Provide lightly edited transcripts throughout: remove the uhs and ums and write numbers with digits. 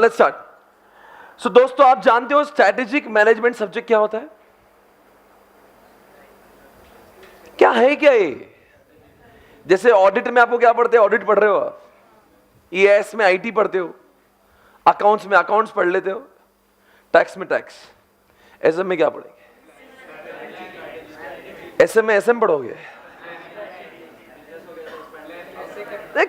Let's start. सो दोस्तों, आप जानते हो स्ट्रैटेजिक मैनेजमेंट सब्जेक्ट क्या होता है? क्या है क्या ये? जैसे ऑडिट में आपको क्या पढ़ते हो? ऑडिट पढ़ रहे हो आप, ईएएस में आईटी पढ़ते हो, अकाउंट्स में अकाउंट्स पढ़ लेते हो, टैक्स में टैक्स, एसएम में क्या पढ़ेंगे? एसएम में एसएम पढ़ोगे?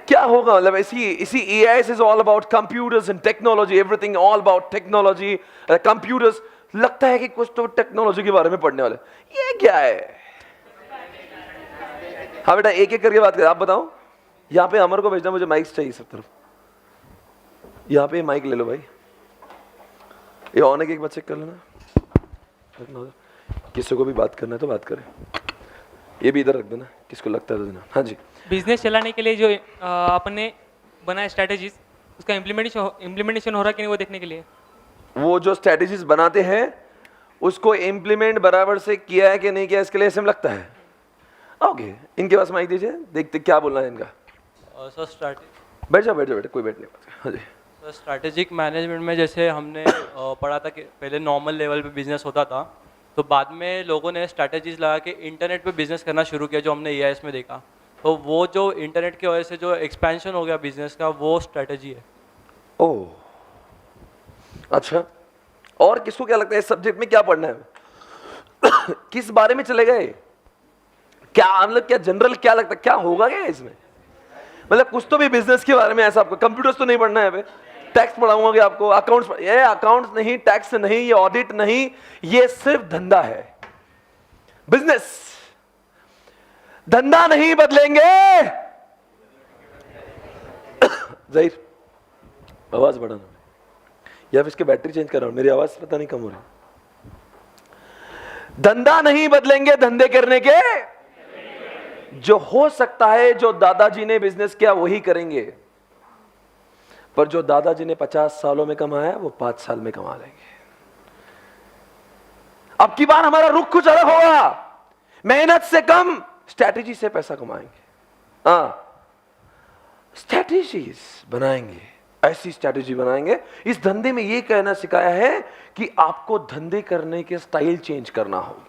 क्या होगा मतलब इसी EAS is all about computers and technology, everything all about technology, computers. लगता है कि कुछ तो टेक्नोलॉजी के बारे में पढ़ने वाले, ये क्या है? हाँ बेटा, एक एक करके बात करें। आप बताओ, यहाँ पे अमर को भेजना, मुझे माइक चाहिए सब तरफ। यहाँ पे माइक ले लो भाई, ये ऑन है कि एक बार चेक कर लेना। किसी को भी बात करना है तो बात करें, ये भी इधर रख देना, किसको लगता है तो देना। हाँ जी। बिजनेस चलाने के लिए जो आपने बनाया स्ट्रैटेजीज, उसका इम्प्लीमेंटेशन हो रहा है कि नहीं वो देखने के लिए। वो जो स्ट्रैटेजीज बनाते हैं उसको इम्प्लीमेंट बराबर से किया है कि नहीं किया, इसके लिए ऐसे लगता है। ओके, इनके पास माइक दीजिए, देखते क्या बोलना है इनका। सर बैठ जाओ बेटे, कोई बैठ नहीं। हाँ जी सर, स्ट्रैटेजिक मैनेजमेंट में जैसे हमने पढ़ा था कि पहले नॉर्मल लेवल पे बिजनेस होता था, तो बाद में लोगों ने स्ट्रैटेजीज लगा के इंटरनेट पे बिजनेस करना शुरू किया, जो हमने ईआईएस में देखा। तो वो जो इंटरनेट की वजह से जो एक्सपेंशन हो गया बिजनेस का, वो स्ट्रैटेजी है। ओह अच्छा, और किसको क्या लगता है इस सब्जेक्ट में क्या पढ़ना है? किस बारे में चले गए? क्या मतलब क्या जनरल क्या लगता है, क्या होगा क्या इसमें? मतलब कुछ तो भी बिजनेस के बारे में ऐसा। आपको कंप्यूटर्स तो नहीं पढ़ना है बे? टैक्स पढ़ाऊंगा कि आपको? अकाउंट्स? ये अकाउंट्स नहीं, टैक्स नहीं, ये ऑडिट नहीं, ये सिर्फ धंधा है, बिजनेस। धंधा नहीं बदलेंगे। जाहिर आवाज बढ़ाना, या फिर इसके बैटरी चेंज कर रहा हूं, मेरी आवाज पता नहीं कम हो रही। धंधा नहीं बदलेंगे धंधे करने के। जो हो सकता है, जो दादाजी ने बिजनेस किया वही करेंगे, पर जो दादाजी ने 50 सालों में कमाया वो 5 साल में कमा लेंगे। अब की बार हमारा रुख कुछ अलग होगा। मेहनत से कम, स्ट्रैटेजी से पैसा कमाएंगे। स्ट्रैटेजीज बनाएंगे, ऐसी स्ट्रैटेजी बनाएंगे। इस धंधे में ये कहना सिखाया है कि आपको धंधे करने के स्टाइल चेंज करना होगा।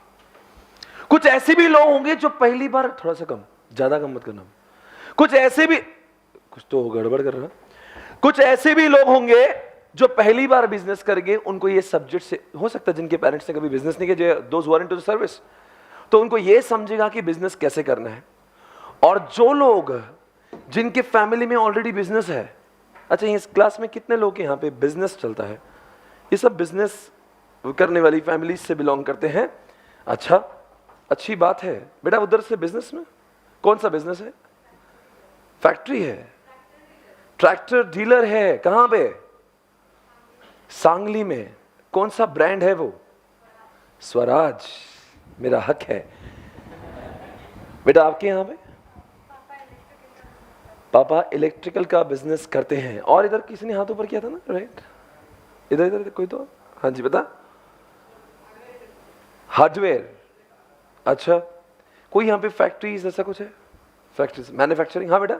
कुछ ऐसे भी लोग होंगे जो पहली बार, थोड़ा सा कम, ज्यादा कम मत करना। कुछ ऐसे भी, कुछ तो गड़बड़ कर रहा, कुछ ऐसे भी लोग होंगे जो पहली बार बिजनेस करेंगे। उनको ये सब्जेक्ट से हो सकता है, जिनके पेरेंट्स ने कभी बिजनेस नहीं किया, those who are into the service, तो उनको ये समझेगा कि बिजनेस कैसे करना है। और जो लोग जिनके फैमिली में ऑलरेडी बिजनेस है, अच्छा इस क्लास में कितने लोग यहाँ पे बिजनेस चलता है? ये सब बिजनेस करने वाली फैमिली से बिलोंग करते हैं। अच्छा, अच्छी बात है बेटा। उधर से बिजनेस में कौन सा बिजनेस है? फैक्ट्री है, ट्रैक्टर डीलर है। कहां पे? सांगली में। कौन सा ब्रांड है वो? स्वराज। मेरा हक है बेटा। आपके यहां पे पापा इलेक्ट्रिकल का बिजनेस करते हैं। और इधर किसी ने हाथ ऊपर किया था ना, राइट? इधर इधर कोई तो, हाँ जी बता। हार्डवेयर। अच्छा, कोई यहाँ पे फैक्ट्रीज ऐसा कुछ है? Factories, manufacturing. हाँ बेटा,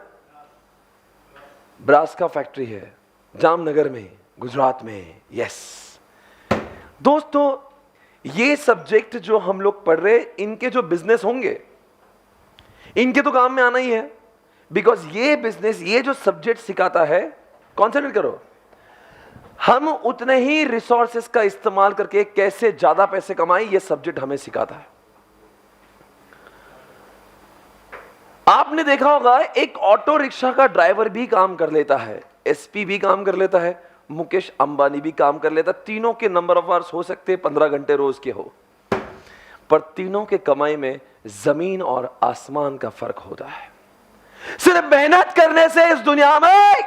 ब्रास का फैक्ट्री है जामनगर में, गुजरात में। यस दोस्तों, ये सब्जेक्ट जो हम लोग पढ़ रहे, इनके जो बिजनेस होंगे, इनके तो काम में आना ही है। बिकॉज ये बिजनेस, ये जो सब्जेक्ट सिखाता है, कॉन्सेंट्रेट करो, हम उतने ही रिसोर्सेस का इस्तेमाल करके कैसे ज्यादा पैसे कमाएं, ये सब्जेक्ट हमें सिखाता है। आपने देखा होगा, एक ऑटो रिक्शा का ड्राइवर भी काम कर लेता है, एसपी भी काम कर लेता है, मुकेश अंबानी भी काम कर लेता है। तीनों के नंबर ऑफ आवर्स हो सकते हैं 15 घंटे रोज के हो, पर तीनों के कमाई में जमीन और आसमान का फर्क होता है। सिर्फ मेहनत करने से इस दुनिया में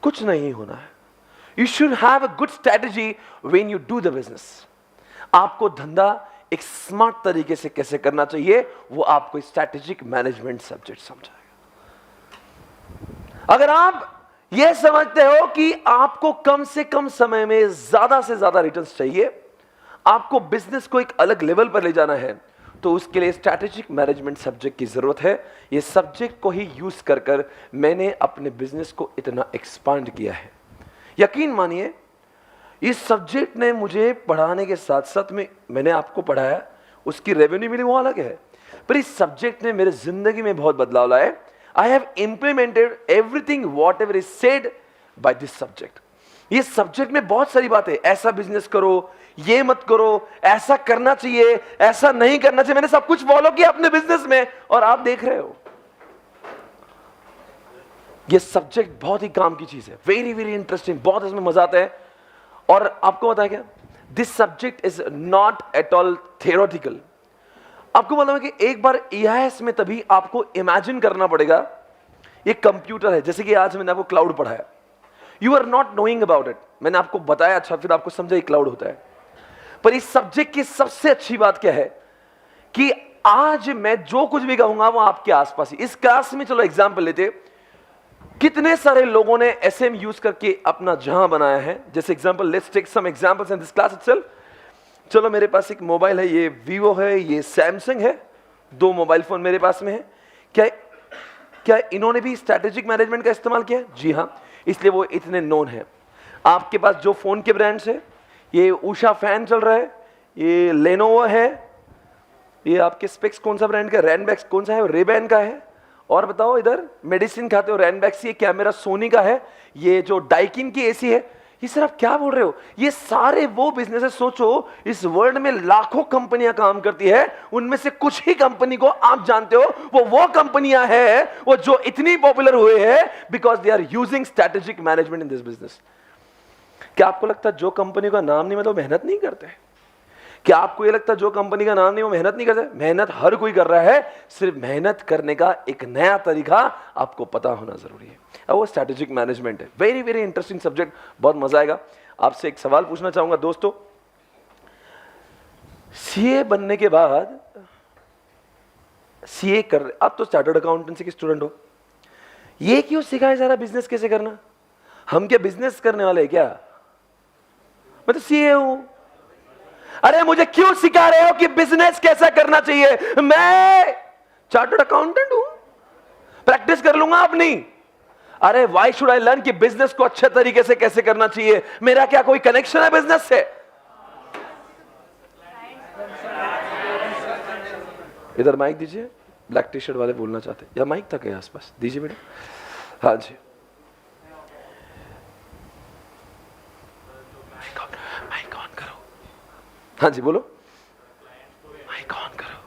कुछ नहीं होना है। You should have a good strategy when you do the business. आपको धंधा एक स्मार्ट तरीके से कैसे करना चाहिए, वो आपको स्ट्रैटेजिक मैनेजमेंट सब्जेक्ट समझाएगा। अगर आप यह समझते हो कि आपको कम से कम समय में ज्यादा से ज्यादा रिटर्न्स चाहिए, आपको बिजनेस को एक अलग लेवल पर ले जाना है, तो उसके लिए स्ट्रैटेजिक मैनेजमेंट सब्जेक्ट की जरूरत है। ये सब्जेक्ट को ही यूज कर मैंने अपने बिजनेस को इतना एक्सपांड किया है। यकीन मानिए इस सब्जेक्ट ने मुझे पढ़ाने के साथ साथ में मैंने आपको पढ़ाया, उसकी रेवेन्यू मिली वो अलग है, पर इस सब्जेक्ट ने मेरे जिंदगी में बहुत बदलाव लाए। I have implemented everything what ever is said by this subject. ये सब्जेक्ट में बहुत सारी बातें, ऐसा बिजनेस करो, ये मत करो, ऐसा करना चाहिए, ऐसा नहीं करना चाहिए, मैंने सब कुछ फॉलो किया अपने बिजनेस में और आप देख रहे हो। ये सब्जेक्ट बहुत ही काम की चीज है, वेरी वेरी इंटरेस्टिंग, बहुत इसमें मजा आता है। और आपको पता है क्या, this subject is not at all theoretical. आपको मालूम है कि एक बार EIS में तभी आपको इमेजिन करना पड़ेगा ये कंप्यूटर है, जैसे कि आज मैंने आपको क्लाउड पढ़ाया, you are not knowing about it, मैंने आपको बताया, अच्छा फिर आपको समझा ये क्लाउड होता है। पर इस सब्जेक्ट की सबसे अच्छी बात क्या है कि आज मैं जो कुछ भी कहूंगा वो आपके आसपास ही। इस क्लास में चलो एग्जाम्पल लेते, कितने सारे लोगों ने SM यूज करके अपना जहां बनाया है। जैसे example, let's take some examples in this class itself. चलो मेरे पास एक मोबाइल है, ये वीवो है, ये सैमसंग है, 2 मोबाइल फोन मेरे पास में है। क्या इन्होंने भी स्ट्रैटेजिक मैनेजमेंट का इस्तेमाल किया? जी हाँ, इसलिए वो इतने नोन है। आपके पास जो फोन के ब्रांड्स है, ये उषा फैन चल रहा है, ये लेनोवो है, ये आपके स्पेक्स कौन सा ब्रांड का, रैनबैक्स कौन सा है, रेबैन का है। और बताओ इधर मेडिसिन खाते हो, रैनबैक्स, ये कैमरा सोनी का है, ये जो डाइकिन की AC है। ये सर आप क्या बोल रहे हो, ये सारे वो बिजनेसेस, सोचो इस वर्ल्ड में लाखों कंपनियां काम करती है, उनमें से कुछ ही कंपनी को आप जानते हो, वो कंपनियां हैं वो जो इतनी पॉपुलर हुए हैं because they are using strategic management in this business. क्या आपको लगता है जो कंपनी का नाम नहीं मतलब मेहनत नहीं करते? क्या आपको ये लगता है जो कंपनी का नाम नहीं वो मेहनत नहीं करते? मेहनत हर कोई कर रहा है, सिर्फ मेहनत करने का एक नया तरीका आपको पता होना जरूरी है, और वो स्ट्रैटेजिक मैनेजमेंट है। वेरी वेरी इंटरेस्टिंग सब्जेक्ट, बहुत मजा आएगा। आपसे एक सवाल पूछना चाहूंगा दोस्तों, CA बनने के बाद, CA कर, आप तो चार्टर्ड अकाउंटेंसी के स्टूडेंट हो, ये क्यों सिखाया जा रहा बिजनेस कैसे करना? हम क्या बिजनेस करने वाले हैं क्या? मैं तो CA हूं। अरे मुझे क्यों सिखा रहे हो कि बिजनेस कैसा करना चाहिए? मैं चार्टर्ड अकाउंटेंट हूं, प्रैक्टिस कर लूंगा अपनी। अरे व्हाई शुड आई लर्न कि बिजनेस को अच्छे तरीके से कैसे करना चाहिए? मेरा क्या कोई कनेक्शन है बिजनेस से? इधर माइक दीजिए, ब्लैक टी शर्ट वाले बोलना चाहते हैं, या माइक तक है आसपास, दीजिए बेटा। हाँ जी, माइक ऑन करो। हाँ जी बोलो, माइक ऑन करो।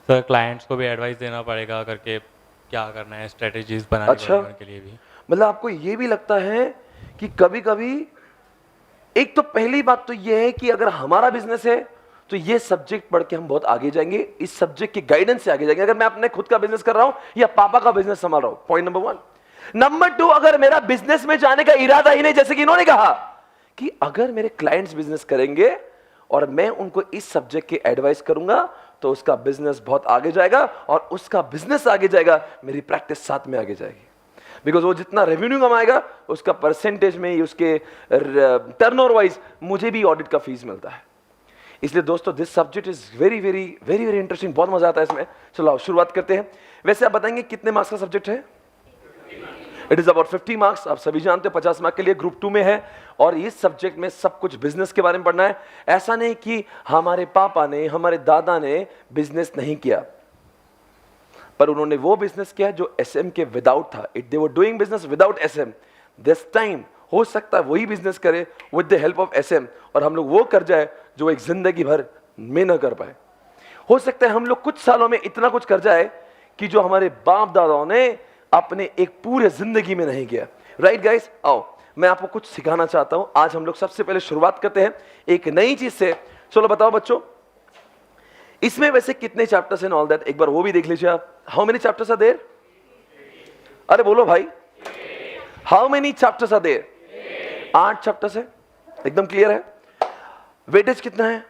सर क्लाइंट्स को भी एडवाइस देना पड़ेगा करके क्या करना है, स्ट्रेटेजीज बनानी अच्छा, पड़ेगी उनके लिए भी। मतलब आपको ये भी लगता है कि कभी कभी, एक तो पहली बात तो ये है कि अगर हमारा बिजनेस है तो ये सब्जेक्ट पढ़ के हम बहुत आगे जाएंगे, इस सब्जेक्ट के गाइडेंस से आगे जाएंगे। अगर मैं अपने खुद का बिजनेस कर रहा हूं या पापा का बिजनेस संभाल रहा हूं, पॉइंट नंबर 1। नंबर 2, अगर मेरा बिजनेस में जाने का इरादा ही नहीं, जैसे कि इन्होंने कहा कि अगर मेरे क्लाइंट्स बिजनेस करेंगे और मैं उनको इस सब्जेक्ट की एडवाइस करूंगा तो उसका बिजनेस बहुत आगे जाएगा, और उसका बिजनेस आगे जाएगा, मेरी प्रैक्टिस साथ में आगे जाएगी। बिकॉज वो जितना रेवेन्यू कमाएगा उसका परसेंटेज में, उसके टर्नओवर वाइज मुझे भी ऑडिट का फीस मिलता है। इसलिए दोस्तों this subject is very very very very interesting, बहुत मजा आता है इसमें। चलो शुरुआत करते हैं। वैसे आप बताएंगे कितने मार्क्स का सब्जेक्ट है? It is about 50 marks. आप सभी जानते हो 50 मार्क्स के लिए ग्रुप 2 में है, और इस सब्जेक्ट में सब कुछ बिजनेस के बारे में पढ़ना है। ऐसा नहीं कि हमारे पापा ने, हमारे दादा ने बिजनेस नहीं किया, पर उन्होंने वो बिजनेस किया जो SM के विदाउट था। It they were doing business without SM। This time हो सकता है वही बिजनेस करे with the help of SM, और हम लोग वो कर जाए जो एक जिंदगी भर में न कर पाए। हो सकता है हम लोग कुछ सालों में इतना कुछ कर जाए कि जो हमारे बाप दादाओं ने अपने एक पूरे जिंदगी में नहीं किया। राइट गाइस, आओ मैं आपको कुछ सिखाना चाहता हूं। आज हम लोग सबसे पहले शुरुआत करते हैं एक नई चीज से। चलो बताओ बच्चों, इसमें वैसे कितने चैप्टर्स हैं ऑल दैट, एक बार वो भी देख लीजिए आप। How many chapters are there? अरे बोलो भाई, how many chapters are there? 8 chapters है, एकदम क्लियर है। वेटेज कितना है?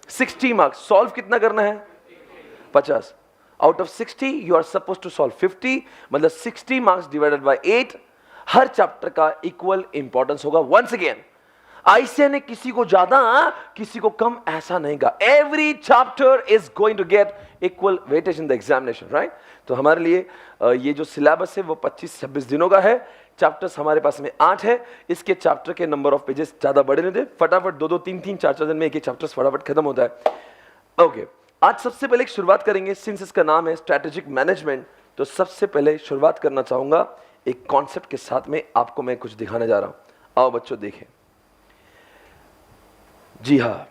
60 मार्क्स। सॉल्व कितना करना है? 50। Out of 60 you are suppose to solve 50, मतलब 60 मार्क्स डिवाइडेड बाय 8। हर चैप्टर का इक्वल इंपॉर्टेंस होगा। वंस अगेन, आईसीए ने किसी को ज्यादा किसी को कम ऐसा नहीं कहा। Every chapter is going to get equal weightage in the examination, right? तो हमारे लिए ये जो सिलेबस है वो 25-26 दिनों का है। चैप्टर्स हमारे पास में 8 है। इसके चैप्टर के नंबर ऑफ पेजेस ज्यादा बड़े नहीं थे, फटाफट 2-2, 3-3, 4-4 दिन में एक चैप्टर्स फटाफट खत्म होता है। ओके, आज सबसे पहले एक शुरुआत करेंगे, सिंस इसका नाम है स्ट्रैटेजिक मैनेजमेंट, तो सबसे पहले शुरुआत करना चाहूंगा एक कॉन्सेप्ट के साथ में, आपको मैं कुछ दिखाने जा रहा हूं। आओ बच्चों देखें। जी हाँ,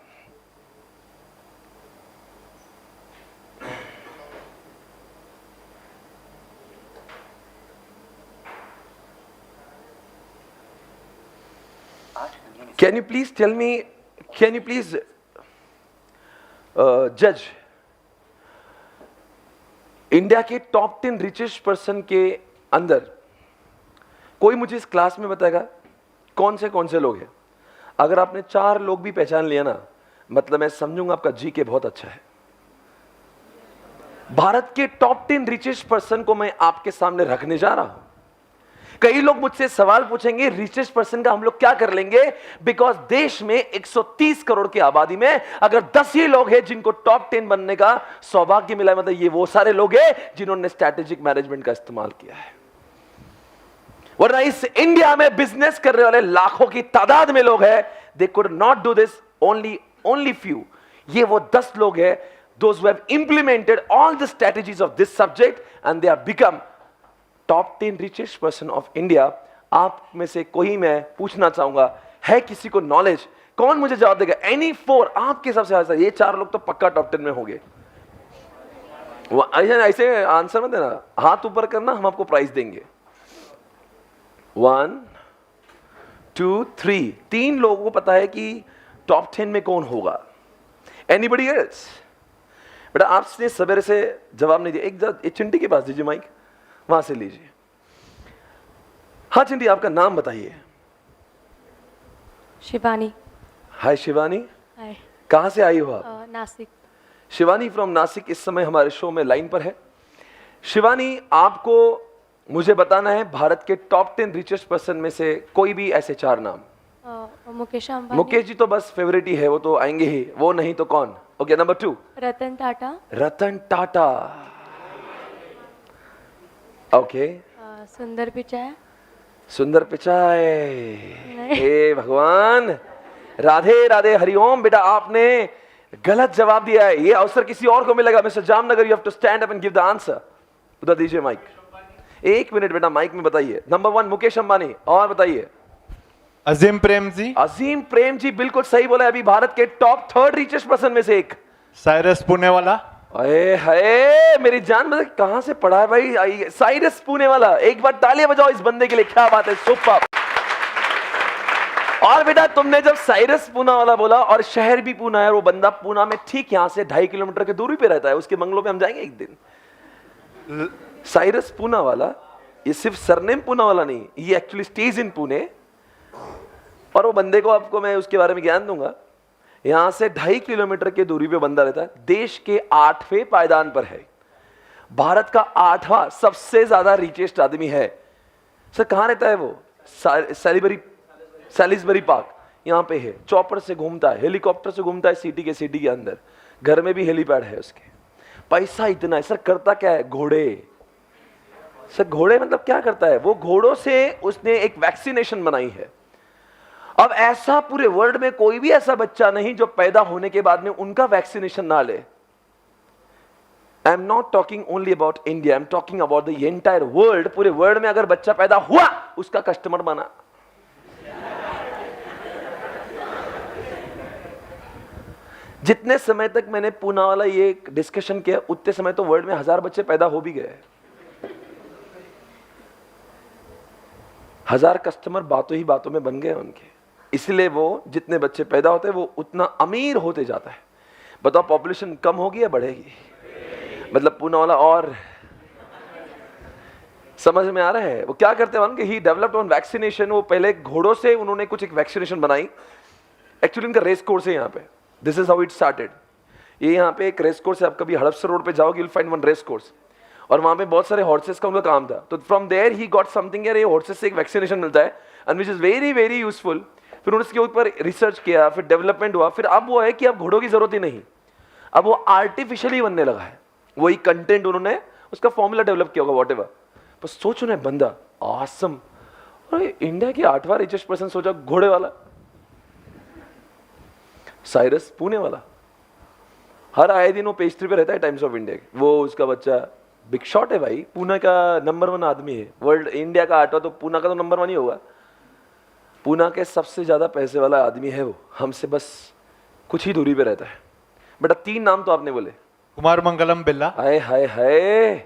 can you please tell me, can you please जज इंडिया के टॉप 10 रिचेस्ट पर्सन के अंदर कोई मुझे इस क्लास में बताएगा कौन से लोग हैं? अगर आपने 4 लोग भी पहचान लिया ना, मतलब मैं समझूंगा आपका जीके बहुत अच्छा है। भारत के टॉप 10 रिचेस्ट पर्सन को मैं आपके सामने रखने जा रहा हूं। कई लोग मुझसे सवाल पूछेंगे रिचेस्ट पर्सन का हम लोग क्या कर लेंगे, बिकॉज देश में 130 करोड़ की आबादी में अगर 10 ही लोग हैं जिनको टॉप 10 बनने का सौभाग्य मिला है, मतलब ये वो सारे लोग हैं जिन्होंने स्ट्रैटेजिक मैनेजमेंट का इस्तेमाल किया है। वरना इस इंडिया में बिजनेस करने वाले लाखों की तादाद में लोग हैं, they could not do this, only few. ये वो 10 लोग हैं those who have implemented all the strategies of this subject and they have become top 10 richest person of India. आप में से कोई मैं पूछना चाहूंगा, है किसी को नॉलेज? कौन मुझे जवाब देगा? एनी 4 आपके हिसाब से ये 4 लोग तो पक्का टॉप 10 में होंगे। ऐसे आंसर मत देना, हाथ ऊपर करना, हम आपको प्राइज देंगे। 1 2 3, 3 लोगों को पता है कि टॉप 10 में कौन होगा। Anybody else? बेटा आपने सवेरे से जवाब नहीं दिया, एक चिंटी के पास दीजिए माइक, वहां से लीजिए। हाँ चिंटी, आपका नाम बताइए। शिवानी। हाय शिवानी, हाय। कहां से आई हो आप? नासिक। शिवानी फ्रॉम नासिक इस समय हमारे शो में लाइन पर है। शिवानी, आपको मुझे बताना है भारत के टॉप 10 रिचेस्ट पर्सन में से कोई भी ऐसे 4 नाम। मुकेश अंबानी। मुकेश जी तो बस फेवरेट ही है, वो तो आएंगे ही, वो नहीं तो कौन? Okay, number 2 Ratan Tata. Ratan Tata. Okay, सुंदर पिचाई। सुंदर पिचाई। हे भगवान, राधे राधे, हरिओम। बेटा आपने गलत जवाब दिया है, ये अवसर किसी और को मिलेगा। Mister Jamnagar, you have to stand up and give the answer. उधर दीजिए माइक, 1 मिनट बेटा माइक में बताइए। नंबर 1 मुकेश अंबानी, और बताइए। अजीम प्रेम जी। अजीम प्रेम जी बिल्कुल सही बोला, अभी भारत के टॉप 3rd रिचेस्ट पर्सन में से एक। साइरस पुणे वाला। अरे हाय मेरी जान, मतलब कहां से पढ़ा है भाई? साइरस पुणे वाला, एक बार तालियां बजाओ इस बंदे के लिए, क्या बात है, सुपर। और बेटा तुमने जब साइरस पूना वाला बोला, और शहर भी पूना है, वो बंदा पूना में ठीक यहां से 2.5 किलोमीटर की दूरी पे रहता है, उसके बंगलों पे हम जाएंगे एक दिन। साइरस पूना वाला, ये सिर्फ सरनेम पूना वाला नहीं, ये एक्चुअली स्टेज इन पुणे। और वो बंदे को आपको मैं उसके बारे में ज्ञान दूंगा। यहां से 2.5 किलोमीटर की दूरी पे बंदा रहता है, देश के 8वें पायदान पर है, भारत का 8वां सबसे ज्यादा रिचेस्ट आदमी है। सर कहां रहता है वो? सैलिसबरी पार्क यहां पे है। चॉपर से घूमता है, हेलीकॉप्टर से घूमता है सिटी के अंदर, घर में भी हेलीपैड है उसके। पैसा इतना है। सर करता क्या है? घोड़े। सर घोड़े मतलब क्या करता है? वो घोड़ों से उसने एक वैक्सीनेशन बनाई है। अब ऐसा पूरे वर्ल्ड में कोई भी ऐसा बच्चा नहीं जो पैदा होने के बाद में उनका वैक्सीनेशन ना ले। आई am not talking only about India, I am talking about the entire world. पूरे वर्ल्ड में अगर बच्चा पैदा हुआ, उसका कस्टमर बना। जितने समय तक मैंने पूना वाला ये डिस्कशन किया, उतने समय तो वर्ल्ड में 1000 बच्चे पैदा हो भी गए। 1000 कस्टमर बातों ही बातों में बन गए उनके। इसलिए वो जितने बच्चे पैदा होते हैं वो उतना अमीर होते जाता है। बताओ पॉपुलेशन कम होगी या बढ़ेगी? मतलब पूना वाला, और समझ में आ रहा है वो क्या करते हैं? He developed on vaccination. वो पहले घोड़ों से उन्होंने कुछ एक वैक्सीनेशन बनाई। एक्चुअली इनका रेस कोर्स है यहाँ पे, this is how it started. ये यहाँ पे एक रेस कोर्स है, आप कभी हड़पसर रोड पे जाओगे, you will find one race course, और वहां पे बहुत सारे हॉर्सेस का उनका काम था। तो from there he got something, यार ये हॉर्सेस से एक वैक्सीनेशन मिलता है and which is very very useful. फिर उसके ऊपर रिसर्च किया, फिर डेवलपमेंट हुआ, फिर अब वो है कि अब घोड़ों की जरूरत ही नहीं, अब वो आर्टिफिशियली बनने लगा है। वही कंटेंट उन्होंने उसका फॉर्मूला डेवलप किया होगा, वॉट एवर। पर सोचो ना, बंदा ऑसम अरे इंडिया की 8वां रिचेस्ट पर्सन सोचा, घोड़े वाला साइरस पुणे वाला, हर आए दिन वो पेज 3 पे रहता है टाइम्स ऑफ इंडिया के। वो उसका बच्चा बिग शॉट है भाई, पुणे का नंबर 1 आदमी है वर्ल्ड, इंडिया का 8वां तो पुणे का तो नंबर 1 ही होगा। पुणे के सबसे ज्यादा पैसे वाला आदमी है वो, हमसे बस कुछ ही दूरी पे रहता है। बेटा 3 नाम तो आपने बोले। कुमार मंगलम बिल्ला, हाय हाय हाय,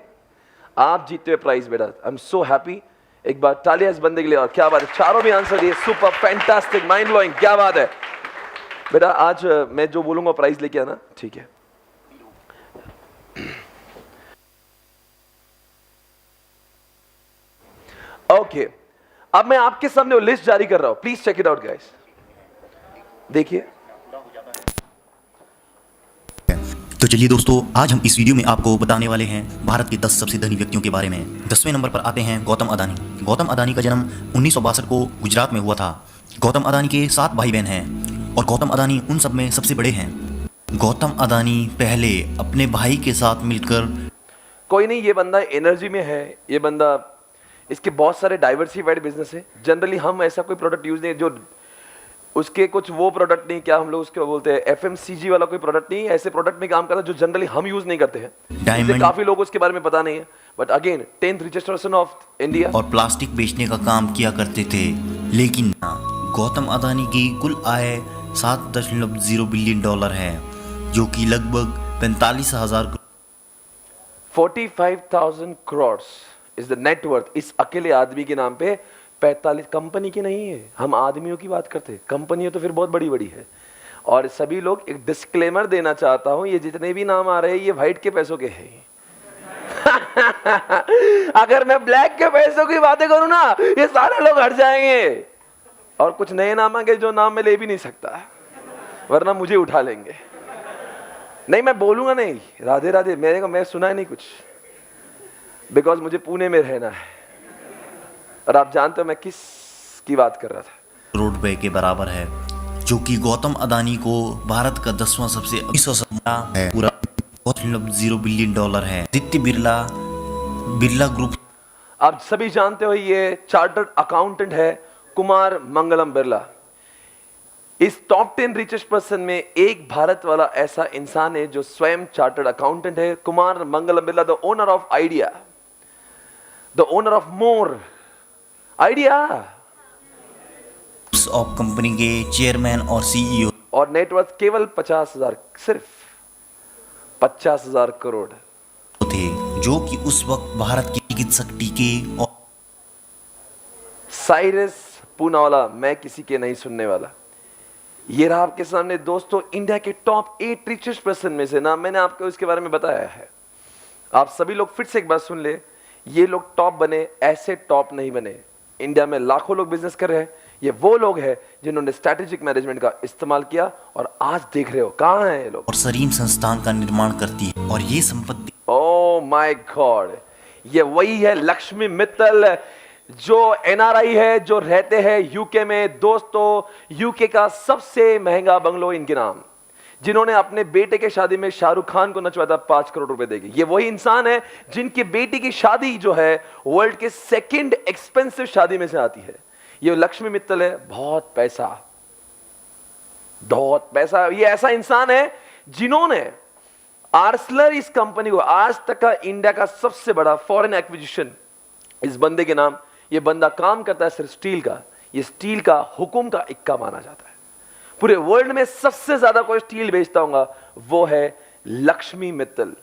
आप जीतते हुए प्राइज बेटा, आई एम सो हैप्पी। एक बार तालियां इस बंदे के लिए, और क्या बात है, चारों भी आंसर दिए, सुपर फैंटास्टिक माइंड ब्लोइंग, क्या बात है बेटा। आज मैं जो बोलूंगा प्राइज लेके आना, ठीक है। ओके, अब मैं आपके सामने वो लिस्ट जारी कर रहा हूं, please check it out guys. देखिए, तो चलिए दोस्तों, आज हम इस वीडियो में आपको बताने वाले हैं भारत के 10 सबसे धनी व्यक्तियों के बारे में। 10वें नंबर पर आते हैं गौतम अदानी। गौतम अदानी का जन्म 1962 को गुजरात में हुआ था। गौतम अदानी के 7 भाई बहन हैं और गौतम अदानी उन सब में सबसे बड़े हैं। गौतम अदानी पहले अपने भाई के साथ मिलकर, कोई नहीं, ये बंदा एनर्जी में है, ये बंदा, इसके बहुत सारे डाइवर्सिफाइड बिजनेस है। जनरली हम ऐसा कोई प्रोडक्ट यूज नहीं, जो उसके कुछ वो प्रोडक्ट नहीं, क्या हम लोग उसको बोलते हैं, एफएमसीजी वाला कोई प्रोडक्ट नहीं, ऐसे प्रोडक्ट में काम करता है जो जनरली हम यूज नहीं करते हैं। इसलिए काफी लोग उसके बारे में पता नहीं है, but again 10th richest person of India. और प्लास्टिक बेचने का काम किया करते थे। लेकिन गौतम अदानी की कुल आय 7.0 बिलियन डॉलर है, जो कि लगभग 45,000 45,000 करोड़ इज द नेटवर्थ इस अकेले आदमी के नाम पे। 45 कंपनी की नहीं है, हम आदमियों की बात करते हैं, कंपनियां तो फिर बहुत बड़ी बड़ी है। और सभी लोग, एक डिस्क्लेमर देना चाहता हूं, ये जितने भी नाम आ रहे हैं ये व्हाइट के पैसों के हैं। अगर मैं ब्लैक के पैसों की बातें करूं ना, ये सारे लोग हट जाएंगे और कुछ नए नाम आएंगे जो नाम मैं ले भी नहीं सकता, वरना मुझे उठा लेंगे। नहीं, मैं बोलूंगा नहीं, राधे राधे, मेरे को मैं सुना है नहीं कुछ, बिकॉज मुझे पुणे में रहना है और आप जानते हो मैं किस की बात कर रहा था। करोड़ रुपए के बराबर है, जो कि गौतम अदानी को भारत का 10वां सबसे है। पूरा 0 बिलियन डॉलर है। आदित्य बिरला, बिरला ग्रुप, आप सभी जानते हो ये चार्टर्ड अकाउंटेंट है कुमार मंगलम बिरला। इस टॉप 10 रिचेस्ट पर्सन में एक भारत वाला ऐसा इंसान है जो स्वयं चार्टर्ड अकाउंटेंट है, Kumar Mangalam Birla, the owner of Idea, the owner of more Idea of company के चेयरमैन और सीईओ, और नेटवर्थ केवल 50,000, सिर्फ 50,000 करोड़ थे, जो कि उस वक्त भारत के चिकित्सक टीके और साइरस पूनावाला, मैं किसी के नहीं सुनने वाला। ये रहा आपके सामने दोस्तों इंडिया के टॉप 8 रिचेस्ट पर्सन में से ना, मैंने आपको इसके बारे में बताया है। आप सभी लोग फिर से एक बात सुन ले, ये लोग टॉप बने, ऐसे टॉप नहीं बने। इंडिया में लाखों लोग बिजनेस कर रहे हैं, ये वो लोग हैं जिन्होंने स्ट्रैटेजिक मैनेजमेंट का इस्तेमाल किया और आज देख रहे हो कहां हैं ये लोग। और सरीन संस्थान का निर्माण करती है और ये संपत्ति, ओ माय गॉड, ये वही है लक्ष्मी मित्तल, जो एनआरआई है, जो रहते हैं यूके में। दोस्तों, यूके का सबसे महंगा बंगलो इनके नाम, जिन्होंने अपने बेटे के शादी में शाहरुख खान को नचवाया था 5 करोड़ रुपए देके। ये वही इंसान है जिनकी बेटी की शादी जो है वर्ल्ड के 2nd एक्सपेंसिव शादी में से आती है। ये लक्ष्मी मित्तल है, बहुत पैसा, बहुत पैसा। ये ऐसा इंसान है जिन्होंने आर्सलर इस कंपनी को, आज तक का इंडिया का सबसे बड़ा फॉरेन एक्विजिशन इस बंदे के नाम। ये बंदा काम करता है सिर्फ स्टील का, ये स्टील का हुकुम का इक्का माना जाता है। पूरे वर्ल्ड में सबसे ज्यादा कोई स्टील बेचता होगा वो है लक्ष्मी मित्तल।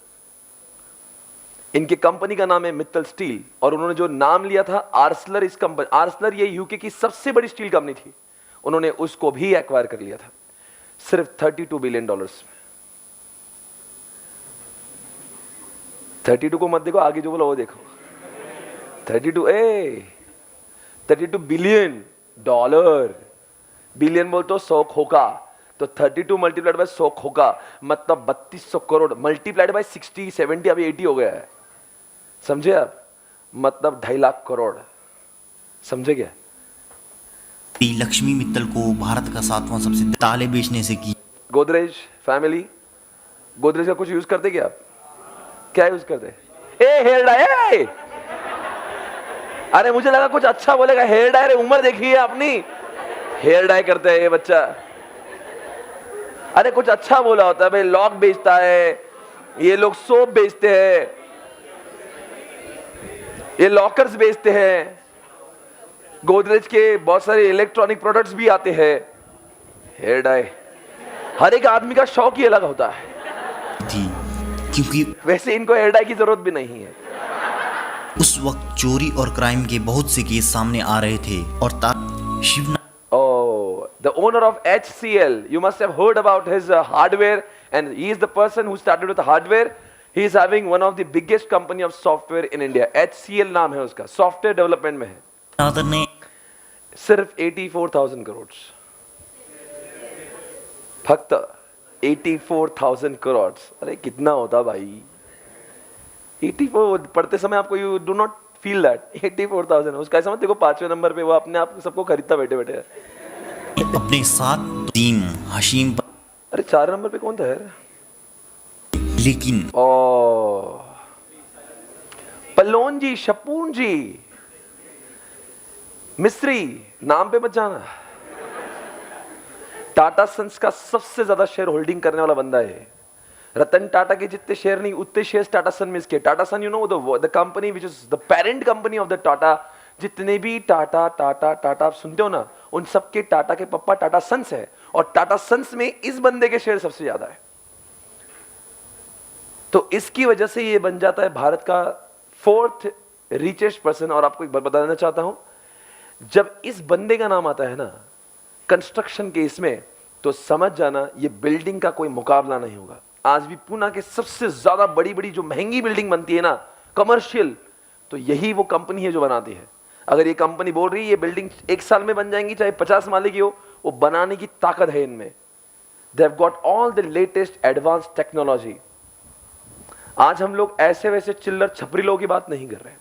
इनके कंपनी का नाम है मित्तल स्टील, और उन्होंने जो नाम लिया था आर्सलर, इस कंपनी आर्सलर ये यूके की सबसे बड़ी स्टील कंपनी थी, उन्होंने उसको भी एक्वायर कर लिया था सिर्फ 32 बिलियन डॉलर्स में। 32 को मत देखो, आगे जो बोला वो देखो। 32 बिलियन डॉलर, बिलियन बोल तो 100 खोका, तो 32 मल्टीप्लाइड बाय 100 खोका मतलब 3200 करोड़, मल्टीप्लाइड बाय 60, 70, अभी 80 हो गया है, समझे आप? मतलब 2.5 लाख करोड़, समझे क्या? लक्ष्मी मित्तल को भारत का 7वां सबसे ताले बेचने से की। गोदरेज फैमिली, गोदरेज का कुछ यूज करते क्या आप? क्या यूज करते? ए हेल्डा, अरे मुझे लगा कुछ अच्छा बोलेगा, हेयर डाई। रे उम्र देखी है अपनी, हेयर डाई करते है ये बच्चा। अरे कुछ अच्छा बोला होता है भाई, लॉक बेचता है, ये लोग सोप बेचते हैं, ये लॉकर्स बेचते हैं, गोदरेज के बहुत सारे इलेक्ट्रॉनिक प्रोडक्ट्स भी आते हैं। हेयर डाई हर एक आदमी का शौक ही अलग होता है, थी क्योंकि वैसे इनको हेयर डाई की जरूरत भी नहीं है। उस वक्त चोरी और क्राइम के बहुत से केस सामने आ रहे थे और Shivnath Oh, the owner of HCL, you must have heard about his hardware, and he is the person who started with the hardware. He is having one of the biggest company of software in India. HCL नाम है उसका, software development में है। ने सिर्फ 84,000 करोड़, फक्त 84,000 करोड़। अरे कितना होता भाई 84? पढ़ते समय आपको you do not feel that 84,000 उसका ऐसा मत देखो 5वें नंबर पे वो अपने आप सबको खरीदता बैठे बैठे। अपने साथ टीम हशीम पर, अरे 4 नंबर पे कौन था यार? लेकिन ओ पल्लोन जी, शपून जी, मिस्त्री, नाम पे मत जाना। टाटा सन्स का सबसे ज्यादा शेयर होल्डिंग करने वाला बंदा है। रतन टाटा के जितने शेयर नहीं उतने शेयर टाटा सन में इसके। Tata Son, you know, the company which is the parent company of the Tata. जितने भी टाटा टाटा टाटा आप सुनते हो ना, उन सबके टाटा के पप्पा टाटा सन्स है, और टाटा सन्स में इस बंदे के शेयर सबसे ज्यादा है। तो इसकी वजह से ये बन जाता है भारत का 4th रिचेस्ट पर्सन। और आपको एक बात बताना चाहता हूं, जब इस बंदे का नाम आता है ना कंस्ट्रक्शन के इसमें, तो समझ जाना ये बिल्डिंग का कोई मुकाबला नहीं होगा। आज भी पुणे के सबसे ज्यादा बड़ी बड़ी जो महंगी बिल्डिंग बनती है ना कमर्शियल, तो यही वो कंपनी है जो बनाती है। अगर ये कंपनी बोल रही है ये बिल्डिंग 1 साल में बन जाएंगी, चाहे 50 माले की हो, वो बनाने की ताकत है इनमें। They have got all the latest advance technology. आज हम लोग ऐसे वैसे चिल्लर छपरी लोगों की बात नहीं कर रहे,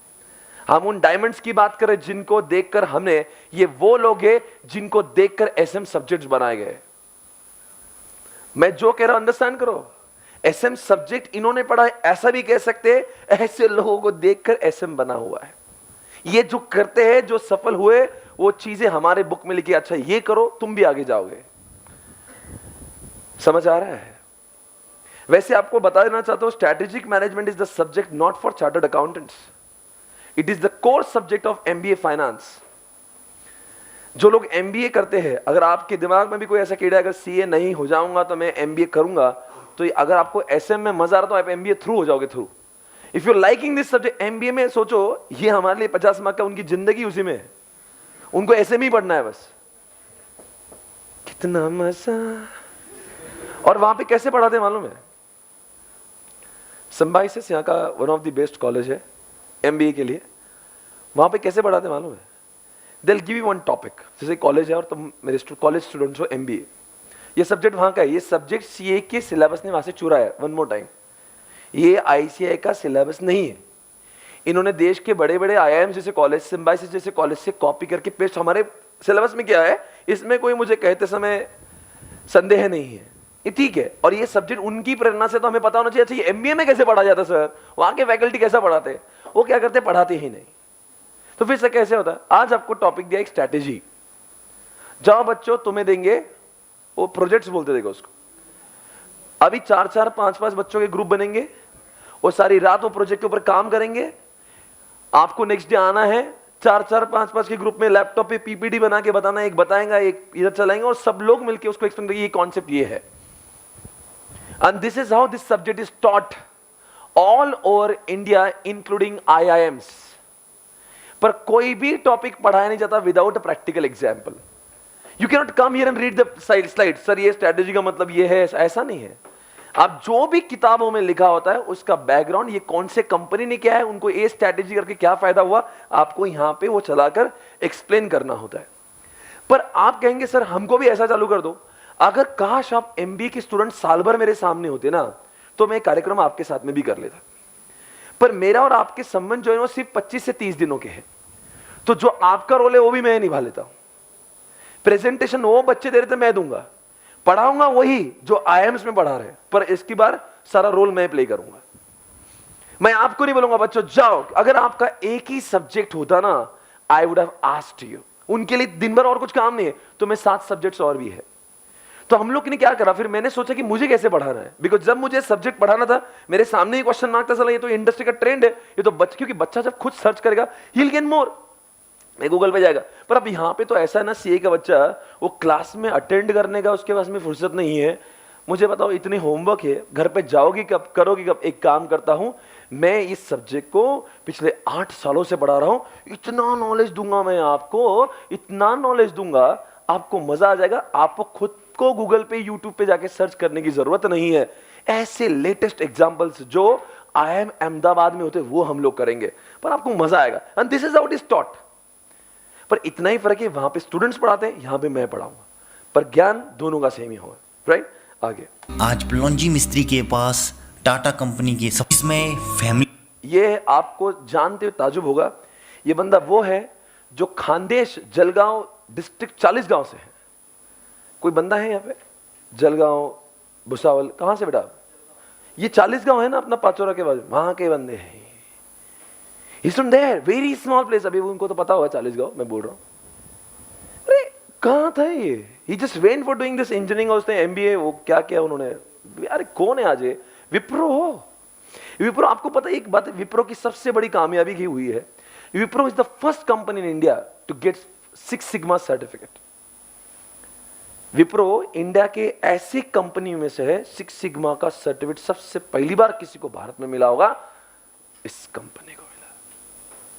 हम उन डायमंड्स की बात कर रहे हैं जिनको देखकर हमने, ये वो लोग हैं जिनको देखकर एसएम सब्जेक्ट्स बनाए गए। मैं जो कह रहा हूं अंडरस्टैंड करो। एसएम सब्जेक्ट इन्होंने पढ़ा है, ऐसा भी कह सकते हैं, ऐसे लोगों को देखकर एसएम बना हुआ है। ये जो करते हैं, जो सफल हुए, वो चीजें हमारे बुक में लिखी, अच्छा ये करो तुम भी आगे जाओगे। समझ आ रहा है? वैसे आपको बता देना चाहता हूं, strategic management is the subject not for chartered accountants, it is the core subject of MBA finance. जो लोग एमबीए करते हैं, अगर आपके दिमाग में भी कोई ऐसा कीड़ा है, अगर सीए नहीं हो जाऊंगा तो मैं एमबीए करूंगा, तो अगर आपको एसएम में मजा आ रहा तो आप एमबीए थ्रू हो जाओगे through. If you liking this subject, MBA में सोचो ये हमारे लिए 50 मार्क का, उनकी जिंदगी उसी में है, उनको एसएम ही पढ़ना है बस। कितना मजा। और वहां पे कैसे पढ़ाते मालूम है? सिम्बायोसिस यहाँ का one of the best college है एमबीए के लिए। वहां पे कैसे पढ़ाते मालूम है? They will give you one topic, जैसे कॉलेज है और तुम मेरे कॉलेज स्टूडेंट्स हो, एमबीए, ये सब्जेक्ट वहां का है। ये सब्जेक्ट सीए के सिलेबस ने वहां से चुरा है। वन मोर टाइम, ये आईसीआई का सिलेबस नहीं है। इन्होंने देश के बड़े बड़े आईआईएम जैसे कॉलेज, सिम्बायोसिस जैसे कॉलेज से कॉपी करके पेस्ट हमारे सिलेबस में किया है। इसमें कोई मुझे कहते समय संदेह नहीं है, ये ठीक है। और ये सब्जेक्ट उनकी प्रेरणा से, तो हमें पता होना चाहिए अच्छा ये एमबीए में कैसे पढ़ा जाता सर, वहां के फैकल्टी कैसा पढ़ाते? वो क्या करते? पढ़ाते ही नहीं। तो फिर से कैसे होता? आज आपको टॉपिक दिया एक स्ट्रैटेजी, जाओ बच्चों तुम्हें देंगे, वो प्रोजेक्ट्स बोलते देखो उसको। अभी 4-4, 5-5 बच्चों के ग्रुप बनेंगे, वो सारी रात वो प्रोजेक्ट के ऊपर काम करेंगे। आपको नेक्स्ट डे आना है, 4-4, 5-5 के ग्रुप में लैपटॉप पे पीपीटी बना के बताना, एक बताएगा एक इधर चलाएंगे, और सब लोग मिलकर उसको एक्सप्लेन करेंगे ये कॉन्सेप्ट ये है। And this is how this subject is taught all over India including IIMs. पर कोई भी टॉपिक पढ़ाया नहीं जाता without a practical example. You can not come here and read the slide, sir ये स्ट्रेटेजी का मतलब ये है, ऐसा नहीं है। आप जो भी किताबों में लिखा होता है उसका बैकग्राउंड, ये कौन से कंपनी ने क्या है, उनको ये स्ट्रेटेजी करके क्या फायदा हुआ, आपको यहां पे वो चलाकर एक्सप्लेन करना होता है। पर आप कहेंगे सर हमको भी ऐसा चालू कर दो। अगर काश आप एमबीए के स्टूडेंट साल भर मेरे सामने होते ना, तो मैं कार्यक्रम आपके साथ में भी कर लेता। पर मेरा और आपके संबंध जो है वो सिर्फ 25 से 30 दिनों के हैं, तो जो आपका रोल है वो भी मैं निभा लेता हूं। प्रेजेंटेशन वो बच्चे दे रहे थे मैं दूंगा, पढ़ाऊंगा वही जो आईएम्स में पढ़ा रहे, पर इसकी बार सारा रोल मैं प्ले करूंगा। मैं आपको नहीं बोलूंगा बच्चों जाओ। अगर आपका एक ही सब्जेक्ट होता ना, I would have asked you. उनके लिए दिन भर और कुछ काम नहीं है, तो मैं 7 सब्जेक्ट्स और भी है। तो हम लोग ने क्या करा, फिर मैंने सोचा कि मुझे कैसे पढ़ाना है, बिकॉज जब मुझे सब्जेक्ट पढ़ाना था मेरे सामने ही क्वेश्चन मार्क था, चला ये तो इंडस्ट्री का ट्रेंड है, ये तो क्योंकि बच्चा जब खुद सर्च करेगा he will gain more, Google पे जाएगा। पर अब यहाँ पे तो ऐसा है ना, सीए का बच्चा वो क्लास में अटेंड करने का उसके पास में फुर्सत नहीं है। मुझे बताओ इतने होमवर्क है, घर पे जाओगी कब, करोगी कब? एक काम करता हूं, मैं इस सब्जेक्ट को पिछले 8 सालों से पढ़ा रहा हूं, इतना नॉलेज दूंगा मैं आपको, इतना नॉलेज दूंगा आपको, मजा आ जाएगा। आपको खुद को गूगल पे यूट्यूब पे जाके सर्च करने की जरूरत नहीं है। ऐसे लेटेस्ट एग्जांपल्स जो IIM अहमदाबाद में होते वो हम लोग करेंगे, पर आपको मजा आएगा। And this is how it is taught. पर इतना ही फर्क है, वहां पे स्टूडेंट्स पढ़ाते हैं, यहां पे मैं पढ़ाऊंगा, पर ज्ञान दोनों का सेम ही होगा, राइट? आगे आज प्लॉन्जी मिस्त्री के पास टाटा कंपनी के सब इसमें फैमिली। ये आपको जानते हुए ताजुब होगा, ये बंदा वो है जो खानदेश जलगांव डिस्ट्रिक्ट 40 गांव से है। कोई बंदा है यहाँ पे जलगांव भुसावल, कहां से बेटा? ये 40 गांव है ना अपना पाचोरा के बाजू, वहां के बंदे हैं। He's from there, very small place। अभी उनको तो पता होगा 40 गांव, मैं बोल रहा हूं। अरे कहां था ये? He just went for doing this engineering और उसने MBA वो क्या किया उन्होंने। यार कौन है आज ये? विप्रो। विप्रो, आपको पता है एक बात, विप्रो की सबसे बड़ी कामयाबी की हुई है, Wipro is the first company in India to get 6 sigma certificate. Wipro India के ऐसी कंपनी में से है, 6 सिग्मा का सर्टिफिकेट सबसे पहली बार किसी को भारत में मिला होगा, इस कंपनी को मिला।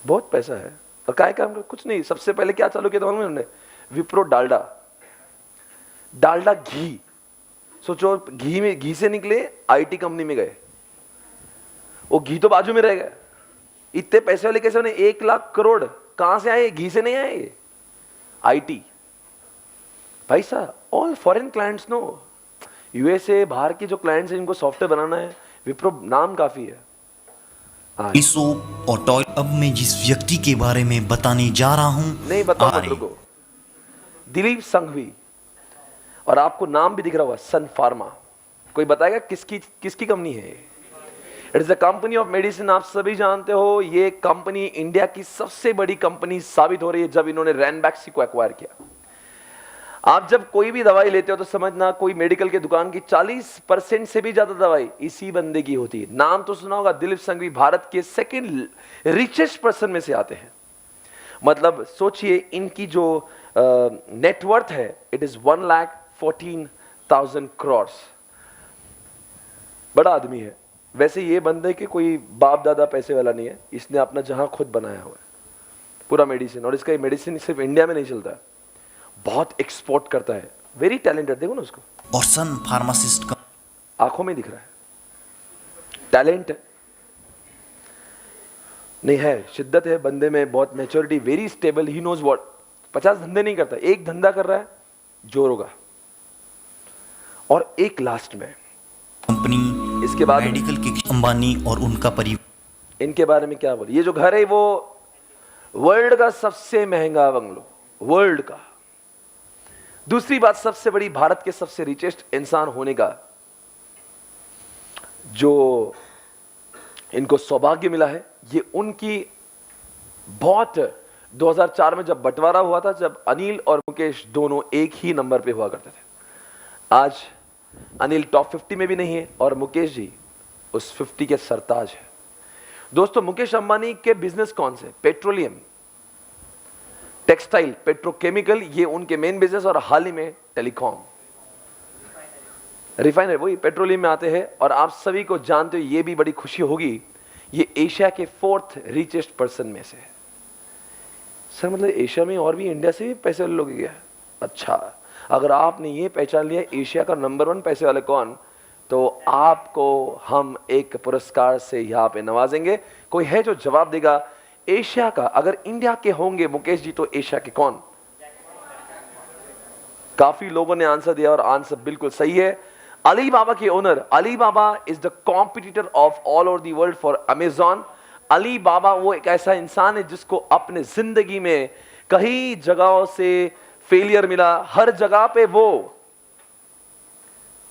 बहुत पैसा है। और काय काम कर, कुछ नहीं, सबसे पहले क्या चालू किया था उन्होंने? विप्रो डालडा, डालडा घी। सोचो घी में, घी से निकले आईटी कंपनी में गए, वो घी तो बाजू में रह गया। इतने पैसे वाले कैसे उन्हें 1 लाख करोड़ कहां से आए? घी से नहीं आए, आईटी। भाई साहब, all foreign clients no, USA बाहर की जो क्लाइंट्स हैं जिनको सॉफ्टवेयर बनाना है, विप्रो नाम काफी है। सोप और टॉय। अब मैं जिस व्यक्ति के बारे में बताने जा रहा हूं, नहीं बताओ मत रुको, दिलीप संघवी। और आपको नाम भी दिख रहा होगा, सन फार्मा। कोई बताएगा किसकी कंपनी है? It is a company of medicine. आप सभी जानते हो ये कंपनी इंडिया की सबसे बड़ी कंपनी साबित हो रही है जब इन्होंने रैनबैक्सी को एक्वायर किया। आप जब कोई भी दवाई लेते हो तो समझना, कोई मेडिकल के दुकान की 40% से भी ज्यादा दवाई इसी बंदे की होती है। नाम तो सुना होगा, दिलीप संघवी भारत के 2nd रिचेस्ट पर्सन में से आते हैं। मतलब सोचिए इनकी जो नेटवर्थ है, इट इज 1,14,000 करोड़। बड़ा आदमी है। वैसे ये बंदे के कोई बाप दादा पैसे वाला नहीं है, इसने अपना जहां खुद बनाया हुआ है पूरा मेडिसिन। और इसका मेडिसिन सिर्फ इंडिया में नहीं चलता है, बहुत एक्सपोर्ट करता है। वेरी टैलेंटेड, देखो ना उसको। और सन फार्मासिस्ट का आंखों में दिख रहा है, टैलेंट नहीं है, शिद्दत है बंदे में, बहुत maturity, very stable, he knows what. 50 धंधे नहीं करता, एक धंधा कर रहा है, जोरोगा। और एक लास्ट में कंपनी, इसके बाद मेडिकल के अंबानी और उनका परिवार। इनके बारे में क्या बोले? ये जो घर है वो वर्ल्ड का सबसे महंगा बंगलो, वर्ल्ड का। दूसरी बात, सबसे बड़ी, भारत के सबसे रिचेस्ट इंसान होने का जो इनको सौभाग्य मिला है, ये उनकी बहुत 2004 में जब बंटवारा हुआ था, जब अनिल और मुकेश दोनों एक ही नंबर पे हुआ करते थे। आज अनिल टॉप 50 में भी नहीं है और मुकेश जी उस 50 के सरताज है। दोस्तों, मुकेश अंबानी के बिजनेस कौन से? पेट्रोलियम, टेक्सटाइल, पेट्रोकेमिकल, ये उनके मेन बिजनेस। और हाल ही में टेलीकॉम, रिफाइनरी, वही पेट्रोलियम में आते हैं। और आप सभी को जानते हो, ये भी बड़ी खुशी होगी, ये एशिया के 4th रिचेस्ट पर्सन में से है। सर मतलब एशिया में और भी इंडिया से भी पैसे वाले लोग क्या? अच्छा, अगर आपने ये पहचान लिया एशिया का नंबर 1 पैसे वाले कौन, तो आपको हम एक पुरस्कार से यहाँ पे नवाजेंगे। कोई है जो जवाब देगा एशिया का? अगर इंडिया के होंगे मुकेश जी, तो एशिया के कौन? काफी लोगों ने आंसर दिया और आंसर बिल्कुल सही है। अलीबाबा के owner, Alibaba is the competitor of all over the world for Amazon. Alibaba वो एक ऐसा इंसान है जिसको अपने जिंदगी में कई जगहों से फेलियर मिला, हर जगह पे वो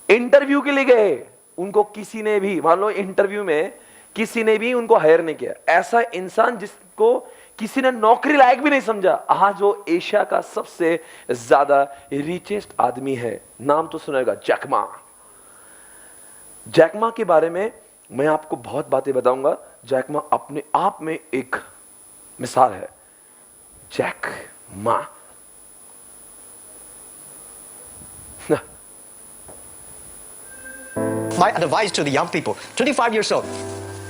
इंटरव्यू के लिए गए, उनको किसी ने भी, मान लो इंटरव्यू में किसी ने भी उनको हायर नहीं किया। ऐसा इंसान जिसको किसी ने नौकरी लायक भी नहीं समझा, आज वो एशिया का सबसे ज्यादा रिचेस्ट आदमी है। नाम तो सुनेगा, जैक मा। जैक मा के बारे में मैं आपको बहुत बातें बताऊंगा। जैक मा अपने आप में एक मिसाल है। Jack Ma My advice to the young people, 25 years old,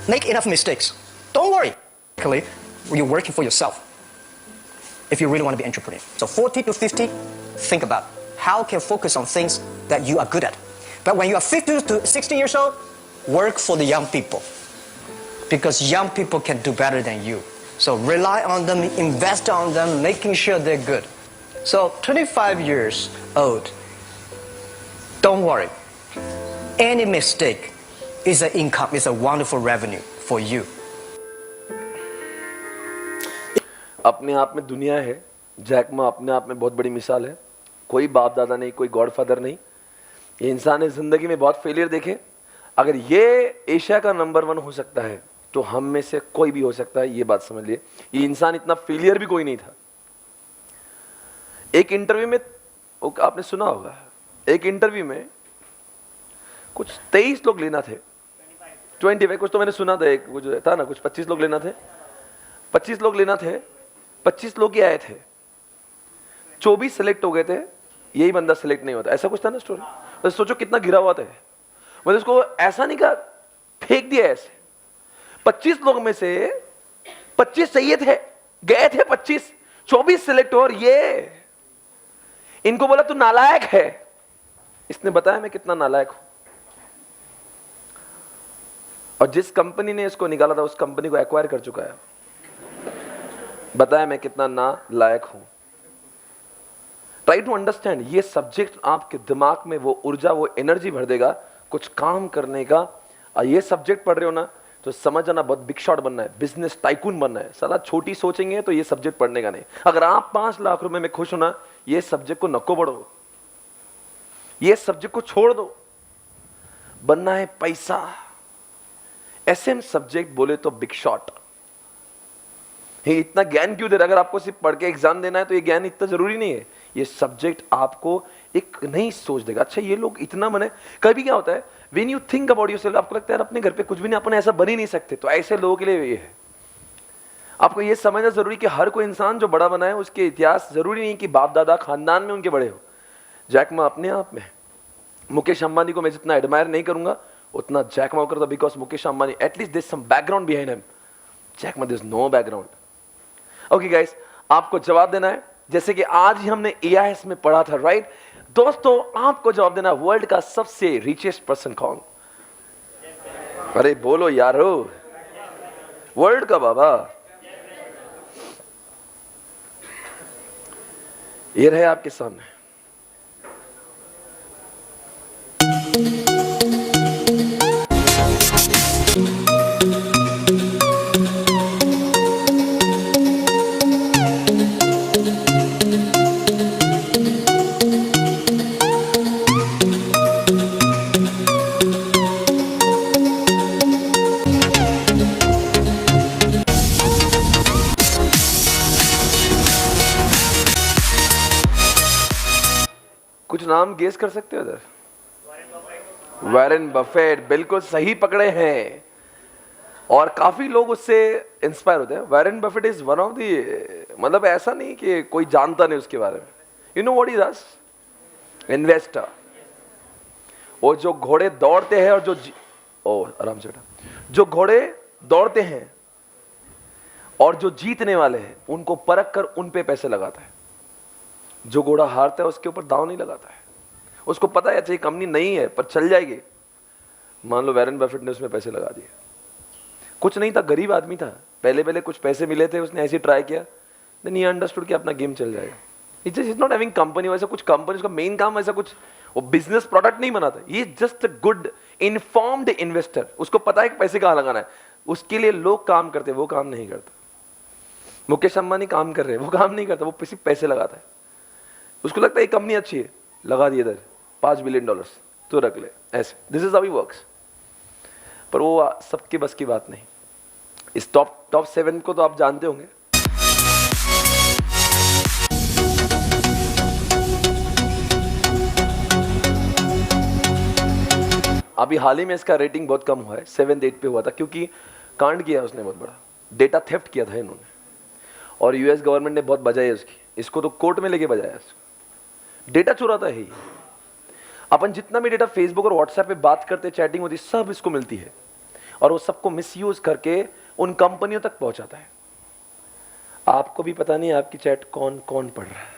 make enough mistakes. Don't worry. Basically, you're working for yourself if you really want to be entrepreneur. So 40 to 50, think about how can focus on things that you are good at. But when you are 50 to 60 years old, work for the young people because young people can do better than you. So rely on them, invest on them, making sure they're good. So 25 years old, don't worry. Any mistake is an income, is a wonderful revenue for you. अपने आप में दुनिया है। Jack Ma अपने आप में बहुत बड़ी मिसाल है। कोई बाप दादा नहीं, कोई गॉडफादर नहीं। ये इंसान ने जिंदगी में बहुत फेलियर देखे। अगर ये एशिया का नंबर 1 हो सकता है तो हम में से कोई भी हो सकता है, ये बात समझ लिए। ये इंसान इतना फेलियर भी कोई नहीं था। एक इंटरव्यू में आपने सुना होगा, एक इंटरव्यू में कुछ 23 लोग लेना थे, 25 कुछ तो मैंने सुना था, एक वो जो था ना, कुछ 25 लोग लेना थे, 25 लोग लेना थे, 25 लोग ही आए थे, 24 सेलेक्ट हो गए थे, यही बंदा सेलेक्ट नहीं होता, ऐसा कुछ था ना स्टोरी। तो सोचो कितना गिरा हुआ था। मतलब उसको ऐसा नहीं कहा फेंक दिया ऐसे, 25 लोग में से 25 चाहिए थे, गए थे 25, 24 सेलेक्ट हो, और ये इनको बोला तू नालायक है। इसने बताया मैं कितना नालायक हूं, और जिस कंपनी ने इसको निकाला था उस कंपनी को एक्वायर कर चुका है। बताया मैं कितना नालायक हूं। Try to understand. ये सब्जेक्ट आपके दिमाग में वो ऊर्जा, वो एनर्जी भर देगा कुछ काम करने का। और ये सब्जेक्ट पढ़ रहे हो ना तो समझ आना, बहुत बिग शॉट बनना है, बिजनेस टाइकून बनना है। साला छोटी सोचेंगे तो ये सब्जेक्ट पढ़ने का नहीं। अगर आप 5 लाख रुपए में खुश हो ना, ये सब्जेक्ट को नको पढ़ो, ये सब्जेक्ट को छोड़ दो। बनना है पैसा। एसएम सब्जेक्ट बोले तो बिग शॉट। ये इतना ज्ञान क्यों दे रहा है? अगर आपको सिर्फ पढ़ के एग्जाम देना है तो ये ज्ञान इतना जरूरी नहीं है। ये सब्जेक्ट आपको एक नई सोच देगा। अच्छा ये लोग इतना बने। कभी क्या होता है, when you think about yourself, आपको लगता है यार अपने घर पे कुछ भी नहीं, अपन ऐसा बन ही नहीं सकते। तो ऐसे लोगों के लिए ये है। आपको ये समझना जरूरी कि हर कोई इंसान जो बड़ा बना है उसके इतिहास जरूरी नहीं कि बाप दादा खानदान में उनके बड़े हो। जैक मा अपने आप में, मुकेश अंबानी को मैं जितना एडमायर नहीं करूंगा उतना जैक मा करता, because Mukesh Ambani at least there is some background behind him. Jack Ma there is no background. Okay guys, आपको जवाब देना है जैसे कि आज ही हमने एआईएस में पढ़ा था, राइट? दोस्तों आपको जवाब देना, वर्ल्ड का सबसे रिचेस्ट पर्सन कौन? अरे बोलो यारो, वर्ल्ड का बाबा। ये रहे आपके सामने। कुछ नाम गेस कर सकते हो इधर? वॉरेन बफेट, बिल्कुल सही पकड़े हैं। और काफी लोग उससे इंस्पायर होते हैं। Warren Buffett is one of the, मतलब ऐसा नहीं कि कोई जानता नहीं उसके बारे में। You know what he does? Investor. वो जो घोड़े दौड़ते हैं और जो आराम से बेटा, जो घोड़े दौड़ते हैं और जो जीतने वाले हैं उनको परख कर उन पे पैसे लगाता है। जो घोड़ा हारता है उसके ऊपर दांव नहीं लगाता है। उसको पता है अच्छा ये कंपनी नहीं है पर चल जाएगी। मान लो वॉरेन बफेट ने उसमें पैसे लगा दिए। कुछ नहीं था, गरीब आदमी था, पहले पहले कुछ पैसे मिले थे, उसने ऐसे ट्राई किया, देन ही अंडरस्टूड कि अपना गेम चल जाएगा। It's just not having company. वैसा कुछ कंपनी, उसका मेन काम वैसा कुछ वो बिजनेस प्रोडक्ट नहीं बनाता। ये just a good informed investor. उसको पता है कि पैसे कहाँ लगाना है। उसके लिए लोग काम करते, वो काम नहीं करता। मुकेश अंबानी काम कर रहे हैं, वो काम नहीं करता, वो सिर्फ पैसे लगाता है। उसको लगता है ये कंपनी अच्छी है, लगा दिए इधर $5 बिलियन, तो रख ले, ऐसे। This is how he works. पर वो सबके बस की बात नहीं। इस टॉप 7 को तो आप जानते होंगे। अभी हाल ही में इसका रेटिंग बहुत कम हुआ है, 7th 8 पे हुआ था, क्योंकि कांड किया उसने बहुत बड़ा, डेटा थेफ्ट किया था इन्होंने, और यूएस गवर्नमेंट ने बहुत बजाई उसकी, इसको तो कोर्ट में लेके बजाया। डेटा चुराता है ही। अपन जितना भी डेटा फेसबुक और व्हाट्सएप पे बात करते, चैटिंग होती, सब इसको मिलती है, और वो सबको मिसयूज करके उन कंपनियों तक पहुंचाता है। आपको भी पता नहीं आपकी चैट कौन कौन पढ़ रहा है।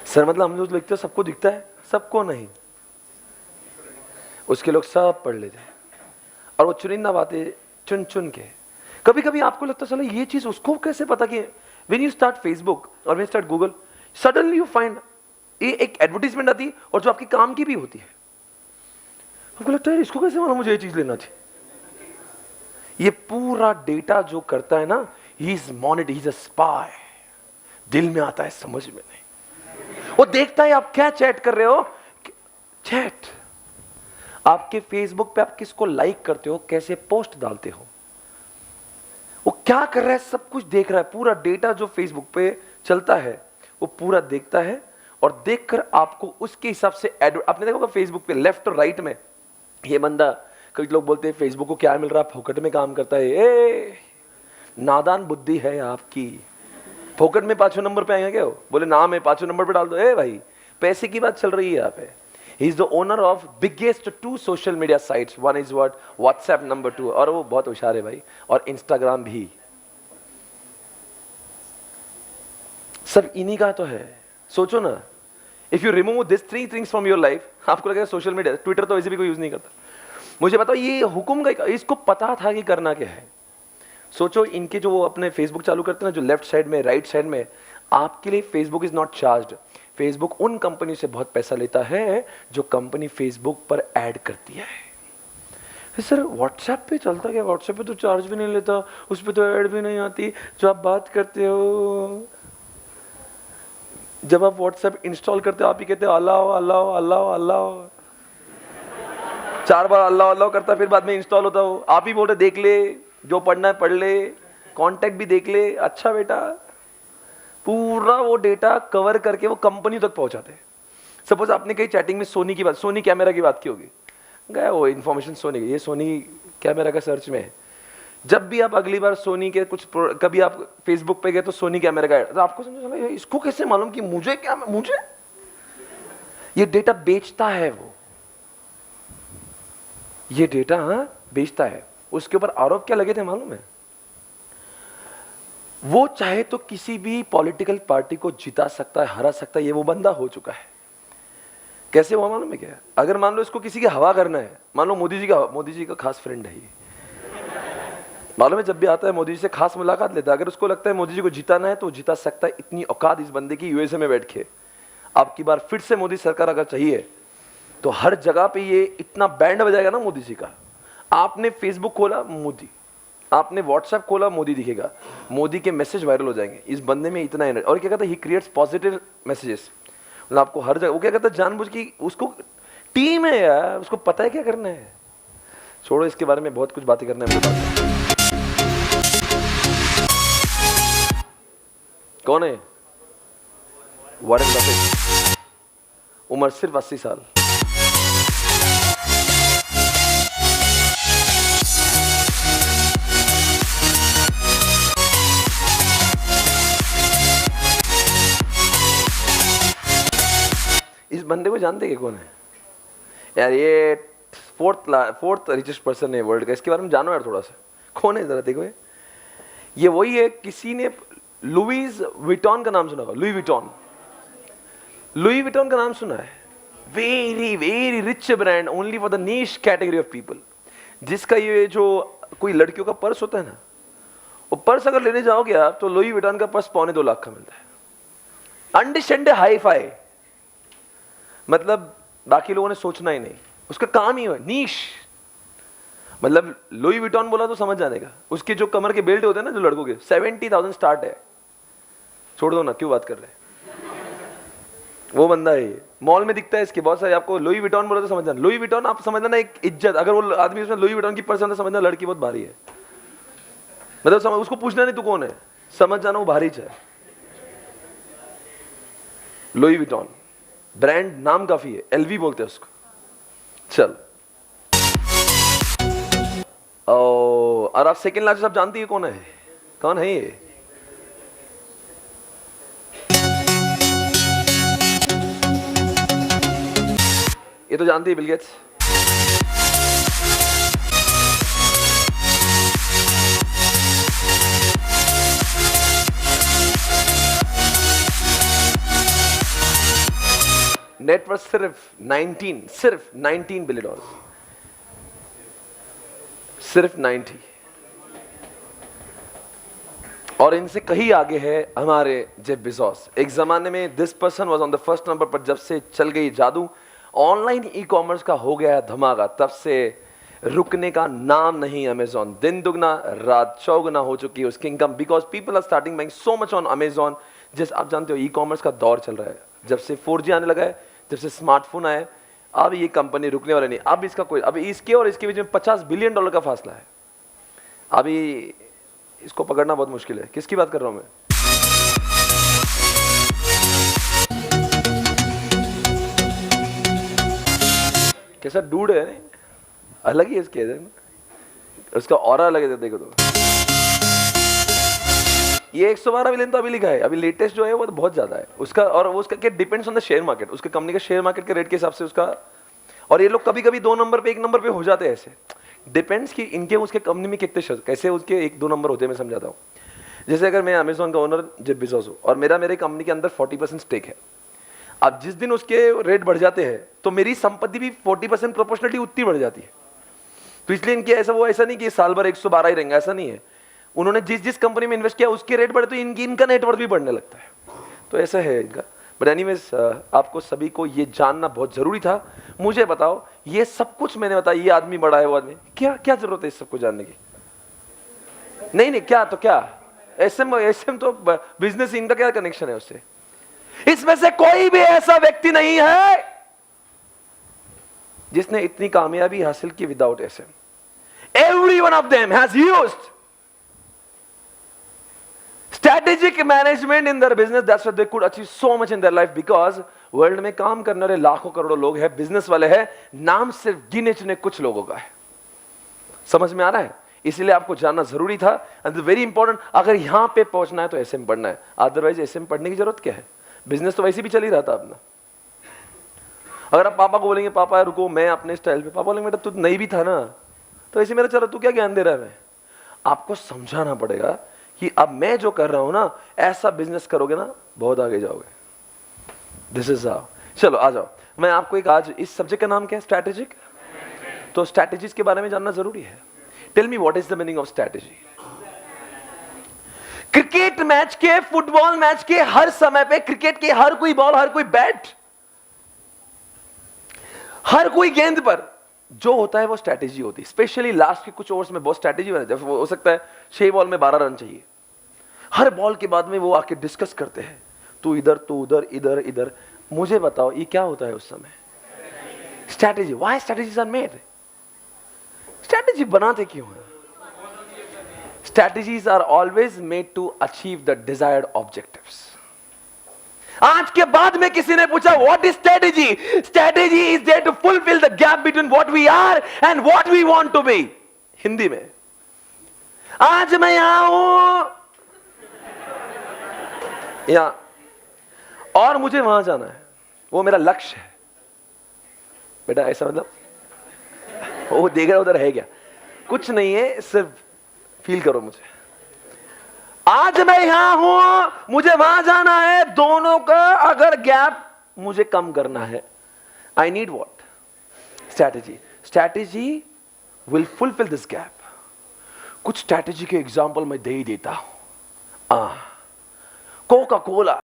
सर मतलब हम जो लिखते हैं सबको दिखता है, सबको नहीं, उसके लोग सब पढ़ लेते हैं, और वो चुनिंदा बातें चुन चुन के। कभी कभी आपको लगता है चलो ये चीज उसको कैसे पता कि व्हेन यू स्टार्ट फेसबुक और when start Google, suddenly you find ये एक एडवर्टीजमेंट आती और जो आपके काम की भी होती है। हमको लगता है इसको कैसे मालूम मुझे ये चीज लेना चाहिए। ये पूरा डेटा जो करता है ना, he is monitor, he is a spy. दिल में आता है, समझ में नहीं। वो देखता है आप क्या चैट कर रहे हो, चैट आपके फेसबुक पे आप किसको लाइक करते हो, कैसे पोस्ट डालते हो, वो क्या कर रहा है, सब कुछ देख रहा है। पूरा डेटा जो फेसबुक पे चलता है वो पूरा देखता है, और देखकर आपको उसके हिसाब से आपने देखा होगा फेसबुक पे लेफ्ट और राइट में ये बंदा, कई लोग बोलते हैं फेसबुक को क्या मिल रहा है, फोकट में काम करता है। ए नादान बुद्धि है आपकी, फोकट में 5वें नंबर पे आएंगे क्या हो, बोले नाम है 5वें नंबर पे डाल दो। ए भाई पैसे की बात चल रही है यहाँ पे। He is the owner of biggest 2 social media sites, one is what WhatsApp, number 2, और वो बहुत होशियार है भाई, और इंस्टाग्राम भी, सब इन्हीं का तो है। सोचो ना, if you remove this 3 things from your life, आपको लगेगा सोशल मीडिया, ट्विटर तो वैसे भी कोई यूज नहीं करता। मुझे बताओ ये हुक्म का, इसको पता था कि करना क्या है। सोचो इनके जो अपने फेसबुक चालू करते हैं ना, जो लेफ्ट साइड में राइट साइड में, आपके लिए Facebook is not charged. Facebook उन कंपनी से बहुत पैसा लेता है जो कंपनी फेसबुक पर ऐड करती है। सर व्हाट्सएप पे चलता क्या, व्हाट्सएप पे तो चार्ज भी नहीं लेता, उस पर तो ऐड भी नहीं आती, जो आप बात करते हो। जब आप व्हाट्सएप इंस्टॉल करते हो आप ही कहते हो अल्लाह अल्लाह अल्लाह अल्लाह, 4 बार अल्लाह अल्लाह करता, फिर बाद में इंस्टॉल होता हो। आप ही बोल रहे देख ले, जो पढ़ना है पढ़ ले, कॉन्टैक्ट भी देख ले। अच्छा बेटा, पूरा वो डेटा कवर करके वो कंपनी तक पहुंचाते हैं। सपोज आपने कहीं चैटिंग में सोनी की बात, सोनी कैमरा की बात की होगी, गया वो इन्फॉर्मेशन सोनी की, ये सोनी कैमरा का सर्च में है। जब भी आप अगली बार सोनी के कुछ, कभी आप फेसबुक पे गए तो सोनी कैमरा का, तो आपको समझ चला इसको कैसे मालूम कि मुझे क्या, मुझे ये डेटा बेचता है, वो ये डेटा बेचता है। उसके ऊपर आरोप क्या लगे थे मालूम है, वो चाहे तो किसी भी पॉलिटिकल पार्टी को जिता सकता है, हरा सकता है, ये वो बंदा हो चुका है। कैसे हुआ मालूम है क्या, अगर मान लो इसको किसी की हवा करना है, मान लो मोदी जी का खास फ्रेंड है ये, मालूम है जब भी आता है मोदी जी से खास मुलाकात लेता है। अगर उसको लगता है मोदी जी को जिताना है तो जिता सकता है, इतनी औकात इस बंदे की यूएसए में बैठ के। आपकी बार फिर से मोदी सरकार अगर चाहिए तो हर जगह पे ये इतना बैंड बजाएगा ना मोदी जी का। आपने फेसबुक खोला मोदी, आपने व्हाट्सएप खोला मोदी दिखेगा, मोदी के मैसेज वायरल हो जाएंगे। इस बंदे में इतना एनर्जी, और क्या कहता है, ही क्रिएट्स पॉजिटिव मैसेजेस, मतलब आपको हर जगह। वो क्या कहता है, जानबूझ की, उसको टीम है यार, उसको पता है क्या करना है। छोड़ो इसके बारे में, बहुत कुछ बातें करना है। कौन है, वॉरेन बफेट, उम्र सिर्फ 80 साल। इस बंदे को जानते हैं कौन है यार, ये फोर्थ रिचेस्ट पर्सन है वर्ल्ड का। इसके बारे में जानो यार थोड़ा सा, कौन है जरा देखो। ये वही है, किसी ने लुईस विटॉन का नाम सुना होगा, लुई विटॉन का नाम सुना है। Very very rich brand, only for the niche category of people. जिसका ये जो कोई लड़कियों का पर्स होता है ना, वो पर्स अगर लेने जाओगे आप तो लुई विटॉन का पर्स 2.25 लाख का मिलता है। अंडरस्टैंड हाई फाई, मतलब बाकी लोगों ने सोचना ही नहीं, उसका काम ही है नीश। मतलब लुई विटॉन बोला तो समझ जाने का। उसके जो कमर के बेल्ट होते हैं ना जो लड़कों के, 70,000 स्टार्ट है। छोड़ दो ना, क्यों बात कर रहे हैं। वो बंदा है ये, मॉल में दिखता है इसके बहुत सारे। आपको लुई विटॉन बोला तो समझना, लुई विटॉन आप समझना ना एक इज्जत, अगर वो आदमी उसमें लुई विटॉन की पर्स है तो समझना लड़की बहुत भारी है। मतलब समझ, उसको पूछना नहीं तू कौन है, समझ जाना वो भारी है। लुई विटॉन ब्रांड नाम काफी है, एलवी बोलते हैं उसको। चल और आप सेकंड लार्जेस्ट आप जानती है कौन है? कौन है ये? ये तो जानती है, बिल गेट्स। नेटवर्थ सिर्फ 19 बिलियन डॉलर, सिर्फ 90। और इनसे कहीं आगे है हमारे जेफ बेजोस। एक जमाने में this person was on the first number, पर जब से चल गई जादू, ऑनलाइन ई कॉमर्स का हो गया धमाका, तब से रुकने का नाम नहीं। अमेजॉन दिन दुगना रात चौगुना हो चुकी है उसकी income, because people are starting buying so much on Amazon. जैसे आप जानते हो ई कॉमर्स का दौर चल रहा है, जब से 4G आने लगा है, जब से स्मार्टफोन आए, अब ये कंपनी रुकने वाला नहीं। अब इसका कोई, अब इसके और इसके बीच में $50 बिलियन का फासला है। अभी इसको पकड़ना बहुत मुश्किल है। किसकी बात कर रहा हूं मैं? कैसा डूड है, अलग ही है इसके, उसका ऑरा अलग है। देखो तो ये 112 बिलियन तो अभी लिखा है, अभी लेटेस्ट जो है वो तो बहुत ज्यादा है उसका। और वो उसका क्या depends on the share market, उसके कंपनी के शेयर मार्केट के रेट के हिसाब से उसका। और ये लोग कभी कभी 2 नंबर पे 1 नंबर पे हो जाते हैं, ऐसे डिपेंड्स कि इनके उसके कंपनी में कितने शेयर, कैसे उसके 1-2 नंबर होते हैं, मैं समझाता हूँ। जैसे अगर मैं अमेजॉन का ओनर जेफ बेजोस हूँ और मेरे कंपनी के अंदर 40% स्टेक है, अब जिस दिन उसके रेट बढ़ जाते हैं तो मेरी संपत्ति भी 40% प्रोपोर्शनली उतनी बढ़ जाती है। तो इसलिए इनके ऐसा नहीं कि साल भर 112 ही रहेंगे, ऐसा नहीं है। उन्होंने जिस कंपनी में इन्वेस्ट किया उसके रेट बढ़े तो इनका नेटवर्थ भी बढ़ने लगता है। तो ऐसा है इनका। बट एनीवेज, आपको सभी को ये जानना बहुत जरूरी था। मुझे बताओ, ये सब कुछ मैंने बताया, ये आदमी बड़ा है, वो आदमी, क्या जरूरत है इस सबको जानने की? नहीं, क्या एसएम तो बिजनेस, इनका क्या कनेक्शन है उससे? इसमें से कोई भी ऐसा व्यक्ति नहीं है जिसने इतनी कामयाबी हासिल की without SM. Every one of them has used strategic management in their business. That's why they could achieve so much in their life, because world में काम करने वाले लाखों करोड़ों लोग हैं, बिजनेस वाले हैं, नाम सिर्फ गिने चुने कुछ लोगों का है। समझ में आ रहा है? इसलिए आपको जानना जरूरी था, एंड वेरी इंपॉर्टेंट। अगर यहां पे पहुंचना है तो एसएम पढ़ना है, अदरवाइज एसएम पढ़ने की जरूरत क्या है? बिजनेस तो वैसे भी चल ही रहा था अपना। अगर आप पापा को बोलेंगे, पापा रुको मैं अपने स्टाइल पे, पापा बोलेंगे बेटा तू नहीं भी था ना, तो ऐसे मेरा चलो, तू क्या ज्ञान दे रहा है? मैं आपको समझाना पड़ेगा कि अब मैं जो कर रहा हूं ना, ऐसा बिजनेस करोगे ना बहुत आगे जाओगे। This is how. चलो आ जाओ, मैं आपको एक, आज इस सब्जेक्ट का नाम क्या है? स्ट्रैटेजिक। तो स्ट्रैटेजीज के बारे में जानना जरूरी है। Tell me what is the meaning of strategy. Cricket match के, फुटबॉल मैच के हर समय पे, क्रिकेट के हर कोई बॉल, हर कोई बैट, हर कोई गेंद पर जो होता है वो स्ट्रैटेजी होती है। स्पेशली लास्ट के कुछ ओवर्स में बहुत स्ट्रैटेजी बना, जब हो सकता है 6 बॉल में 12 रन चाहिए, हर बॉल के बाद में वो आके डिस्कस करते हैं, तू इधर, तू उधर, इधर इधर। मुझे बताओ ये क्या होता है उस समय? Strategy. Why strategies are made? Strategy बनाते क्यों हैं? Strategies are always made to achieve the desired objectives. आज के बाद में किसी ने पूछा what is strategy? Strategy is there to fulfil the gap between what we are and what we want to be. Hindi में, आज मैं यहां हूं यहां और मुझे वहां जाना है, वो मेरा लक्ष्य है। बेटा ऐसा मतलब वो देख रहा उधर है क्या? कुछ नहीं है, सिर्फ फील करो मुझे। आज मैं यहां हूं, मुझे वहां जाना है, दोनों का अगर गैप मुझे कम करना है, I need what? Strategy. Strategy will fulfil this gap. कुछ स्ट्रैटेजी के एग्जांपल मैं दे ही देता हूं। Coca Cola,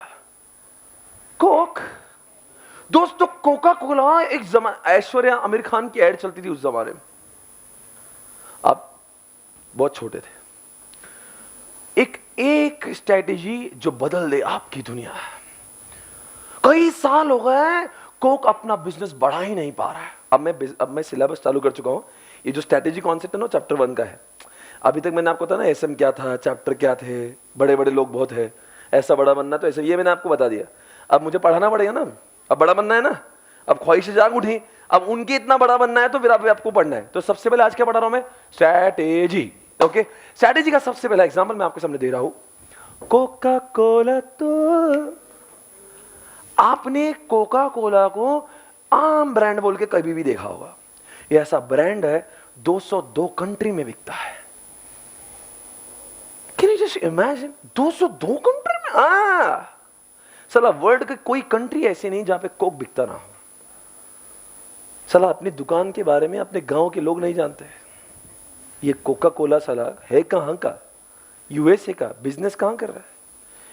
Coke. दोस्तों कोका कोला एक जमाना, ऐश्वर्या आमिर खान की एड चलती थी उस जमाने में, आप बहुत छोटे थे। एक स्ट्रैटेजी जो बदल दे आपकी दुनिया। कई साल हो गए कोक अपना बिजनेस बढ़ा ही नहीं पा रहा है। अब मैं सिलेबस चालू कर चुका हूं। ये जो स्ट्रेटेजी कॉन्सेप्ट है ना चैप्टर 1 का है। अभी तक मैंने आपको बताया ना एसएम क्या था, चैप्टर क्या थे, बड़े बड़े लोग बहुत है, ऐसा बड़ा बनना तो ऐसे, ये मैंने आपको बता दिया। अब मुझे पढ़ाना पड़ेगा ना, अब बड़ा बनना है ना, अब ख्वाहिशें जाग उठी, अब उनके इतना बड़ा बनना है तो फिर अब आपको पढ़ना है। तो सबसे पहले आज क्या पढ़ा रहा हूं मैं? स्ट्रैटेजी। ओके, स्ट्रैटेजी का सबसे पहला एग्जांपल मैं आपके सामने दे रहा हूं। Coca Cola. तो आपने कोका कोला को आम ब्रांड बोल के कभी भी देखा होगा। ये ऐसा ब्रांड है 202 कंट्री में बिकता है। Can you just imagine 202 country में? साला वर्ल्ड के कोई कंट्री ऐसी नहीं जहां पे कोक बिकता ना हो। साला अपनी दुकान के बारे में अपने गांव के लोग नहीं जानते। ये कोका कोला साला है कहां का? यूएसए का। बिजनेस कहां कर रहा है?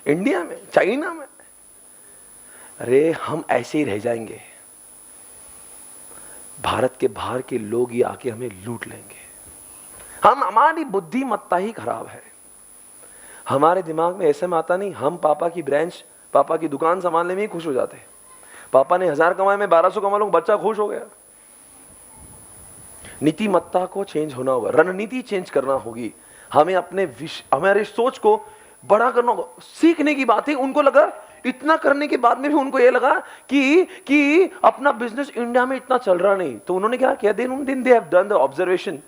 इंडिया में, चाइना में। अरे हम ऐसे ही रह जाएंगे, भारत के बाहर के लोग ही आके हमें लूट लेंगे। हमारी बुद्धिमत्ता ही खराब है। हमारे दिमाग में ऐसे में आता नहीं, हम पापा की ब्रांच, पापा की दुकान संभालने में ही खुश हो जाते हैं। पापा ने 1000 कमाए, में 1200 कमा लूं, बच्चा खुश हो गया। नीतिमत्ता को चेंज होना होगा, रणनीति चेंज करना होगी। हमें हमारे सोच को बड़ा करना होगा। सीखने की बात है, उनको लगा इतना करने के बाद में भी उनको ये लगा कि अपना बिजनेस इंडिया में इतना चल रहा नहीं, तो उन्होंने क्या किया? दिन they have done the observation.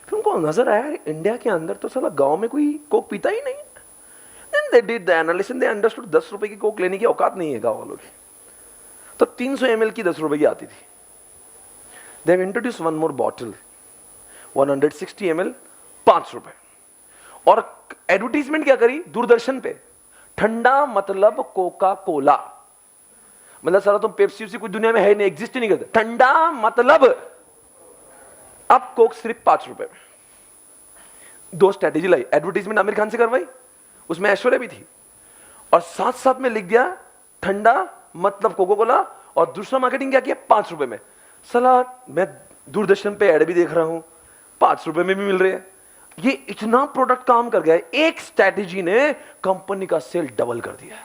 फिर उनको नजर आया इंडिया के अंदर तो साला गांव में कोई कोक पीता ही नहीं। Then they did the analysis, they understood 10 रुपए की कोक लेने की औकात नहीं है गांव वालों की, तो 300 ml की 10 रुपए की आती थी। They have introduced one more bottle, 160 ml, 5 रुपए। और एडवर्टीजमेंट क्या करी दूरदर्शन पे? ठंडा मतलब कोका कोला। मतलब सारा तुम पेप्सी कुछ दुनिया में है नहीं, एग्जिस्ट ही नहीं करता। ठंडा मतलब अब कोक सिर्फ 5 रुपए। 2 स्ट्रेटेजी लाई। एडवर्टीजमेंट आमिर खान से करवाई, उसमें ऐश्वर्या भी थी, और साथ साथ में लिख दिया ठंडा मतलब कोका कोला, और दूसरा मार्केटिंग क्या किया? 5 रुपए में। साला मैं दूरदर्शन पे एड भी देख रहा हूं, 5 रुपए में भी मिल रहे हैं। ये इतना प्रोडक्ट काम कर गया है, एक स्ट्रैटेजी ने कंपनी का सेल डबल कर दिया।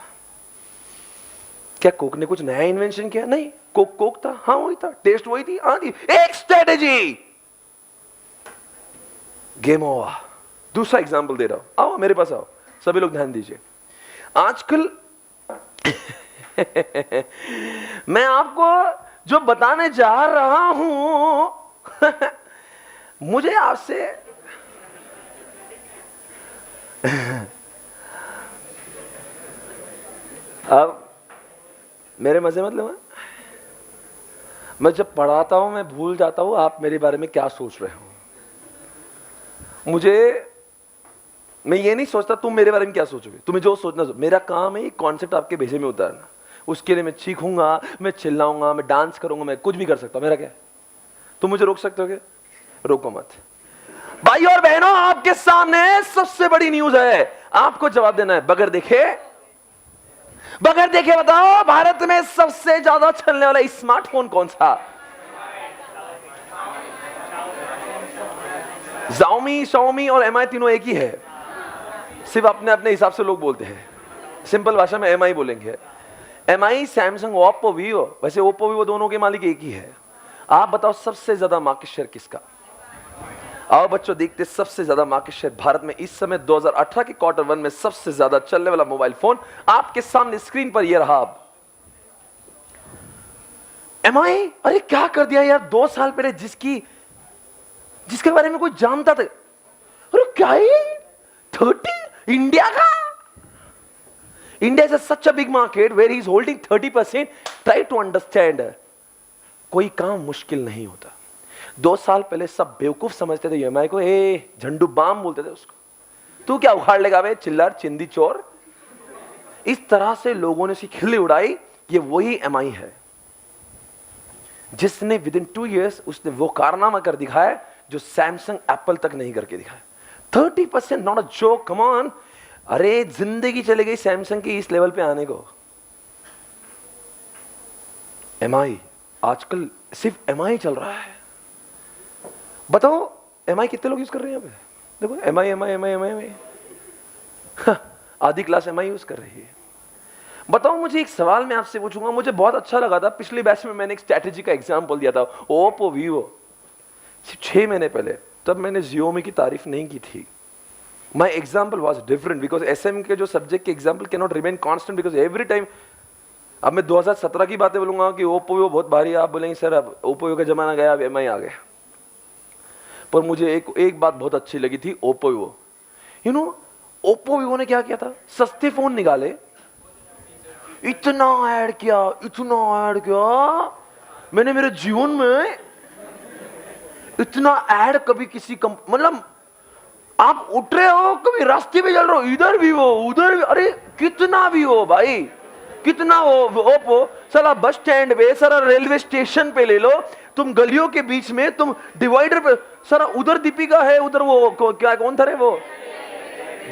क्या कोक ने कुछ नया इन्वेंशन किया? नहीं, कोक था, हाँ वही था, टेस्ट वही थी, हाँ थी। एक स्ट्रैटेजी, गेम ओवर। दूसरा एग्जांपल दे रहा हूं, आओ मेरे पास आओ, सभी लोग ध्यान दीजिए। आजकल मैं आपको जो बताने जा रहा हूं मुझे आपसे अब मेरे मजे मत लेना। मैं जब पढ़ाता हूं मैं भूल जाता हूं आप मेरे बारे में क्या सोच रहे हो। मैं ये नहीं सोचता तुम मेरे बारे में क्या सोचोगे, तुम्हें जो सोचना मेरा काम है ये कॉन्सेप्ट आपके भेजे में उतारना। उसके लिए मैं चीखूंगा, मैं चिल्लाऊंगा, मैं डांस करूंगा, मैं कुछ भी कर सकता हूं। मेरा क्या, तुम मुझे रोक सकते हो क्या? रोको मत। भाई और बहनों, आपके सामने सबसे बड़ी न्यूज है, आपको जवाब देना है बगैर देखे बताओ भारत में सबसे ज्यादा चलने वाला स्मार्टफोन कौन सा? Xiaomi और MI तीनों एक ही है, सिर्फ अपने अपने हिसाब से लोग बोलते हैं। सिंपल भाषा में MI बोलेंगे। MI, Samsung, Oppo, Vivo. वैसे ओप्पो वीवो दोनों के मालिक एक ही है। आप बताओ सबसे ज्यादा मार्केट शेयर किसका? आओ बच्चों देखते, सबसे ज्यादा मार्केट शेयर भारत में इस समय 2018 के क्वार्टर 1 में सबसे ज्यादा चलने वाला मोबाइल फोन आपके सामने स्क्रीन पर ये रहा। MI, अरे क्या कर दिया यार, 2 साल पहले जिसके बारे में कोई जानता था, अरे क्या है 30 इंडिया का। India is such a big market where he is holding 30%। Try to understand, कोई काम मुश्किल नहीं होता। 2 साल पहले सब बेवकूफ समझते थे MI को, झंडू बाम बोलते थे उसको। तू क्या उखाड़ लेगा बे, चिल्लार चिंदी चोर। इस तरह से लोगों ने उसकी खिल्ली उड़ाई। ये वही MI है जिसने विदिन 2 years उसने वो कारनामा कर दिखाया जो सैमसंग एप्पल तक नहीं करके दिखाया। 30% not a joke, come on. अरे जिंदगी चली गई सैमसंग की इस लेवल पे आने को। MI आजकल सिर्फ MI चल रहा है। बताओ MI कितने लोग यूज कर रहे हैं? यहाँ पे देखो MI आधी क्लास MI यूज कर रही है। बताओ मुझे एक सवाल मैं आपसे पूछूंगा, मुझे बहुत अच्छा लगा था पिछले बैच में मैंने एक स्ट्रैटेजी का एग्जांपल दिया था, ओप्पो वीवो, 6 महीने पहले, तब मैंने Xiaomi की तारीफ नहीं की थी। My example was different because SM के जो सब्जेक्ट के example can not remain constant because every time. अब मैं 2017 की बातें बोलूंगा कि ओप्पो वीवो बहुत भारी है, आप बोलेंगे सर अब ओप्पो वीवो का जमाना गया, अब MI आ गया। पर मुझे एक बात बहुत अच्छी लगी थी Oppo Vivo, you know Oppo Vivo ने क्या किया था, सस्ते फोन निकाले, इतना ऐड किया, मैंने मेरे जीवन में इतना ऐड कभी किसी मतलब आप उठ रहे हो कभी रास्ते में चल रहे हो, इधर भी हो उधर भी, अरे कितना भी हो भाई, कितना हो ओप्पो, साला बस स्टैंड पे, सारा रेलवे स्टेशन पे ले लो, तुम गलियों के बीच में, तुम डिवाइडर पे, सारा उधर दीपिका है, उधर वो क्या कौन था रे वो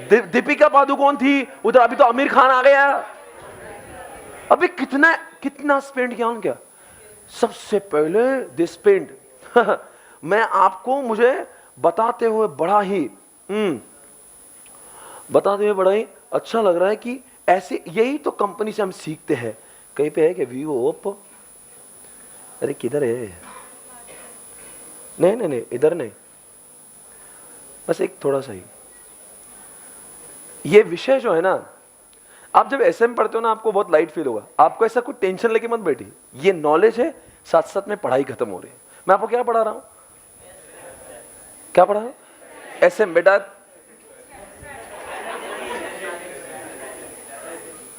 दीपिका पादुकोण थी उधर, अभी तो आमिर खान आ गया। अभी कितना स्पेंड किया उनका, सबसे पहले दे स्पेंड मैं आपको मुझे बताते हुए बड़ा ही अच्छा लग रहा है कि ऐसे यही तो कंपनी से हम सीखते हैं। कहीं पे है कि वीवो ओप्पो, अरे किधर है, नहीं इधर नहीं, बस एक थोड़ा सा ही, ये विषय जो है ना, आप जब SM पढ़ते हो ना आपको बहुत लाइट फील होगा, आपको ऐसा कोई टेंशन लेके मत बैठिए, ये नॉलेज है, साथ साथ में पढ़ाई खत्म हो रही है। मैं आपको क्या पढ़ा रहा हूं, SM बेटा,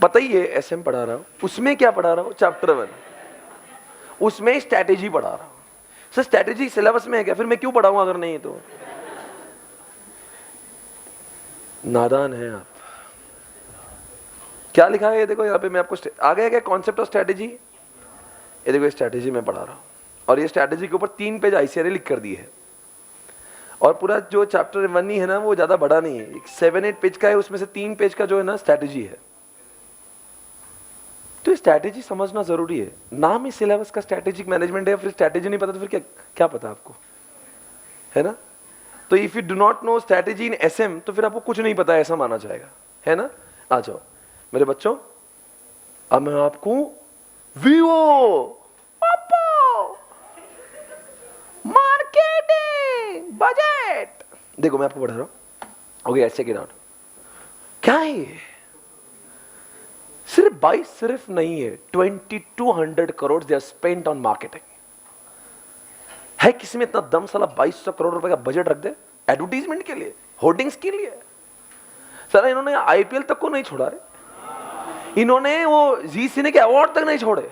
पता ही है SM पढ़ा रहा हूं, उसमें क्या पढ़ा रहा हूं, चैप्टर 1, उसमें स्ट्रैटेजी पढ़ा रहा हूं। सर स्ट्रैटेजी सिलेबस में है क्या, फिर मैं क्यों पढ़ाऊंगा अगर नहीं तो, नादान है आप। क्या लिखा है ये देखो यहाँ पे, मैं आपको आ गया क्या कॉन्सेप्ट ऑफ स्ट्रैटेजी, ये देखो स्ट्रैटेजी मैं पढ़ा रहा हूं, और ये स्ट्रैटेजी के ऊपर 3 पेज ICRA लिख कर दी है, और पूरा जो चैप्टर 1 ही है ना वो ज्यादा बड़ा नहीं है, 7-8 पेज का है, उसमें से 3 पेज का जो है ना स्ट्रैटेजी है। तो स्ट्रैटेजी समझना जरूरी है, नाम ही सिलेबस का स्ट्रैटेजिक मैनेजमेंट है, फिर स्ट्रैटेजी नहीं पता तो फिर क्या पता आपको, है ना। तो if you do not no strategy in SM तो फिर आपको कुछ नहीं पता, ऐसा माना जाएगा, है ना। आ जाओ मेरे बच्चों, अब मैं आपको वीवो, ओप्पो, मार्केटिंग, बजट, देखो मैं आपको पढ़ा रहा हूं, ओके चेक इट आउट। क्या है ये, सिर्फ नहीं है, 2200 crore they are spent on marketing. है किसी में इतना दम, साला 2200 करोड़ रुपए का बजट रख दे एडवर्टीजमेंट के लिए, होर्डिंग्स के लिए। साला इन्होंने IPL तक को नहीं छोड़ा रे, इन्होंने वो जी सिने के अवार्ड तक नहीं छोड़े।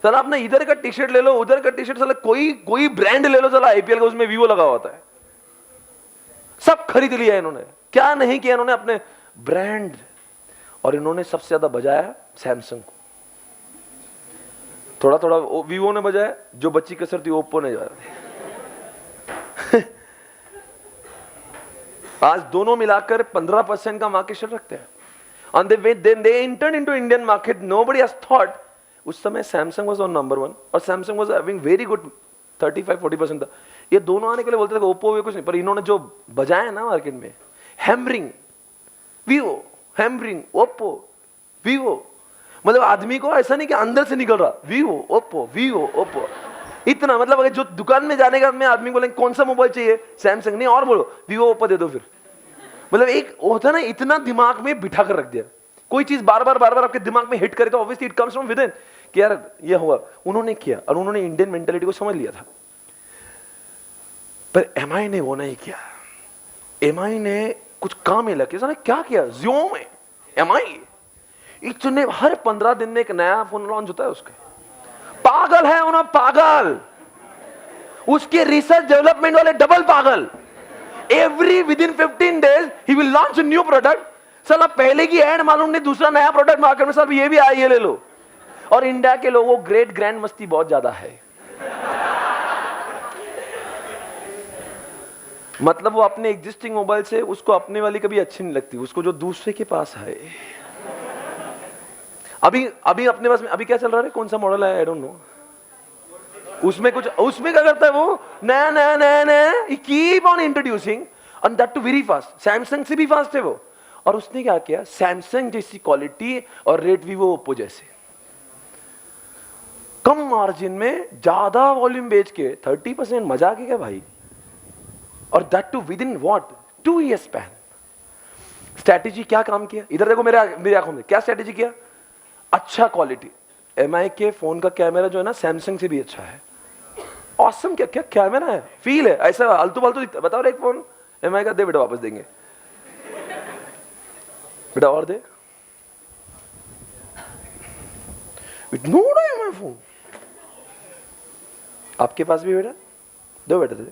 साला अपना इधर का टी शर्ट ले लो, उधर का टी शर्ट, साला कोई ब्रांड ले लो, साला IPL का उसमें वीवो लगा होता है, सब खरीद लिया इन्होंने। क्या नहीं किया इन्होंने अपने ब्रांड, और इन्होंने सबसे ज्यादा बजाया सैमसंग को, थोड़ा वीवो ने बजाया, जो बच्ची कसर थी ओप्पो ने बजाया। आज दोनों मिलाकर 15% का मार्केट शेयर रखते हैं। And they entered into Indian market. Nobody has thought. उस समय Samsung was on number 1 और Samsung was having very good 35-40% था। ये दोनों आने के लिए बोलते थे ओप्पो वे कुछ नहीं, पर इन्होंने जो बजाया ना मार्केट में, hammering Vivo, hammering Oppo Vivo, मतलब आदमी को ऐसा नहीं कि अंदर से निकल रहा वीवो ओप्पो इतना, मतलब अगर जो दुकान में जाने का मैं आदमी को बोलेंगे कौन सा मोबाइल चाहिए, सैमसंग नहीं, और बोलो वीवो ओप्पो दे दो, फिर मतलब एक होता ना, इतना दिमाग में बिठा कर रख दिया। कोई चीज बार बार आपके दिमाग में हिट करे तो obviously it comes from with in कि यार ये हुआ। उन्होंने किया और उन्होंने इंडियन मेंटालिटी को समझ लिया था, पर MI ने वो नहीं किया। MI ने कुछ काम ही लगे, क्या किया, Xiaomi में MI इतने हर 15 दिन में एक नया फोन लॉन्च होता है उसके, पागल है उन्होंने, पागल, उसके रिसर्च डेवलपमेंट वाले डबल पागल। Every within 15 days he will launch a new product. साला पहले की एड मालूम नहीं, दूसरा नया प्रोडक्ट मार्केट में, साहब ये भी आया, ये ले लो। और इंडिया के लोगों ग्रेट ग्रैंड मस्ती बहुत ज्यादा है, मतलब वो अपने एग्जिस्टिंग मोबाइल से उसको अपने वाली कभी अच्छी नहीं लगती, उसको जो दूसरे के पास है। अभी अपने पास में अभी क्या चल रहा है, कौन सा मॉडल है, आई डोंट नो, उसमें क्या करता है वो, नया keep on introducing, and that too very fast. Samsung से भी फास्ट है वो, और उसने क्या किया, सैमसंग जैसी क्वालिटी और रेट वीवो ओप्पो जैसे, कम मार्जिन में ज्यादा वॉल्यूम बेच के 30% मजाक है क्या भाई, और that too within what 2 year span. स्ट्रैटेजी क्या काम किया, इधर देखो मेरी आंखों में, क्या स्ट्रैटेजी किया, अच्छा क्वालिटी। एमआई के फोन का कैमरा जो है ना सैमसंग से भी अच्छा है, ऑसम क्या क्या कैमरा है, फील है, ऐसा आलतू फालतू दिखता। बताओ एक फोन एमआई का दे बेटा, वापस देंगे बेटा, और दे नो एमआई फोन आपके पास भी बेटा, दो बेटा, दे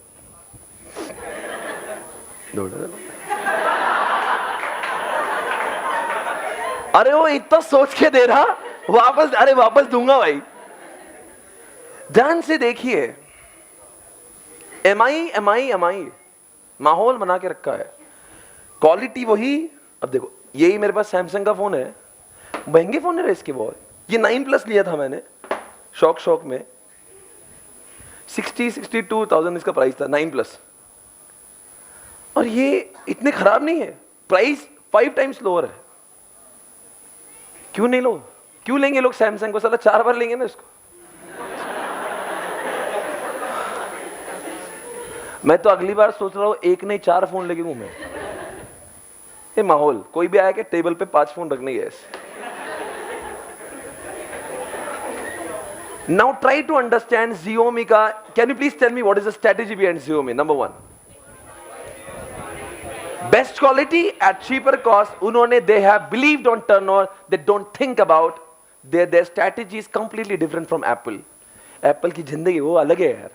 दो बेटा। अरे वो इतना सोच के दे रहा, वापस, अरे वापस दूंगा भाई। ध्यान से देखिए, एमआई माहौल बना के रखा है, क्वालिटी वही। अब देखो यही मेरे पास सैमसंग का फोन है, महंगे फोन है इसके बहुत, ये 9+ लिया था मैंने शौक में, 62,000 इसका प्राइस था 9+, और ये इतने खराब नहीं है, प्राइस 5 टाइम्स लोअर है। क्यों नहीं लो, क्यों लेंगे लोग सैमसंग को, साला 4 बार लेंगे ना इसको। मैं तो अगली बार सोच रहा हूं 1 नहीं 4 फोन लेके घूमे। ये माहौल, कोई भी आया कि टेबल पे 5 फोन रखने गए। Now try to understand Xiaomi का, can you please tell me what is the strategy behind Xiaomi? Number 1, best quality at cheaper cost. उन्होंने they have believed on turnover, they don't think about their strategy is completely different from Apple. Apple की जिंदगी वो अलग है यार,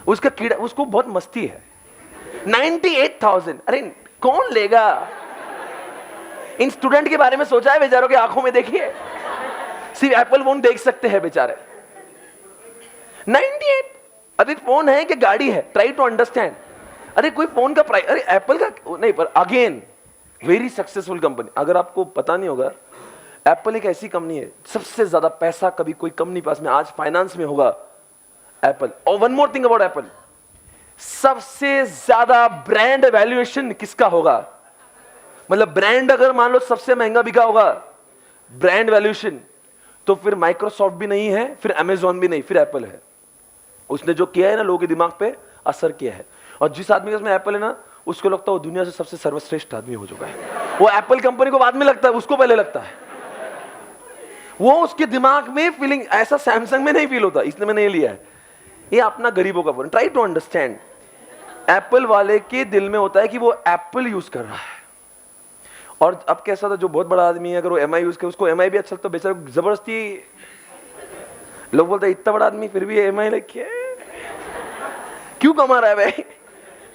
उसका कीड़ा, उसको बहुत मस्ती है। 98,000, अरे कौन लेगा? इन स्टूडेंट के बारे में सोचा है बेचारों की आंखों में? देखिए सिर्फ एप्पल फोन देख सकते हैं बेचारे। 98, अभी फोन है कि गाड़ी है? Try to understand. अरे कोई फोन का प्राइस, अरे एप्पल का नहीं, पर अगेन वेरी सक्सेसफुल कंपनी। अगर आपको पता नहीं होगा, एप्पल एक ऐसी कंपनी है, सबसे ज्यादा पैसा कभी कोई कंपनी पास में आज फाइनेंस में होगा एप्पल। और one more thing about Apple, सबसे ज्यादा ब्रांड वैल्यूएशन किसका होगा? मतलब ब्रांड अगर मान लो सबसे महंगा बिका होगा ब्रांड वैल्यूएशन, तो फिर माइक्रोसॉफ्ट भी नहीं है, फिर अमेजॉन भी नहीं, फिर एप्पल है। उसने जो किया है ना, लोगों के दिमाग पे असर किया है। और जिस आदमी के उसमें एप्पल है ना, उसको लगता है वो दुनिया से सबसे सर्वश्रेष्ठ आदमी हो चुका है। वो एप्पल कंपनी को बाद में लगता है, उसको पहले लगता है। वो उसके दिमाग में फीलिंग, ऐसा सैमसंग में नहीं फील होता, इसने मैंने नहीं लिया है। ये अपना गरीबों का phone. Try to understand, Apple वाले के दिल में होता है कि वो एप्पल यूज कर रहा है। और अब कैसा था, जो बहुत बड़ा आदमी है, अगर वो एमआई यूज करे, उसको एमआई भी अच्छा लगता है, बेचारा जबरदस्ती लोग बोलते हैं इतना बड़ा आदमी फिर भी एमआई लेके क्यों कमा रहा है भाई?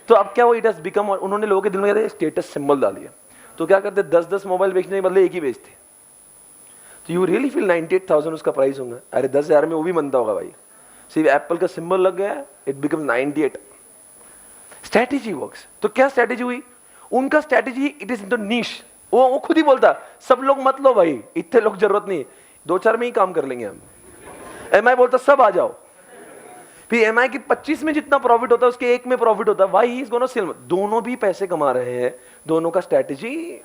तो अब क्या, वो इट हैज बिकम, उन्होंने लोगों के दिल में स्टेटस सिंबल डाल दिया। तो क्या करते, 10-10 मोबाइल बेचने के बदले एक ही बेचते। तो यू रियली फील 98,000 उसका प्राइस होगा? अरे 10,000 में वो भी बनता होगा भाई। सिर्फ एप्पल का सिंबल लग गया, इट बिकम 98। Strategy works. तो क्या स्ट्रैटेजी हुई उनका? Strategy it is the niche. वो खुद ही बोलता, सब लोग मत लो भाई, इतने लोग जरूरत नहीं, 2-4 में ही काम कर लेंगे हम। एमआई बोलता सब आ जाओ। फिर एमआई की 25 में जितना प्रॉफिट होता है उसके 1 में प्रॉफिट होता है। Why he is gonna sell? दोनों भी पैसे कमा रहे हैं, दोनों का स्ट्रैटेजी।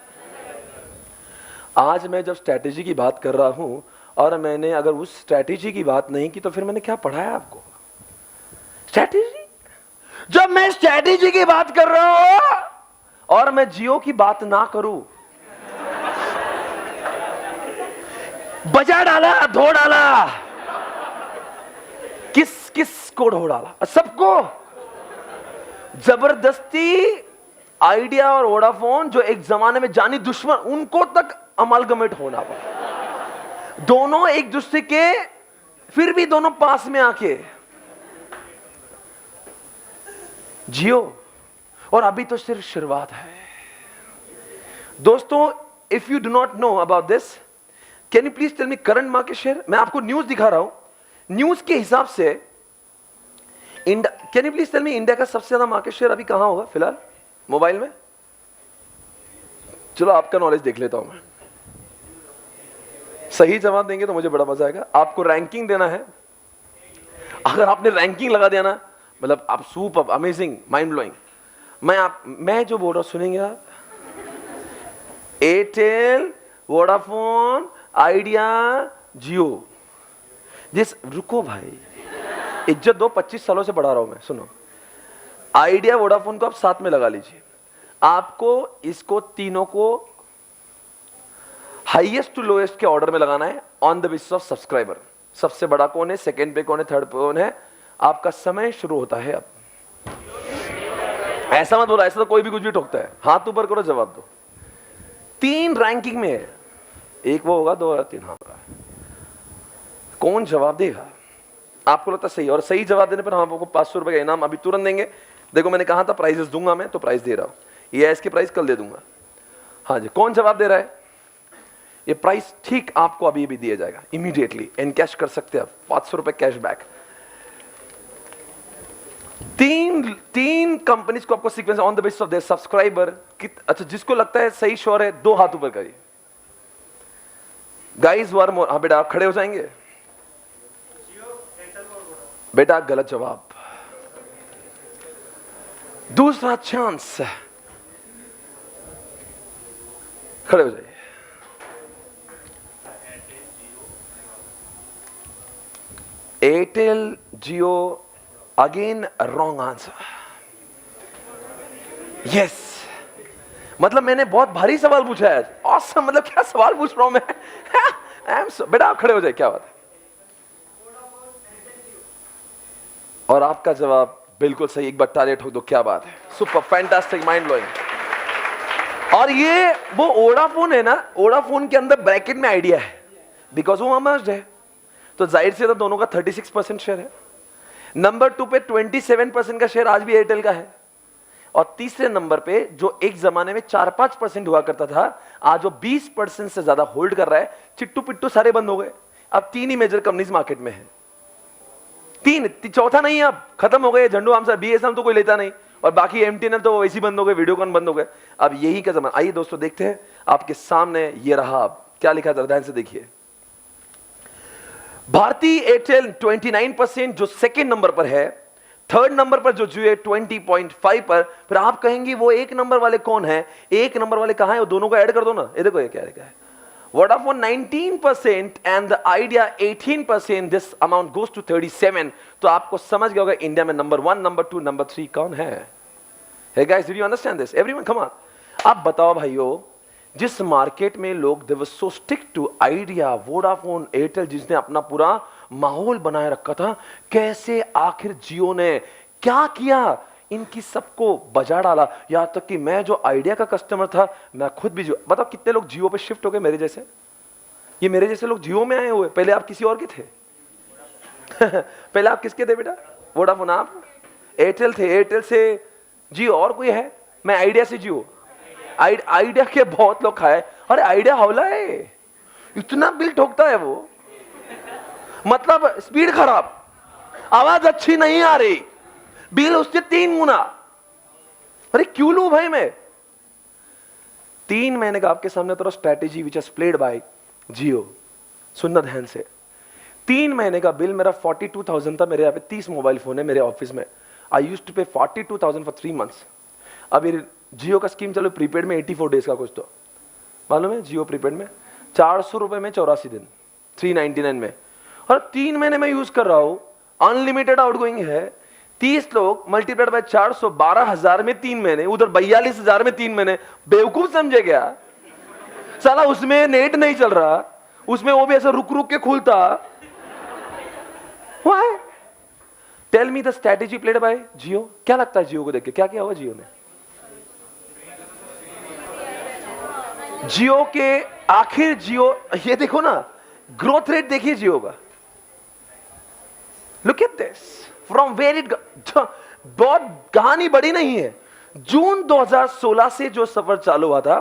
आज मैं जब स्ट्रैटेजी की बात कर रहा हूं, और मैंने अगर उस स्ट्रैटेजी की बात नहीं की, तो फिर मैंने क्या पढ़ाया आपको? स्ट्रैटेजी। जब मैं स्ट्रैटेजी की बात कर रहा हूं और मैं जियो की बात ना करूं, बजा डाला, धो डाला, किस को ढो डाला? सबको जबरदस्ती। आइडिया और वोडाफोन जो एक जमाने में जानी दुश्मन, उनको तक अमालगमेट होना पड़ा। दोनों एक दूसरे के, फिर भी दोनों पास में आके जियो। और अभी तो सिर्फ शुरुआत है दोस्तों। If you do not know about this, can you please tell me current market share? मैं आपको न्यूज दिखा रहा हूं, न्यूज के हिसाब से can you please tell me India का सबसे ज्यादा मार्केट शेयर अभी कहां होगा फिलहाल मोबाइल में? चलो आपका नॉलेज देख लेता हूं मैं। सही जवाब देंगे तो मुझे बड़ा मजा आएगा। आपको रैंकिंग देना है, अगर आपने रैंकिंग लगा दिया ना, मतलब आप सुपर अमेजिंग माइंड ब्लोइंग। मैं जो बोल रहा हूं सुनेंगे आप? एयरटेल, वोडाफोन, आइडिया, जियो। जिस रुको भाई, इज्जत दो, 25 सालों से बढ़ा रहा हूं मैं, सुनो। आइडिया, वोडाफोन को आप साथ में लगा लीजिए। आपको इसको तीनों को हाईएस्ट टू लोएस्ट के ऑर्डर में लगाना है on the basis of subscriber. सबसे बड़ा कौन है, सेकंड पे कौन है, थर्ड पे कौन है। आपका समय शुरू होता है अब। ऐसा मत बोलो, ऐसा तो कोई भी कुछ भी ठोकता है। हाथ ऊपर करो, जवाब दो। 3 रैंकिंग में है, एक वो होगा, 2 और 3 हाँ। कौन जवाब देगा? आपको लगता सही, और सही जवाब देने पर हम आपको 500 रुपए का इनाम अभी तुरंत देंगे। देखो मैंने कहा था प्राइजेस दूंगा मैं, तो प्राइस दे रहा हूं। ये इसकी प्राइस कल दे दूंगा। हाँ जी, कौन जवाब दे रहा है? ये प्राइस ठीक आपको अभी भी दिया जाएगा इमीडिएटली। एनकैश कर सकते हैं आप, 500 रुपए कैशबैक। 3 कंपनीज को आपको sequence on the basis of their subscriber. अच्छा, जिसको लगता है सही श्योर है, 2 हाथ ऊपर करिए। गाइस वर मोर। हाँ बेटा, आप खड़े हो जाएंगे। बेटा गलत जवाब। दूसरा चांस, खड़े हो जाइए। एयरटेल, जियो, अगेन रॉन्ग आंसर। यस, मतलब मैंने बहुत भारी सवाल पूछा है। ऑसम, मतलब क्या सवाल पूछ रहा हूं मैं। बेटा आप खड़े हो जाए, क्या बात है। और आपका जवाब बिल्कुल सही। एक बार ताली ठोक दो, क्या बात है। Super, fantastic, mind blowing. और ये वो वोडाफोन है ना, वोडाफोन के अंदर ब्रैकेट में आइडिया है, बिकॉज वो मर्ज्ड है, तो जाहिर से तो दोनों का 36% शेयर है। नंबर 2 पे 27% का शेयर आज भी एयरटेल का है। और तीसरे नंबर पे जो एक जमाने में 4-5% हुआ करता था, आज वो 20% से ज्यादा होल्ड कर रहा है। चिट्टू पिट्टू सारे बंद हो गए, अब 3 ही मेजर कंपनीज मार्केट में है। 3, चौथा नहीं है, अब खत्म हो गए। झंडू हमसे बीएसएनएल तो कोई लेता नहीं, और बाकी एमटीएनएल तो वैसे ही बंद हो गए, वीडियोकॉन बंद हो गए। अब यही का जमाना। आइए दोस्तों देखते हैं आपके सामने ये रहा। अब क्या लिखा था, ध्यान से देखिए। भारती एयरटेल 29% जो सेकंड नंबर पर है। थर्ड नंबर पर जो जियो 20.5 पर। फिर आप कहेंगे वो एक नंबर वाले कौन है? एक नंबर वाले कहां है? वो दोनों को ऐड कर दो ना। ये देखो ये क्या लिखा है, Vodafone 19% and the Idea 18%। This amount goes to 37। तो आपको समझ गया होगा इंडिया में नंबर 1, नंबर 2, नंबर 3 कौन है। Hey guys, did you understand this? Everyone, come on. आप बताओ भाइयों, जिस मार्केट में लोग they were so stick to Idea, Vodafone, Airtel, जिसने अपना पूरा माहौल बनाए रखा था, कैसे आखिर जियो ने क्या किया, इनकी सबको बजा डाला। यहां तक कि मैं जो आइडिया का कस्टमर था, मैं खुद भी जियो। बताओ कितने लोग जियो पे शिफ्ट हो गए मेरे जैसे। ये मेरे जैसे लोग जियो में आए हुए। पहले आप किसी और के थे। पहले आप किसके थे बेटा? वोडाफोन। आप एयरटेल थे, एयरटेल से जियो। और कोई है? मैं आइडिया से जियो। आइडिया के बहुत लोग खाए। अरे आइडिया हौला है, इतना बिल ठोकता है वो, मतलब स्पीड खराब, आवाज अच्छी नहीं आ रही, बिल उससे 3 गुना। अरे क्यों लूं भाई मैं? 3 महीने का आपके सामने तो strategy which is played by Jio. सुनना ध्यान से। 3 महीने का बिल मेरा 42,000 था। मेरे यहाँ पे 30 मोबाइल फोन है मेरे ऑफिस में। आई यूज्ड टू पे 42,000 फॉर 3 मंथ्स। अब ये जियो का स्कीम चलो प्रीपेड में 84 डेज का कुछ, तो मालूम है जियो प्रीपेड में 400 रुपए में 84 दिन, 399 में। और 3 महीने में यूज कर रहा हूं, अनलिमिटेड आउटगोइंग है। 30 लोग मल्टीप्लाइड बाय 400, 12,000 में 3 महीने, उधर 42,000 में 3 महीने। बेवकूफ समझे क्या साला? उसमें नेट नहीं चल रहा, उसमें वो भी ऐसा रुक रुक के खुलता। Why? Tell me the strategy played by Jio. क्या लगता है जियो को देख के क्या किया होगा जियो ने? जियो के आखिर जियो, ये देखो ना, ग्रोथ रेट देखिए जियो का। Look at this from where it. बहुत कहानी बड़ी नहीं है। जून 2016 से जो सफर चालू हुआ था,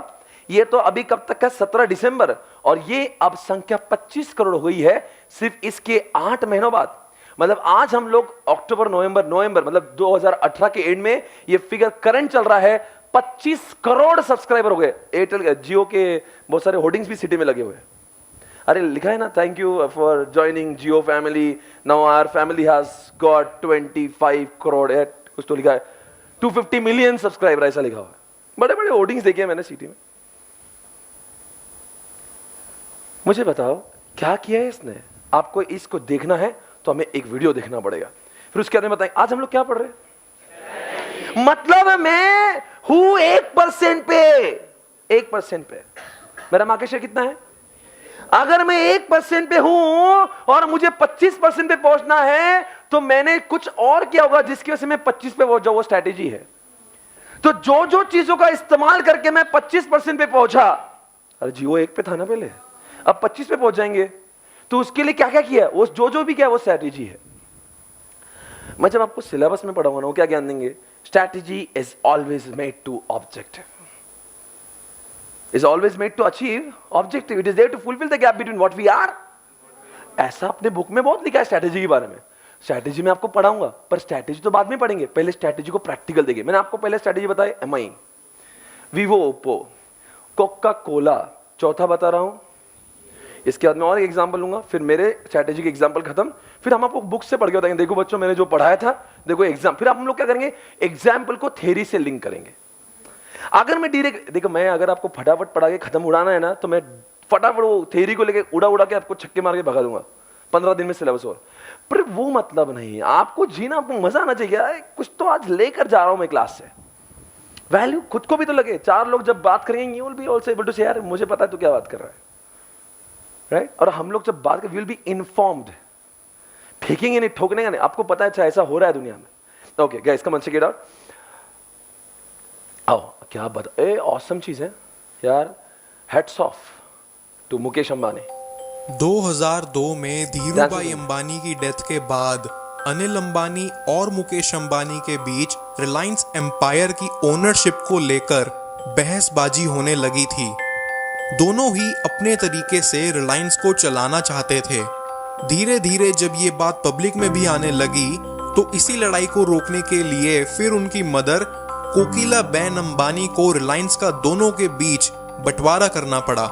ये तो अभी कब तक है? 17 दिसंबर। और ये अब संख्या 25 करोड़ हुई है सिर्फ इसके 8 महीनों बाद। मतलब आज हम लोग अक्टूबर, नवंबर मतलब 2018 के एंड में ये फिगर करंट चल रहा है, 25 करोड़ सब्सक्राइबर हो गए। एयरटेल, जियो के बहुत सारे होर्डिंग्स भी सिटी में लगे हुए हैं। अरे लिखा है ना, thank you for joining Jio family, now our family has got 25 crore, कुछ तो लिखा है 250 मिलियन सब्सक्राइबर, ऐसा लिखा हुआ है। बड़े बड़े होर्डिंग्स देखे मैंने सिटी में। मुझे बताओ क्या किया है इसने? आपको इसको देखना है तो हमें एक वीडियो देखना पड़ेगा, फिर उसके बाद में बताएं। आज हम लोग क्या पढ़ रहे हैं? मतलब मैं हूं 1% पे, 1% पे। मेरा मार्केट शेयर कितना है? अगर मैं 1% पे हूं और मुझे 25% पे पहुंचना है तो मैंने कुछ और किया होगा जिसकी वजह से मैं 25 पे पहुंच जाऊं, वो स्ट्रैटेजी है। तो जो जो चीजों का इस्तेमाल करके मैं 25% पे पहुंचा, अरे जियो 1 पे था ना पहले, अब 25 पे पहुंच जाएंगे, तो उसके लिए क्या क्या किया, वो जो भी किया वो स्ट्रैटेजी है। मैं जब आपको सिलेबस में पढ़ाऊंगा ना, वो क्या ज्ञान देंगे? Strategy is always made to objective, is always made to achieve objective. It is there to fulfill the gap between what we are. ऐसा अपने बुक में बहुत लिखा है स्ट्रैटेजी के बारे में। स्ट्रैटेजी में आपको पढ़ाऊंगा, पर स्ट्रैटेजी तो बाद में पढ़ेंगे, पहले स्ट्रैटेजी को प्रैक्टिकल देंगे। मैंने आपको पहले स्ट्रैटेजी बताई, MI, Vivo, Oppo, Coca Cola, चौथा बता रहा हूं। इसके बाद मैं और एक एग्जांपल लूंगा, फिर मेरे स्ट्रैटेजी के एग्जांपल खत्म, फिर हम आपको बुक से पढ़ के बताएंगे, देखो बच्चों मैंने जो पढ़ाया था, देखो एग्जाम। फिर हम लोग क्या करेंगे, एग्जाम्पल को थ्योरी से लिंक करेंगे। अगर मैं डायरेक्ट, देखो मैं अगर आपको फटाफट पढ़ा के खत्म उड़ाना है ना, तो मैं फटाफट वो थ्योरी को लेके उड़ा के आपको छक्के मार के भगा दूंगा 15 दिन में सिलेबस और। पर वो मतलब नहीं है, आपको जीना, आपको मजा आना चाहिए। कुछ तो आज लेकर जा रहा हूं मैं क्लास से, वैल्यू खुद को भी तो लगे। 4 लोग जब बात करेंगे, you will be also able to say यार मुझे पता है तू क्या बात कर रहा है, राइट? और हम लोग जब बात करें, वी विल बी इन्फॉर्म्ड। फेंकेंगे नहीं, ठोकने का नहीं, आपको पता है अच्छा ऐसा हो रहा है दुनिया में। Okay guys, come on, check it out. आओ, क्या बता, ऑसम चीज है यार। Hats off to Mukesh Ambani. 2002 में धीरूभाई अंबानी की डेथ के बाद अनिल अंबानी और मुकेश अंबानी के बीच रिलायंस एम्पायर की ओनरशिप को लेकर बहसबाजी होने लगी थी। दोनों ही अपने तरीके से रिलायंस को चलाना चाहते थे। धीरे धीरे जब ये बात पब्लिक में भी आने लगी, तो इसी लड़ाई को रोकने के लिए फिर उनकी मदर कोकिलाबेन अंबानी को रिलायंस का दोनों के बीच बंटवारा करना पड़ा,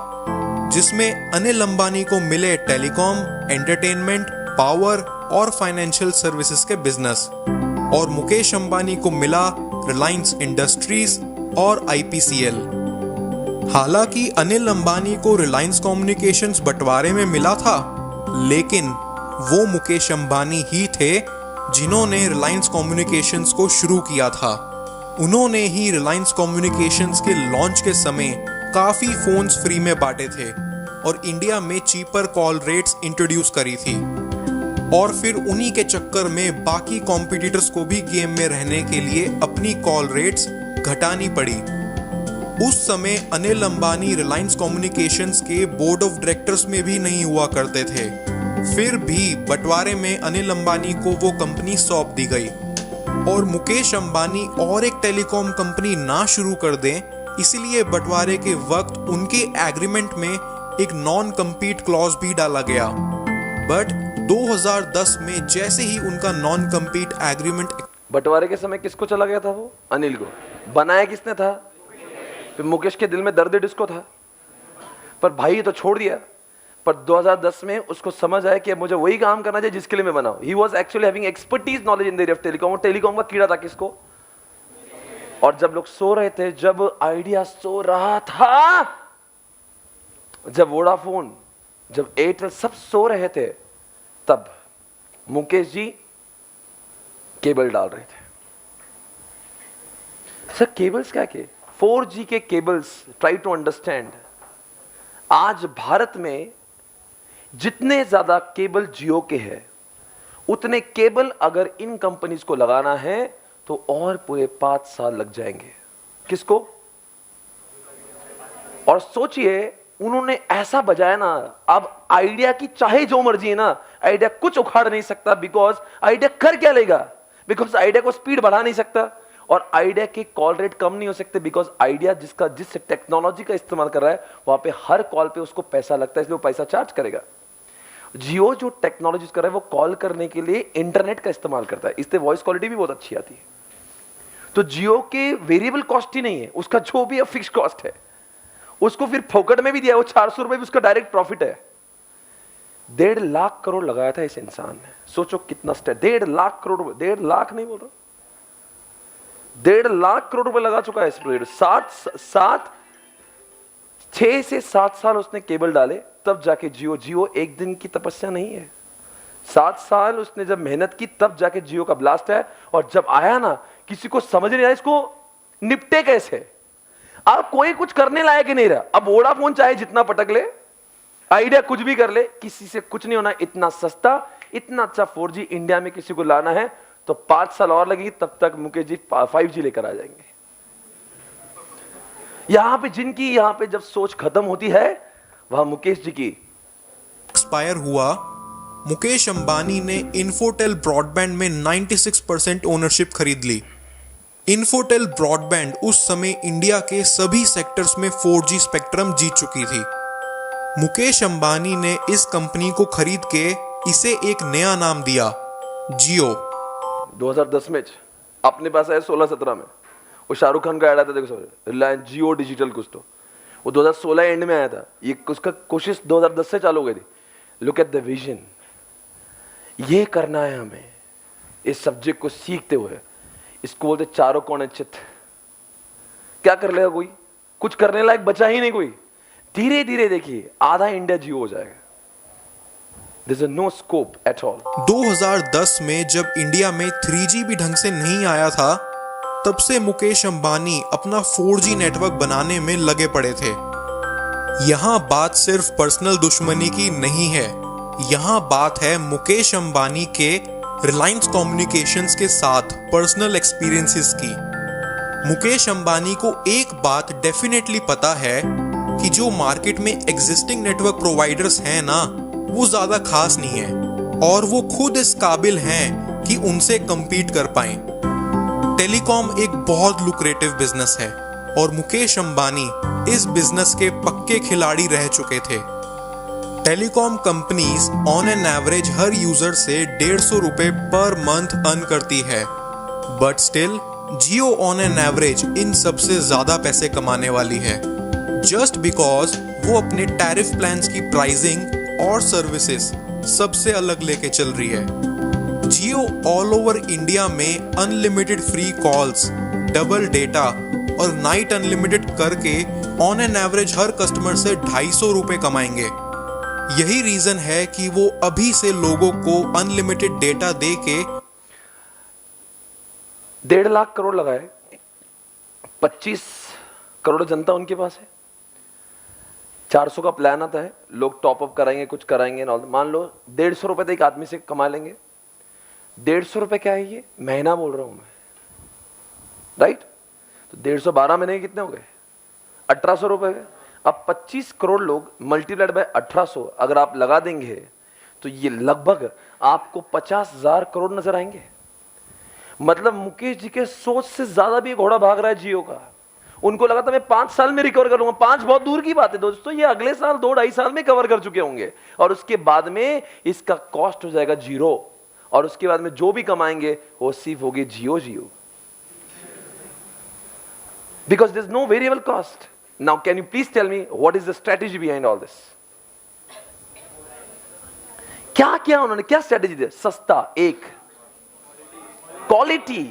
जिसमें अनिल अंबानी को मिले टेलीकॉम, एंटरटेनमेंट, पावर और फाइनेंशियल सर्विसेज के बिजनेस, और मुकेश अंबानी को मिला रिलायंस इंडस्ट्रीज और आईपीसीएल। हालांकि अनिल अंबानी को रिलायंस कम्युनिकेशंस बंटवारे में मिला था, लेकिन वो मुकेश अंबानी ही थे जिन्होंने रिलायंस कम्युनिकेशंस को शुरू किया था। उन्होंने ही रिलायंस कम्युनिकेशंस के लॉन्च के समय काफी फोन्स फ्री में बांटे थे और इंडिया में चीपर कॉल रेट्स इंट्रोड्यूस करी थी, और फिर उन्हीं के चक्कर में बाकी कॉम्पिटिटर्स को भी गेम में रहने के लिए अपनी कॉल रेट्स घटानी पड़ी। उस समय अनिल अंबानी रिलायंस कम्युनिकेशंस के बोर्ड ऑफ डायरेक्टर्स में भी नहीं हुआ करते थे। फिर भी बंटवारे में अनिल अंबानी को वो कंपनी सौंप दी गई, और मुकेश अंबानी और एक टेलीकॉम कंपनी ना शुरू कर दें, इसलिए बंटवारे के वक्त उनके एग्रीमेंट में एक नॉन कम्पीट क्लॉज भी डाला गया। बट 2010 में जैसे ही उनका नॉन कम्पीट एग्रीमेंट, बंटवारे के समय किसको चला गया था वो? अनिल को। बनाया किसने था? फिर मुकेश के दिल में दर्द डिस्को था, पर भाई तो छोड़ दिया। पर 2010 में उसको समझ आया कि मुझे वही काम करना चाहिए जिसके लिए मैं बना हूं। He was actually having expertise knowledge in the area of telecom, और टेलीकॉम का कीड़ा था किसको? और जब लोग सो रहे थे, जब आइडिया सो रहा था, जब वोडाफोन, जब एयरटेल सब सो रहे थे, तब मुकेश जी केबल डाल रहे थे। सर केबल्स क्या के? 4G के केबल्स, ट्राई टू अंडरस्टैंड। आज भारत में जितने ज्यादा केबल जियो के हैं, उतने केबल अगर इन कंपनीज को लगाना है तो और पूरे 5 साल लग जाएंगे। किसको? और सोचिए उन्होंने ऐसा बजाया ना, अब आइडिया की चाहे जो मर्जी है ना, आइडिया कुछ उखाड़ नहीं सकता। बिकॉज आइडिया कर क्या लेगा? बिकॉज आइडिया को स्पीड बढ़ा नहीं सकता, और आइडिया के कॉल रेट कम नहीं हो सकते। बिकॉज आइडिया जिस टेक्नोलॉजी का इस्तेमाल कर रहा है, वहां पे हर कॉल पे उसको पैसा लगता है, इसलिए वो पैसा चार्ज करेगा। जियो जो टेक्नोलॉजी कर रहा है, वो कॉल करने के लिए इंटरनेट का इस्तेमाल करता है, इससे वॉइस क्वालिटी भी बहुत अच्छी आती है। तो जियो के वेरिएबल कॉस्ट ही नहीं है, उसका जो भी फिक्स कॉस्ट है उसको फिर फोकट में भी दिया, वो 400 रुपए भी उसका डायरेक्ट प्रॉफिट है। 1.5 लाख करोड़ लगाया था इस इंसान ने। सोचो कितना 1.5 लाख करोड़ रुपए, 1.5 लाख नहीं बोल रहा, 1.5 लाख करोड़ रुपए लगा चुका है इस प्रोजेक्ट। 6 से 7 साल उसने केबल डाले, तब जाके जियो। जियो एक दिन की तपस्या नहीं है, 7 साल उसने जब मेहनत की तब जाके जियो का ब्लास्ट है। और जब आया ना, किसी को समझ नहीं आया इसको निपटे कैसे। अब कोई कुछ करने लायक ही नहीं रहा। अब वोडाफोन चाहे जितना पटक ले, आइडिया कुछ भी कर ले, किसी से कुछ नहीं होना। इतना सस्ता, इतना अच्छा 4G इंडिया में किसी को लाना है तो 5 साल और लगेगी, तब तक मुकेश जी 5G लेकर आ जाएंगे। यहां पे जिनकी यहां पे जब सोच खत्म होती है, वह मुकेश जी की एक्सपायर हुआ, मुकेश अंबानी ने इन्फोटेल ब्रॉडबैंड में 96% ओनरशिप खरीद ली। इन्फोटेल ब्रॉडबैंड उस समय इंडिया के सभी सेक्टर्स में 4G स्पेक्ट्रम जीत चुकी थी। मुकेश अंबानी ने इस कंपनी को खरीद के इसे एक नया नाम दिया, जियो। 2010 में अपने पास आया 16-17 में। वो शाहरुख खान का ऐड आता, देखो रिलायंस जियो डिजिटल कुछ तो, वो 2016 एंड में आया था। ये उसका कोशिश 2010 से चालू हो गई थी। Look at the vision. ये करना है हमें इस सब्जेक्ट को सीखते हुए। इसको बोलते चारों कोने चित। क्या कर लेगा कोई? कुछ करने लायक बचा ही नहीं कोई। धीरे धीरे देखिए आधा इंडिया जियो हो जाएगा। There's no scope at all. 2010 में जब इंडिया में 3G भी ढंग से नहीं आया था, तब से मुकेश अंबानी अपना 4G नेटवर्क बनाने में लगे पड़े थे। यहां बात सिर्फ पर्सनल दुश्मनी की नहीं है, यहां बात है मुकेश अंबानी के रिलायंस कम्युनिकेशंस के साथ पर्सनल एक्सपीरियंसेस की। मुकेश अंबानी को एक बात डेफिनेटली पता है कि जो मार्केट में एग्जिस्टिंग नेटवर्क प्रोवाइडर्स हैं ना, वो ज्यादा खास नहीं है और वो खुद इस काबिल हैं कि उनसे compete कर पाएं। टेलीकॉम एक बहुत लुक्रेटिव बिजनेस है और मुकेश अंबानी इस बिजनेस के पक्के खिलाड़ी रह चुके थे। Telecom companies on an average her user से 150 रुपए पर मंथ अर्न करती है, but still Jio on an average in सबसे ज्यादा पैसे कमाने वाली है, जस्ट बिकॉज वो अपने टैरिफ प्लान्स की प्राइसिंग और सर्विसेज सबसे अलग लेके चल रही है। जियो ऑल ओवर इंडिया में unlimited free calls, double data और नाइट अनलिमिटेड करके on an average her customer से 250 रुपए कमाएंगे। यही रीजन है कि वो अभी से लोगों को अनलिमिटेड डेटा दे के 1.5 लाख करोड़ लगाए, 25 करोड़ जनता उनके पास है। 400 का प्लान आता है, लोग टॉप अप कराएंगे, कुछ कराएंगे। मान लो 150 रुपए तो एक आदमी से कमा लेंगे। 150 रुपए क्या है? ये महीना बोल रहा हूं मैं, राइट? तो 150 12 महीने कितने हो गए? 1800 रुपए गए। अब 25 करोड़ लोग मल्टीप्लाइड बाय 1800 अगर आप लगा देंगे तो ये लगभग आपको 50,000 करोड़ नजर आएंगे। मतलब मुकेश जी के सोच से ज्यादा भी घोड़ा भाग रहा है जियो का। उनको लगा था मैं 5 साल में रिकवर कर लूंगा। 5 बहुत दूर की बात है दोस्तों, ये अगले साल 2-2.5 साल में कवर कर चुके होंगे और उसके बाद में इसका कॉस्ट हो जाएगा 0 और उसके बाद में जो भी कमाएंगे वो सिर्फ होगी Jio Jio, because there is no variable cost. Now can you please tell me what is the strategy behind all this? क्या क्या उन्होंने क्या स्ट्रेटेजी दी? सस्ता, एक क्वालिटी,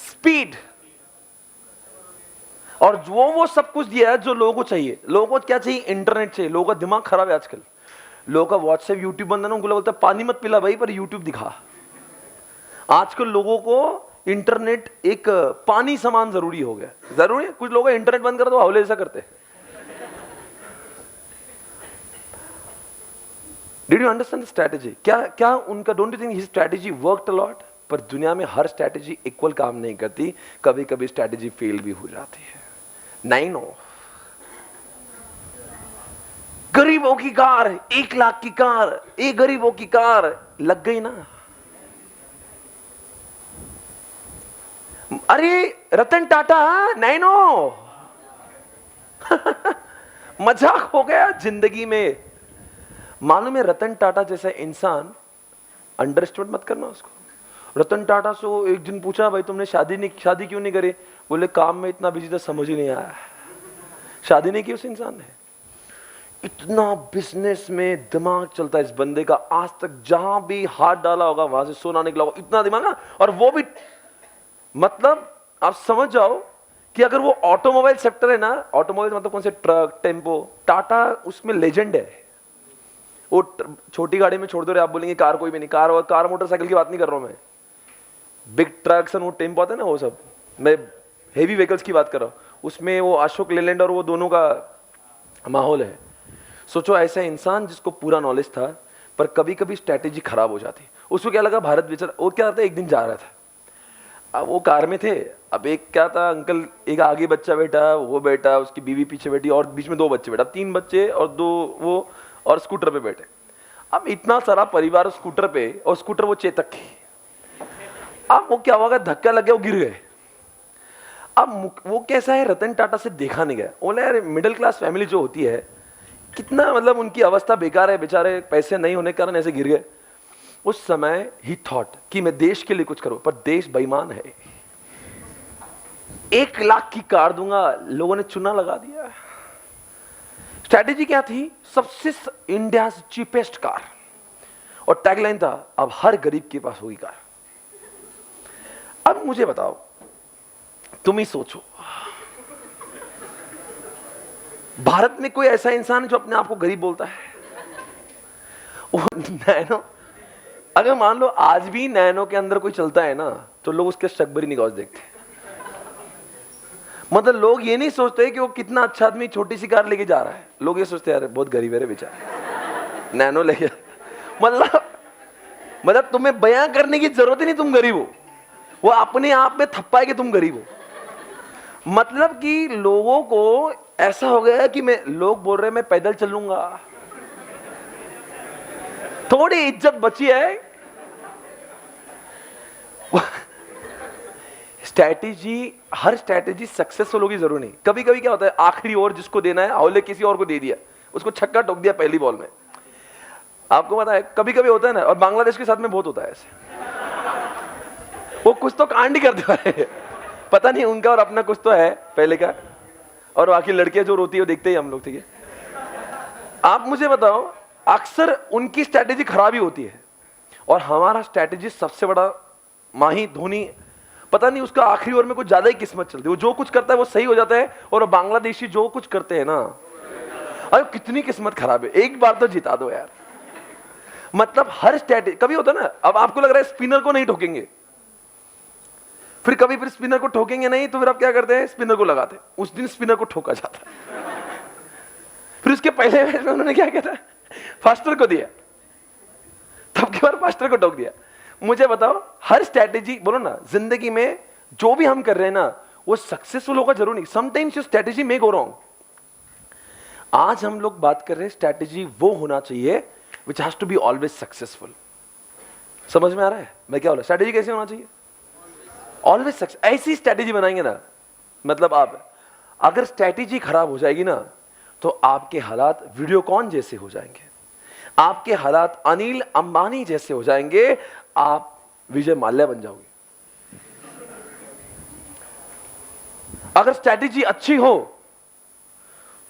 स्पीड और वो सब कुछ दिया है जो लोगों को चाहिए। लोगों को क्या चाहिए? इंटरनेट चाहिए। लोगों का दिमाग खराब है आजकल। लोगों का व्हाट्सएप यूट्यूब बंद है ना, उनको बोलता है पानी मत पिला भाई पर यूट्यूब दिखा। आजकल लोगों को इंटरनेट एक पानी समान जरूरी हो गया। जरूरी है, कुछ लोग इंटरनेट बंद कर दो हवले ऐसा करते। Did you understand the strategy? क्या उनका, don't you think his strategy worked a lot? पर दुनिया में हर स्ट्रेटेजी इक्वल काम नहीं करती, कभी कभी स्ट्रेटेजी फेल भी हो जाती है। नहीं नो, गरीबों की कार, 1 लाख की कार, एक गरीबों की कार लग गई ना। अरे रतन टाटा, नहीं नो मजाक हो गया जिंदगी में। मालूम है रतन टाटा जैसा इंसान, अंडर एस्टिमेट मत करना उसको। रतन टाटा से एक दिन पूछा भाई तुमने शादी क्यों नहीं करी? बोले काम में इतना बिजी था समझ ही नहीं आया। शादी नहीं की उस इंसान ने। इतना बिजनेस में दिमाग चलता है इस बंदे का, आज तक जहां भी हाथ डाला होगा वहां से सोना निकला होगा, इतना दिमाग ना। और वो भी मतलब आप समझ जाओ कि अगर वो ऑटोमोबाइल सेक्टर है ना, ऑटोमोबाइल मतलब कौन से, ट्रक, टेम्पो, टाटा उसमें लेजेंड है। वो छोटी गाड़ी में छोड़ दो रे, आप बोलेंगे कार कोई भी नहीं, कार मोटरसाइकिल की बात नहीं कर रहा हूं मैं, बिग ट्रक्स और वो टेम्पो आते हैं ना, वो सब, मैं हेवी व्हीकल्स की बात कर रहा हूं। उसमें वो अशोक लेलैंड और वो दोनों का माहौल है। सोचो ऐसा इंसान जिसको पूरा नॉलेज था, पर कभी कभी स्ट्रैटेजी खराब हो जाती। उसको क्या लगा भारत बेचारा, वो क्या था, एक दिन जा रहा था, अब वो कार में थे, अब एक क्या था अंकल, एक आगे बच्चा बैठा, वो बैठा, उसकी बीवी पीछे बैठी और बीच में 2 बच्चे बैठा, 3 बच्चे और 2 वो, और स्कूटर पे बैठे। अब इतना सारा परिवार स्कूटर पे, और स्कूटर वो चेतक की। अब वो क्या होगा, धक्का लग गया, वो गिर गए। अब वो कैसा है, रतन टाटा से देखा नहीं गया। बोले यार मिडिल क्लास फैमिली जो होती है, कितना मतलब उनकी अवस्था बेकार है, बेचारे पैसे नहीं होने के कारण ऐसे गिर गए। उस समय ही थॉट कि मैं देश के लिए कुछ करूं, पर देश बेईमान है। 1 लाख की कार दूंगा, लोगों ने चुना लगा दिया। स्ट्रैटेजी क्या थी, सबसे इंडिया चीपेस्ट कार, और टैगलाइन था अब हर गरीब के पास होगी कार। अब मुझे बताओ, तुम ही सोचो, भारत में कोई ऐसा इंसान है जो अपने आप को गरीब बोलता है? नैनो, अगर मान लो आज भी नैनो के अंदर कोई चलता है ना, तो लोग उसके शकबरी निगाह से देखते हैं। मतलब लोग ये नहीं सोचते कि वो कितना अच्छा आदमी छोटी सी कार लेके जा रहा है, लोग ये सोचते हैं यार बहुत गरीब है रे बेचारा, नैनो लेके। मतलब तुम्हें बयां करने की जरूरत ही नहीं तुम गरीब हो, वो अपने आप में थप्पा है कि तुम गरीब हो। मतलब कि लोगों को ऐसा हो गया है कि लोग बोल रहे हैं मैं पैदल चलूंगा, थोड़ी इज्जत बची है। स्ट्रैटेजी, हर स्ट्रैटेजी सक्सेसफुल होगी जरूर नहीं। कभी कभी क्या होता है, आखिरी ओवर जिसको देना है औले किसी और को दे दिया, उसको छक्का ठोक दिया पहली बॉल में। आपको पता है कभी कभी होता है ना, और बांग्लादेश के साथ में बहुत होता है ऐसे, वो कुछ तो कांड ही कर दे, पता नहीं उनका और अपना कुछ तो है पहले का, और बाकी लड़कियां जो रोती है वो देखते ही हम लोग, ठीक है। आप मुझे बताओ, अक्सर उनकी स्ट्रैटेजी खराब ही होती है, और हमारा स्ट्रैटेजी सबसे बड़ा माही धोनी, पता नहीं उसका आखिरी ओवर में कुछ ज्यादा ही किस्मत चलती है, वो जो कुछ करता है वो सही हो जाता है, और बांग्लादेशी जो कुछ करते हैं ना, अरे कितनी किस्मत खराब है, एक बार तो जिता दो यार। मतलब हर स्ट्रैटेजी, कभी होता है ना, अब आपको लग रहा है स्पिनर को नहीं ठोकेंगे, फिर कभी फिर स्पिनर को ठोकेंगे नहीं, तो फिर आप क्या करते हैं, स्पिनर को लगाते हैं, उस दिन स्पिनर को ठोका जाता है। फिर उसके पहले मैच में उन्होंने क्या किया था, फास्टर को दिया, तब की बार फास्टर को ठोक दिया। मुझे बताओ, हर स्ट्रैटेजी, बोलो ना जिंदगी में जो भी हम कर रहे हैं ना, वो सक्सेसफुल होगा जरूर नहीं, sometimes your strategy may go wrong. आज हम लोग बात कर रहे हैं स्ट्रैटेजी वो होना चाहिए which has to be always successful. समझ में आ रहा है मैं क्या बोला, स्ट्रैटेजी कैसे होना चाहिए, ऑलवेज सक्सेस। ऐसी स्ट्रैटेजी बनाएंगे ना, मतलब आप अगर स्ट्रैटेजी खराब हो जाएगी ना, तो आपके हालात वीडियोकॉन जैसे हो जाएंगे, आपके हालात अनिल अंबानी जैसे हो जाएंगे, आप विजय माल्या बन जाओगे। अगर स्ट्रैटेजी अच्छी हो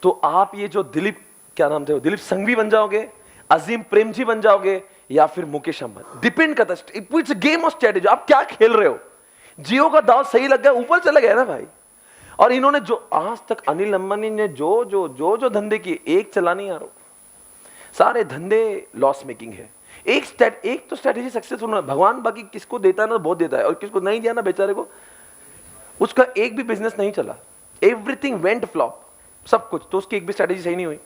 तो आप ये जो दिलीप, क्या नाम थे, दिलीप संघवी बन जाओगे, अजीम प्रेमजी बन जाओगे, या फिर मुकेश अंबानी, डिपेंड करता है। It's a game of strategy, आप क्या खेल रहे हो। जियो का दाव सही लग गया, ऊपर चला गया ना भाई। और इन्होंने जो आज तक अनिल अंबानी ने जो जो जो जो धंधे किए, एक चला नहीं आ रहा, सारे धंधे लॉस मेकिंग है। एक तो स्ट्रैटेजी सक्सेसफुल होना, भगवान बाकी किसको देता है ना बहुत देता है, और किसको नहीं दिया ना बेचारे को, उसका एक भी बिजनेस नहीं चला, एवरीथिंग वेंट फ्लॉप, सब कुछ। तो उसकी एक भी स्ट्रैटेजी सही नहीं हुई।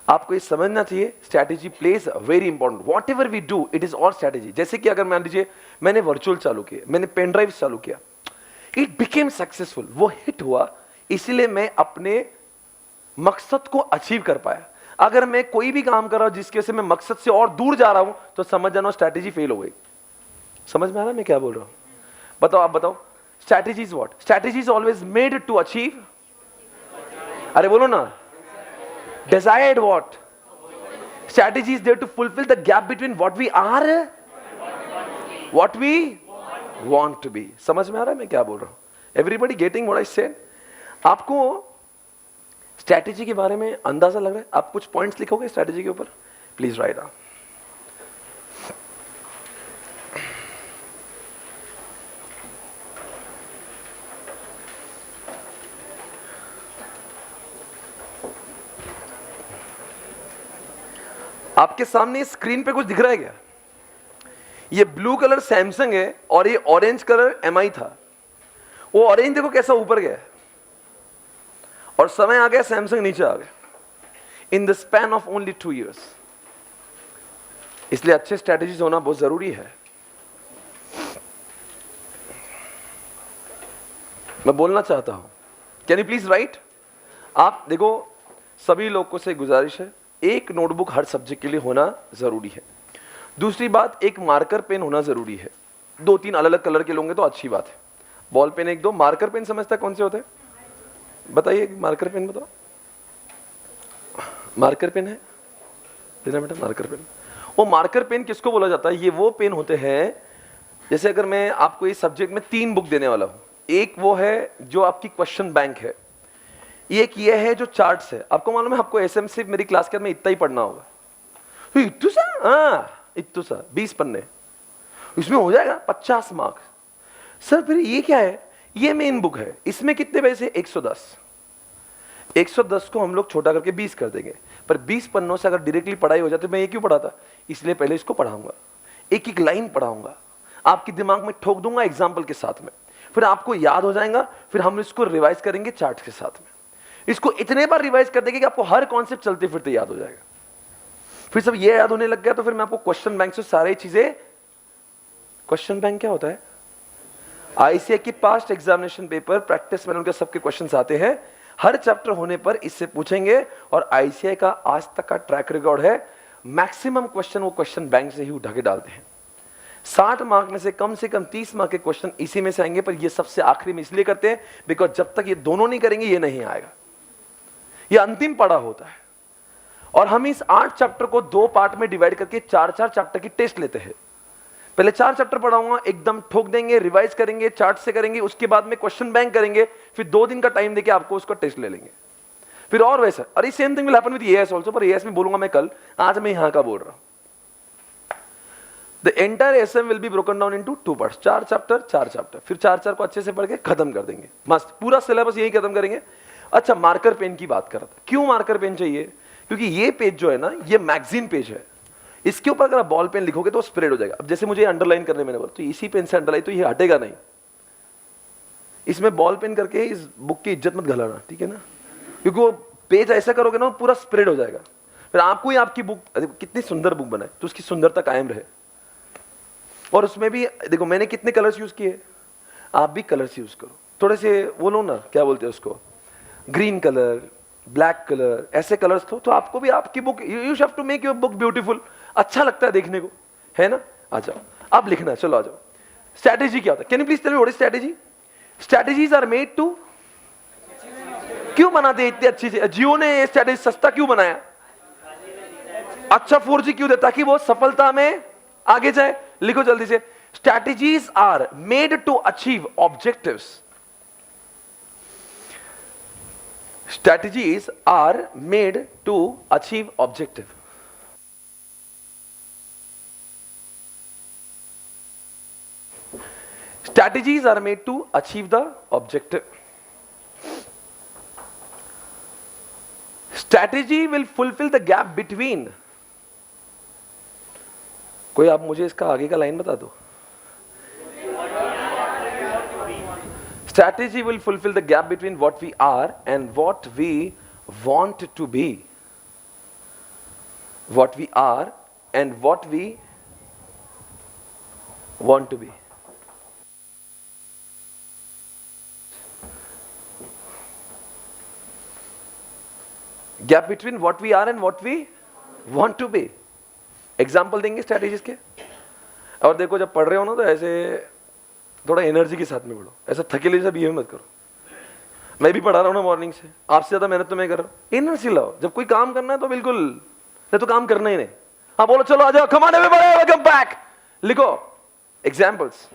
आपको ये समझना चाहिए, strategy plays very important, whatever we do it is all strategy. जैसे कि अगर मान लीजिए मैंने वर्चुअल चालू किया, मैंने पेन ड्राइव चालू किया, इट बिकेम सक्सेसफुल, वो हिट हुआ, इसीलिए मैं अपने मकसद को अचीव कर पाया। अगर मैं कोई भी काम कर रहा हूं जिसके से मैं मकसद से और दूर जा रहा हूं, तो समझ जाना स्ट्रैटेजी फेल हो गई। समझ में आ रहा है मैं क्या बोल रहा हूं, बताओ आप बताओ। Strategy is what, strategy is always made to achieve, अरे बोलो ना, desired what, strategy is there to fulfill the gap between what we are, what we want to be। समझ में आ रहा है मैं क्या बोल रहा हूं, everybody getting what I said। आपको स्ट्रैटेजी के बारे में अंदाजा लग रहा है, आप कुछ पॉइंट्स लिखोगे स्ट्रैटेजी के ऊपर, प्लीज राइट डाउन। आपके सामने स्क्रीन पे कुछ दिख रहा है क्या? ये ब्लू कलर सैमसंग है और ये ऑरेंज कलर एमआई था। वो ऑरेंज देखो कैसा ऊपर गया और समय आ गया सैमसंग नीचे आ गया in the span of only 2 years। इसलिए अच्छे स्ट्रेटेजीज होना बहुत जरूरी है। मैं बोलना चाहता हूं, कैन यू प्लीज राइट? आप देखो, सभी लोगों से गुजारिश है, एक नोटबुक हर सब्जेक्ट के लिए होना जरूरी है। दूसरी बात, एक मार्कर पेन होना जरूरी है। 2-3 अलग अलग कलर के लोगे तो अच्छी बात है। बॉल पेन 1-2, मार्कर पेन समझता कौन से होते हैं? बताइए, मार्कर पेन बताओ। मार्कर पेन है देना बेटा, मार्कर पेन। वो मार्कर पेन किसको बोला जाता है? ये वो पेन होते हैं, जैसे अगर मैं आपको इस सब्जेक्ट में 3 बुक देने वाला हूं। एक वो है जो आपकी क्वेश्चन बैंक है, एक ये है जो चार्ट्स है। आपको मालूम है, आपको एसएम सिर्फ मेरी क्लास के अंदर इतना ही पढ़ना होगा। तो इतू सा, हाँ इतू सा 20 पन्ने, इसमें हो जाएगा 50 मार्क्स। सर फिर ये क्या है? ये मेन बुक है, इसमें कितने पैसे? 110। 110 को हम लोग छोटा करके 20 कर देंगे, पर 20 पन्नों से अगर डायरेक्टली पढ़ाई हो जाती, मैं ये क्यों पढ़ाता? इसलिए पहले इसको पढ़ाऊंगा, एक एक लाइन पढ़ाऊंगा, आपके दिमाग में ठोक दूंगा एग्जाम्पल के साथ में, फिर आपको याद हो जाएगा। फिर हम इसको रिवाइज करेंगे चार्ट के साथ में। इसको इतने बार रिवाइज कर देंगे कि आपको हर कॉन्सेप्ट चलते फिरते याद हो जाएगा। फिर सब ये याद होने लग गया तो फिर मैं आपको क्वेश्चन बैंक से सारी चीजें। क्वेश्चन बैंक क्या होता है? आईसीआई की पास्ट एग्जामिनेशन पेपर, प्रैक्टिस में उनके सबके क्वेश्चन्स आते हैं। हर चैप्टर होने पर इससे पूछेंगे और आईसीआई का आज तक का ट्रैक रिकॉर्ड है, मैक्सिमम क्वेश्चन वो क्वेश्चन बैंक से ही उठा के डालते हैं। 60 मार्क में से कम 30 मार्क के क्वेश्चन इसी में से आएंगे, पर ये सबसे आखिरी में इसलिए करते हैं बिकॉज जब तक ये दोनों नहीं करेंगे ये नहीं आएगा। ये अंतिम पड़ा होता है। और हम इस 8 चैप्टर को 2 पार्ट में डिवाइड करके 4-4 चैप्टर की टेस्ट लेते हैं। पहले 4 चैप्टर पढ़ाऊंगा, एकदम ठोक देंगे, रिवाइज करेंगे, चार्ट से करेंगे, उसके बाद में क्वेश्चन बैंक करेंगे, फिर 2 दिन का टाइम देके आपको उसका टेस्ट ले लेंगे। फिर और वैसा, और same thing will happen with as also, पर एएस में बोलूंगा मैं कल, आज मैं यहां का बोल रहा हूं। The entire SM will be broken down into 2 parts, 4 chapter, फिर 4 को अच्छे से पढ़ के खत्म कर देंगे। मस्त, पूरा सिलेबस यही खत्म करेंगे। अच्छा, मार्कर पेन की बात कर रहा था। क्यों मार्कर पेन चाहिए? क्योंकि ये पेज जो है ना, ये मैगजीन पेज है। इसके ऊपर अगर आप बॉल पेन लिखोगे तो स्प्रेड हो जाएगा। अब जैसे मुझे अंडरलाइन करने मैंने बोला, तो इसी पेन से अंडरलाइन, तो ये हटेगा नहीं। इसमें बॉल पेन करके इस बुक की इज्जत मत घलाना, ठीक है ना? क्योंकि वो पेज ऐसा करोगे ना, वो पूरा स्प्रेड हो जाएगा। फिर आपको ही आपकी बुक, कितनी सुंदर बुक बनाए तो उसकी सुंदरता कायम रहे। और उसमें भी देखो मैंने कितने कलर्स यूज किए, आप भी कलर्स यूज करो। थोड़े से वो लो ना, क्या बोलते हैं उसको, ग्रीन कलर, ब्लैक कलर, ऐसे कलर्स तो आपको भी आपकी book, you have to make your book beautiful. अच्छा लगता है देखने को, है ना? आ जाओ, अब लिखना, चलो आ जाओ। स्ट्रैटेजी क्या होता है? Can you please tell me what is strategy? Strategies are made to, क्यों बनाते हैं इतनी अच्छी चीज? जियो ने ये स्ट्रैटेजी सस्ता क्यों बनाया? अच्छा 4G क्यों दे? ताकि वो सफलता में आगे जाए। लिखो जल्दी से, strategies are made to achieve objectives. Strategies are made to achieve objective. Strategies are made to achieve the objective. Strategy will fulfill the gap between. कोई आप मुझे इसका आगे का लाइन बता दो। Strategy will fulfill the gap between what we are and what we want to be. What we are and what we want to be. Gap between what we are and what we want to be. Example देंगे strategies के। और देखो जब पढ़ रहे हो ना तो ऐसे थोड़ा एनर्जी के साथ में पढ़ो, ऐसा थकेले जैसा बिहेव मत करो। मैं भी पढ़ा रहा हूँ ना मॉर्निंग से, आपसे ज्यादा मेहनत तो मैं कर रहा हूँ। एनर्जी लाओ, जब कोई काम करना है तो बिल्कुल, नहीं तो काम करना ही नहीं। हाँ बोलो, चलो आ जाओ, कम ऑन एवरीबॉडी, वेलकम बैक। लिखो एग्जाम्पल्स।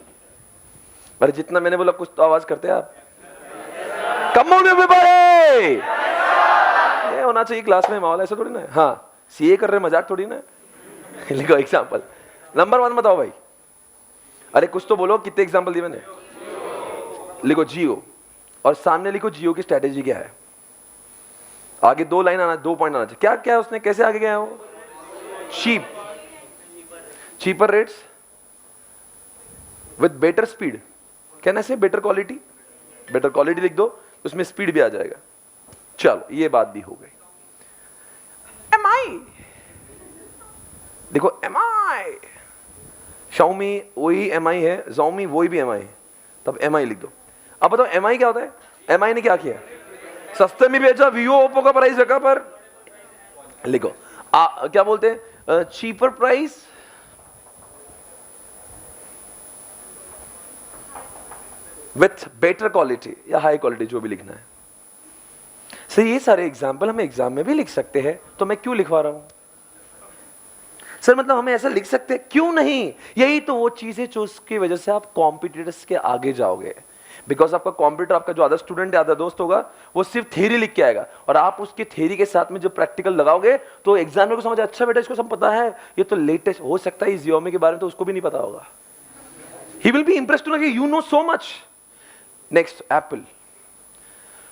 अरे जितना मैंने बोला कुछ तो आवाज करते हैं आप। कम ऑन एवरीबॉडी, ये होना चाहिए क्लास में माहौल, ऐसा थोड़ी ना है। हाँ सीए कर रहे मजाक थोड़ी ना। लिखो एग्जाम्पल। नंबर 1 बताओ भाई। अरे कुछ तो बोलो, कितने एग्जाम्पल दिए मैंने? लिखो जियो, और सामने लिखो जियो की स्ट्रैटेजी क्या है। आगे 2 लाइन आना, 2 पॉइंट आना चाहिए। क्या क्या उसने कैसे आगे गया वो? Cheaper rates with better speed, कहना से बेटर क्वालिटी लिख दो, उसमें स्पीड भी आ जाएगा। चलो ये बात भी हो गई। MI देखो, MI Xiaomi वही MI है, Xiaomi वही भी MI है, तब MI लिख दो। अब बताओ MI क्या होता है? MI ने क्या किया? सस्ते में बेचा, Vivo Oppo का प्राइस रखा, पर लिखो क्या बोलते हैं, cheaper price with better quality या हाई क्वालिटी, जो भी लिखना है। सर ये सारे एग्जाम्पल हम एग्जाम में भी लिख सकते हैं, तो मैं क्यों लिखवा रहा हूं? सर मतलब हमें ऐसा लिख सकते हैं, क्यों नहीं? यही तो वो चीज है जो उसकी वजह से आप कॉम्पिटिटर्स के आगे जाओगे। बिकॉज आपका कॉम्पिटिटर, आपका जो अदर स्टूडेंट या अदर दोस्त होगा, वो सिर्फ थ्योरी लिख के आएगा, और आप उसके थ्योरी के साथ में जो प्रैक्टिकल लगाओगे तो एग्जाम में को समझ, अच्छा बेटा इसको सब पता है, ये तो लेटेस्ट हो सकता है, इस Xiaomi के बारे में तो उसको भी नहीं पता होगा। He will be impressed to know कि you know so much. Next, Apple.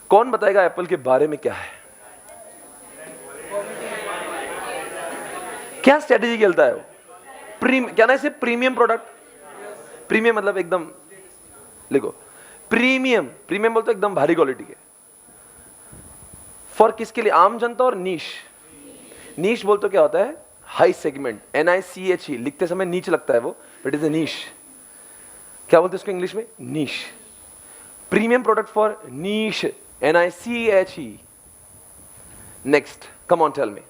कौन बताएगा एप्पल के बारे में क्या है? क्या स्ट्रेटेजी खेलता है वो? क्या ना इसे प्रीमियम प्रोडक्ट, प्रीमियम मतलब एकदम, लिखो प्रीमियम बोलते एकदम भारी क्वालिटी के। फॉर किसके लिए? आम जनता और नीश बोलते क्या होता है? हाई सेगमेंट, NICHE लिखते समय नीच लगता है वो, बट इज ए नीश। क्या बोलते हैं इसको इंग्लिश में? Niche. Premium product for niche, NICHE। Next, come on tell me,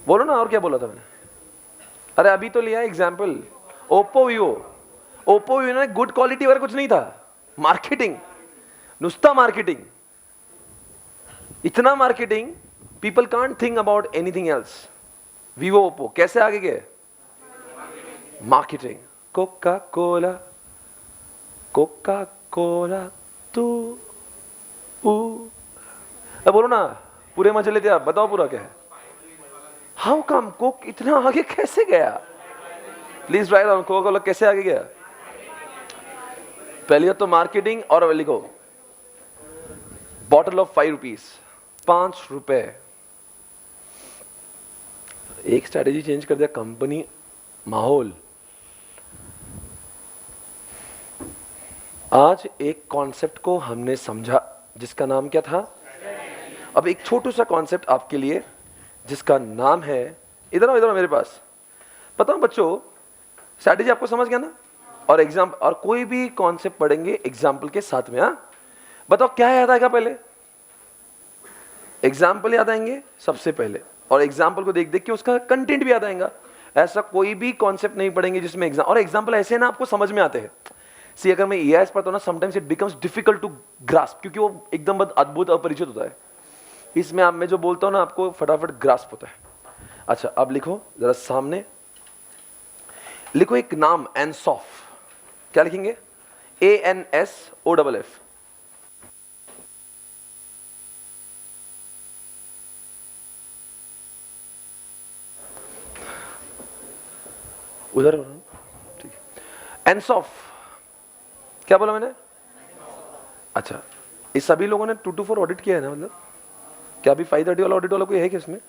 बोलो ना, और क्या बोला था मैंने? अरे अभी तो लिया एग्जाम्पल, ओप्पो वीवो ने गुड क्वालिटी वगैरह कुछ नहीं था, मार्केटिंग, नुस्ता मार्केटिंग, इतना marketing, people can't think about anything else. Vivo Oppo कैसे आगे गए? मार्केटिंग। कोका कोला तू अब बोलो ना, पूरे मजे लेते आप, बताओ पूरा क्या है? हाउ कम कोक इतना आगे कैसे गया? Please write down, Coca Cola कैसे आगे गया? पहले तो मार्केटिंग, और लिखो बॉटल ऑफ 5 रुपीज, 5 रुपए। एक स्ट्रेटेजी चेंज कर दिया, कंपनी, माहौल। आज एक कॉन्सेप्ट को हमने समझा जिसका नाम क्या था? अब एक छोटू सा कॉन्सेप्ट आपके लिए जिसका नाम है, इधर आओ मेरे पास। बताओ बच्चों, स्ट्रेटेजी आपको समझ गया ना? और एग्जाम, और कोई भी कॉन्सेप्ट पढ़ेंगे एग्जाम्पल के साथ में। हाँ बताओ क्या याद आएगा? पहले एग्जाम्पल याद आएंगे सबसे पहले, और एग्जाम्पल को देख के उसका कंटेंट भी याद आएगा। ऐसा कोई भी कॉन्सेप्ट नहीं पढ़ेंगे जिसमें एग्जाम, और एग्जाम्पल ऐसे ना आपको समझ में आते हैं। सी अगर मैं EIS पढ़ता हूं ना, sometimes it becomes difficult to grasp, क्योंकि वो एकदम अद्भुत अपरिचित होता है। इसमें आप मैं जो बोलता हूं ना, आपको फटाफट ग्रास्प होता है। अच्छा अब लिखो जरा सामने, लिखो एक नाम, एनसॉफ। क्या लिखेंगे? ANSOFF। उधर ठीक है। एनसॉफ क्या बोला मैंने? अच्छा, इस सभी लोगों ने 2 to 4 ऑडिट किया है ना? मतलब क्या अभी 530 वाला ऑडिट वाला कोई है क्या इसमें?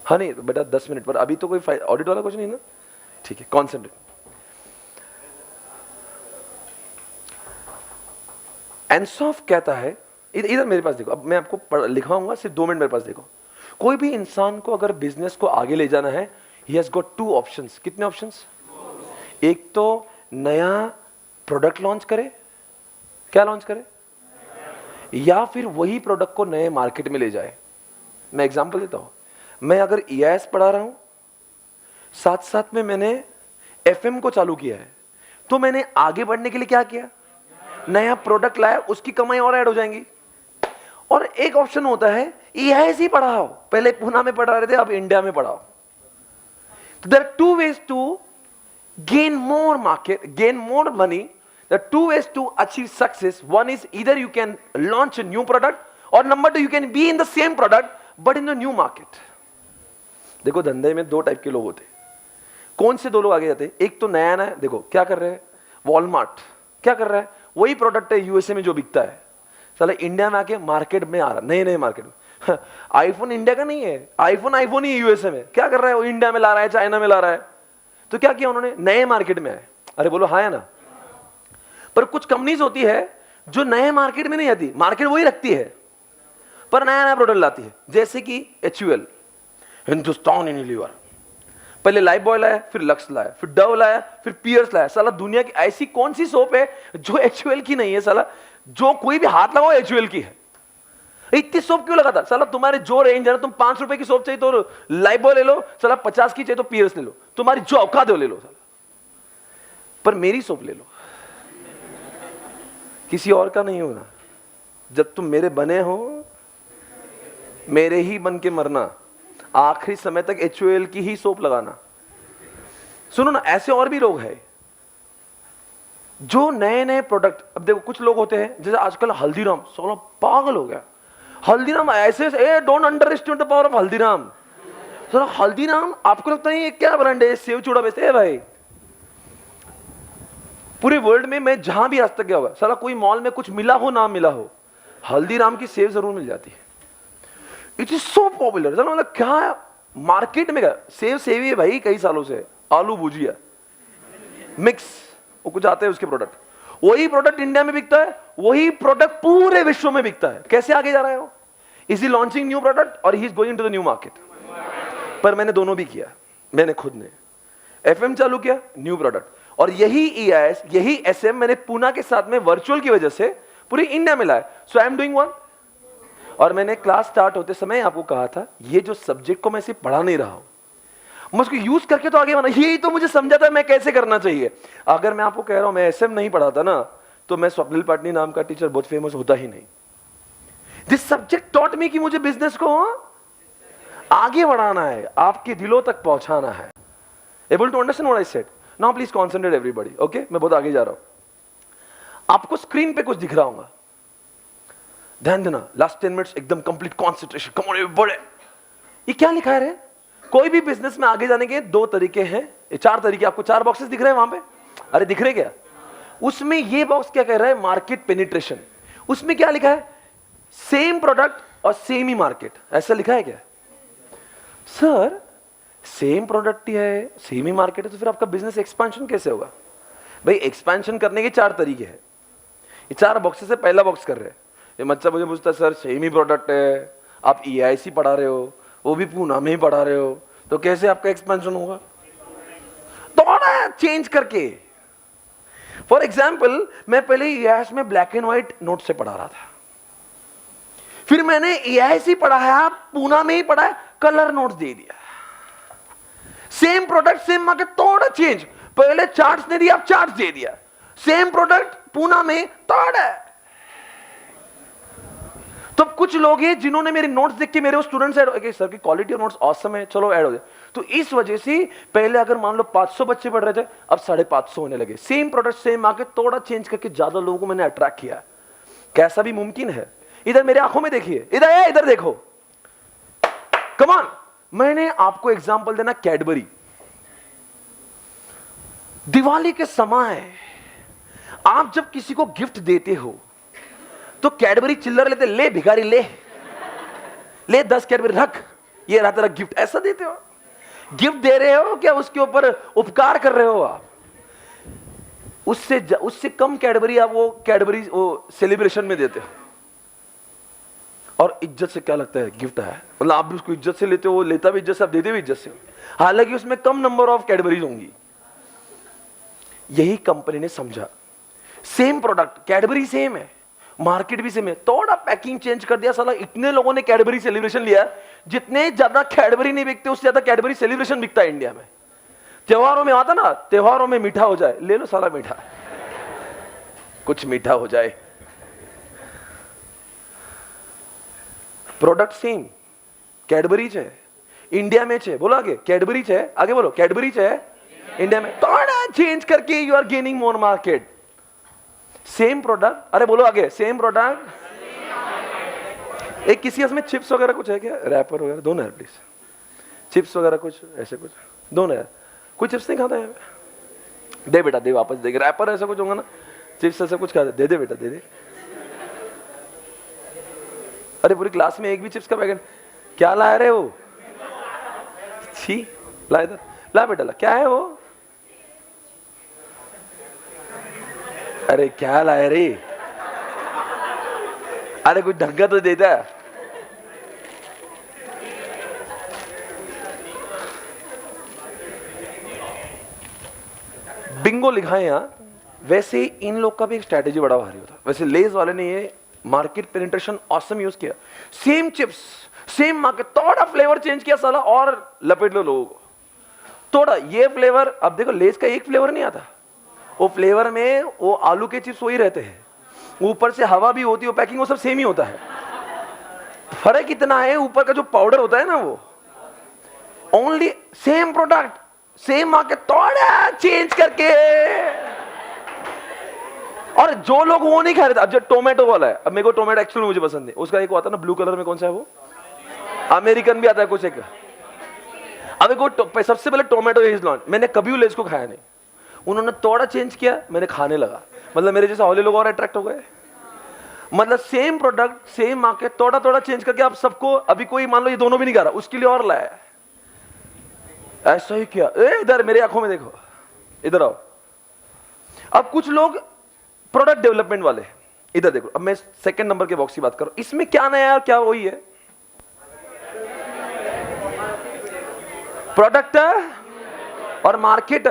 हाँ नहीं बेटा 10 मिनट पर, अभी तो कोई ऑडिट वाला कुछ नहीं ना? ठीक है, कॉन्सेंट्रेट। एनसॉफ कहता है, इधर मेरे पास देखो, अब मैं आपको लिखाऊंगा, सिर्फ 2 मिनट मेरे पास देखो। कोई भी इंसान को अगर बिजनेस को आगे ले जाना है, ही हैज गॉट 2 ऑप्शंस। कितने ऑप्शंस? एक तो नया प्रोडक्ट लॉन्च करे, क्या लॉन्च करे, या फिर वही प्रोडक्ट को नए मार्केट में ले जाए। मैं एग्जांपल देता हूं, मैं अगर EIS पढ़ा रहा हूं, साथ साथ में मैंने FM को चालू किया है, तो मैंने आगे बढ़ने के लिए क्या किया? नया प्रोडक्ट लाया, उसकी कमाई और ऐड हो जाएंगी। और एक ऑप्शन होता है EIS ही पढ़ाओ, पहले पूना में पढ़ा रहे थे, अब इंडिया में पढ़ाओ। तो there are 2 ways to gain more market, gain more money. There are 2 ways to achieve success. One is either you can launch a new product, or number 2 you can be in the same product but in a new market. देखो धंधे में 2 type के लोग होते हैं। कौन से 2 लोग आगे जाते हैं? एक तो नया नया, देखो क्या कर रहे हैं, वॉलमार्ट क्या कर रहा है, वही प्रोडक्ट है USA में जो बिकता है, साला इंडिया में आके मार्केट में आ रहा, नए नए मार्केट में, आईफोन इंडिया का नहीं है, आईफोन ही यूएसए में। क्या कर रहा है वो? इंडिया में ला रहा है, चाइना में ला रहा है। तो क्या किया उन्होंने? नए मार्केट में आए। अरे बोलो हाँ है ना। पर कुछ कंपनीज होती है जो नए मार्केट में नहीं आती, मार्केट वही रखती है पर नया नया प्रोडक्ट लाती है। जैसे कि एचयूएल, हिंदुस्तान यूनिलीवर, पहले लाइफ बॉय लाया, फिर लक्स लाया, फिर डव लाया, फिर पियर्स लाया। साला दुनिया की ऐसी कौन सी सोप है जो एचयूएल की नहीं है? साला जो कोई भी हाथ लगाओ एचयूएल की है। इतनी सोप क्यों लगाता? साला तुम्हारे जो रेंज है ना, तुम 5 रुपए की सोप चाहिए तो लाइफ बॉय ले लो, साला 50 की चाहिए तो पियर्स ले लो, तुम्हारी जो औकात है ले लो साला। पर मेरी सोप ले लो, किसी और का नहीं होना। जब तुम मेरे बने हो, मेरे ही बन के मरना। आखिरी समय तक एचयूएल की ही सोप लगाना। सुनो ना, ऐसे और भी लोग हैं जो नए नए प्रोडक्ट। अब देखो कुछ लोग होते हैं, जैसे आजकल हल्दीराम, सोना पागल हो गया हल्दीराम। ऐसे a don't underestimate the power of Haldiram. सोना हल्दीराम, आपको लगता है ये क्या ब्रांड है? सेव चूड़ा बेचते हैं भाई। पूरे वर्ल्ड में मैं जहां भी आज तक गया हुआ, साला कोई मॉल में कुछ मिला हो ना मिला हो, हल्दीराम की सेव जरूर मिल जाती है। It is so popular. मतलब क्या मार्केट में गया, सेव सेवी है भाई कई सालों से। आलू भुजिया मिक्स, वो कुछ आते हैं उसके प्रोडक्ट। वही प्रोडक्ट इंडिया में बिकता है, वही प्रोडक्ट पूरे विश्व में बिकता है। कैसे आगे जा रहा है वो? Is he launching new product और he is going to the new market? पर मैंने दोनों भी किया। मैंने खुद ने एफएम चालू किया, न्यू प्रोडक्ट, और यही ईआईएस, यही एसएम मैंने पूना के साथ में वर्चुअल की वजह से पूरी इंडिया में लाया। सो आई एम डूइंग वन। और मैंने क्लास स्टार्ट होते समय आपको कहा था, ये जो सब्जेक्ट को मैं सिर्फ पढ़ा नहीं रहा हूं, मैं उसको यूज करके तो आगे बना। यही तो मुझे समझा था मैं कैसे करना चाहिए। अगर मैं आपको कह रहा हूं मैं एसएम नहीं पढ़ाता ना, तो मैं स्वप्निल पाटनी नाम का टीचर बहुत फेमस होता ही नहीं। दिस सब्जेक्ट टॉट मी कि मुझे बिजनेस को आगे बढ़ाना है, आपके दिलों तक पहुंचाना है। Able to understand what I said? Now please concentrate everybody, okay? मैं बहुत आगे जा रहा हूं। आपको स्क्रीन पे कुछ दिख रहा होगा, ध्यान देना। लास्ट 10 मिनट्स एकदम complete concentration. Come on everybody. ये क्या लिखा है रे? कोई भी बिजनेस में आगे जाने के 2 तरीके हैं, 4 तरीके। आपको 4 बॉक्सेस दिख रहे हैं वहां पे? अरे दिख रहे क्या? उसमें ये बॉक्स क्या कह रहा है? Market penetration. उसमें क्या लिखा है? सेम प्रोडक्ट और सेम ही मार्केट। ऐसा लिखा है क्या? सर सेम प्रोडक्ट ही है, सेम ही मार्केट है, तो फिर आपका बिजनेस एक्सपेंशन कैसे होगा? भाई एक्सपेंशन करने के 4 तरीके हैं। ये 4 बॉक्सेस से पहला बॉक्स कर रहे हैं। ये बच्चा मुझे पूछता है, सर सेम ही प्रोडक्ट है, आप ईआईसी पढ़ा रहे हो, वो भी पूना में ही पढ़ा रहे हो, तो कैसे आपका एक्सपेंशन होगा? थोड़ा चेंज करके। फॉर एग्जाम्पल, मैं पहले ईआईएस में ब्लैक एंड व्हाइट नोट से पढ़ा रहा था, फिर मैंने ईआईसी पढ़ाया, पूना में ही पढ़ाया, कलर नोट्स दे दिया। सेम प्रोडक्ट सेम मार्केट, थोड़ा चेंज। पहले चार्ट्स ने दिया, अब चार्ट्स दे दिया। सेम प्रोडक्ट पूना में, थोड़ा। तो कुछ लोग हैं जिन्होंने मेरे नोट्स देख के मेरे वो स्टूडेंट्स ऐड हो गए, सर की क्वालिटी ऑफ नोट्स ऑसम है, चलो ऐड हो जाए। तो इस वजह से पहले अगर मान लो 500 बच्चे पढ़ रहे थे, अब 550 होने लगे। सेम प्रोडक्ट सेम मार्केट, थोड़ा चेंज करके ज्यादा लोगों को मैंने अट्रैक्ट किया। कैसा भी मुमकिन है। इधर मेरे आंखों में देखिए, इधर देखो, कम ऑन। मैंने आपको एग्जांपल देना, कैडबरी। दिवाली के समय आप जब किसी को गिफ्ट देते हो तो कैडबरी चिल्लर लेते, ले भिखारी ले 10 कैडबरी रख, ये रहा तेरा गिफ्ट। ऐसा देते हो? गिफ्ट दे रहे हो क्या? उसके ऊपर उपकार कर रहे हो आप। उससे कम कैडबरी आप वो कैडबरी वो सेलिब्रेशन में देते हो। और इज्जत से क्या लगता है? गिफ्ट है, मतलब आप भी उसको इज्जत से लेते हो, वो लेता भी इज्जत से, आप देते भी इज्जत से। हालांकि उसमें कम नंबर ऑफ कैडबरीज होंगी। यही कंपनी ने समझा, सेम प्रोडक्ट, कैडबरी सेम है, मार्केट भी सेम है, थोड़ा पैकिंग चेंज कर दिया। साला इतने लोगों ने कैडबरी सेलिब्रेशन लिया, जितने ज्यादा कैडबरी नहीं बिकते उससे ज्यादा कैडबरी सेलिब्रेशन बिकता है इंडिया में। त्योहारों में आता ना, त्योहारों में मीठा हो जाए, ले लो साला मीठा, कुछ मीठा हो जाए। प्रोडक्ट सेम, कैडबरी है इंडिया में है, बोलो आगे, कैडबरी है, आगे बोलो, कैडबरी है इंडिया में, थोड़ा चेंज करके you are gaining more market. Same product, अरे बोलो आगे, सेम प्रोडक्ट। एक किसी में चिप्स वगैरह कुछ है क्या? रैपर वगैरह दो ना यार प्लीज, चिप्स वगैरह कुछ ऐसे कुछ दो ना यार। कोई चिप्स नहीं खाता है? दे बेटा दे, वापस दे। रैपर ऐसा कुछ होगा ना, चिप्स ऐसा कुछ खाता, दे दे बेटा दे दे। अरे पूरी क्लास में एक भी चिप्स का पैकेट क्या लाया रे वो? छी, ला इधर, ला बेटा ला, क्या है वो? अरे क्या लाया रे? अरे कुछ ढंग का तो देता है। बिंगो लिखा है यहाँ। वैसे इन लोग का भी एक स्ट्रैटेजी बड़ा भारी होता है। वैसे लेज वाले ने ये मार्केट पेनिट्रेशन ऑसम यूज किया, सेम चिप्स सेम मार्केट, थोड़ा फ्लेवर चेंज किया साला और लपेट लो लोगों को। थोड़ा ये फ्लेवर, अब देखो लेज का एक फ्लेवर नहीं आता, वो फ्लेवर में वो आलू के चिप्स वही रहते हैं, ऊपर से हवा भी होती है, वो पैकिंग वो सब सेम ही होता है। फर्क इतना है ऊपर का जो पाउडर होता है ना, वो only same product same market, थोड़ा चेंज करके। और जो लोग वो नहीं खा रहे थे, अब जो टोमेटो वाला है, अब मेरे को टोमेटो एक्चुअली मुझे पसंद है, उसका एक आता है ना ब्लू कलर में, कौन सा है वो, अमेरिकन भी आता है कुछ एक। अब देखो सबसे पहले टोमेटो इज लॉन्च, मैंने कभी लेज को खाया नहीं, उन्होंने थोड़ा चेंज किया, मैंने खाने लगा, मतलब मेरे जैसे हौले लोग और अट्रैक्ट हो गए। मतलब सेम प्रोडक्ट सेम मार्केट, थोड़ा थोड़ा चेंज करके आप सबको, अभी कोई मान लो ये दोनों भी नहीं खा रहा, उसके लिए और लाया, ऐसा ही किया। इधर मेरे आंखों में देखो, इधर आओ। अब कुछ लोग प्रोडक्ट डेवलपमेंट वाले, इधर देखो। अब मैं सेकंड नंबर के बॉक्स की बात करूं, इसमें क्या नया है और क्या वही है? प्रोडक्ट और market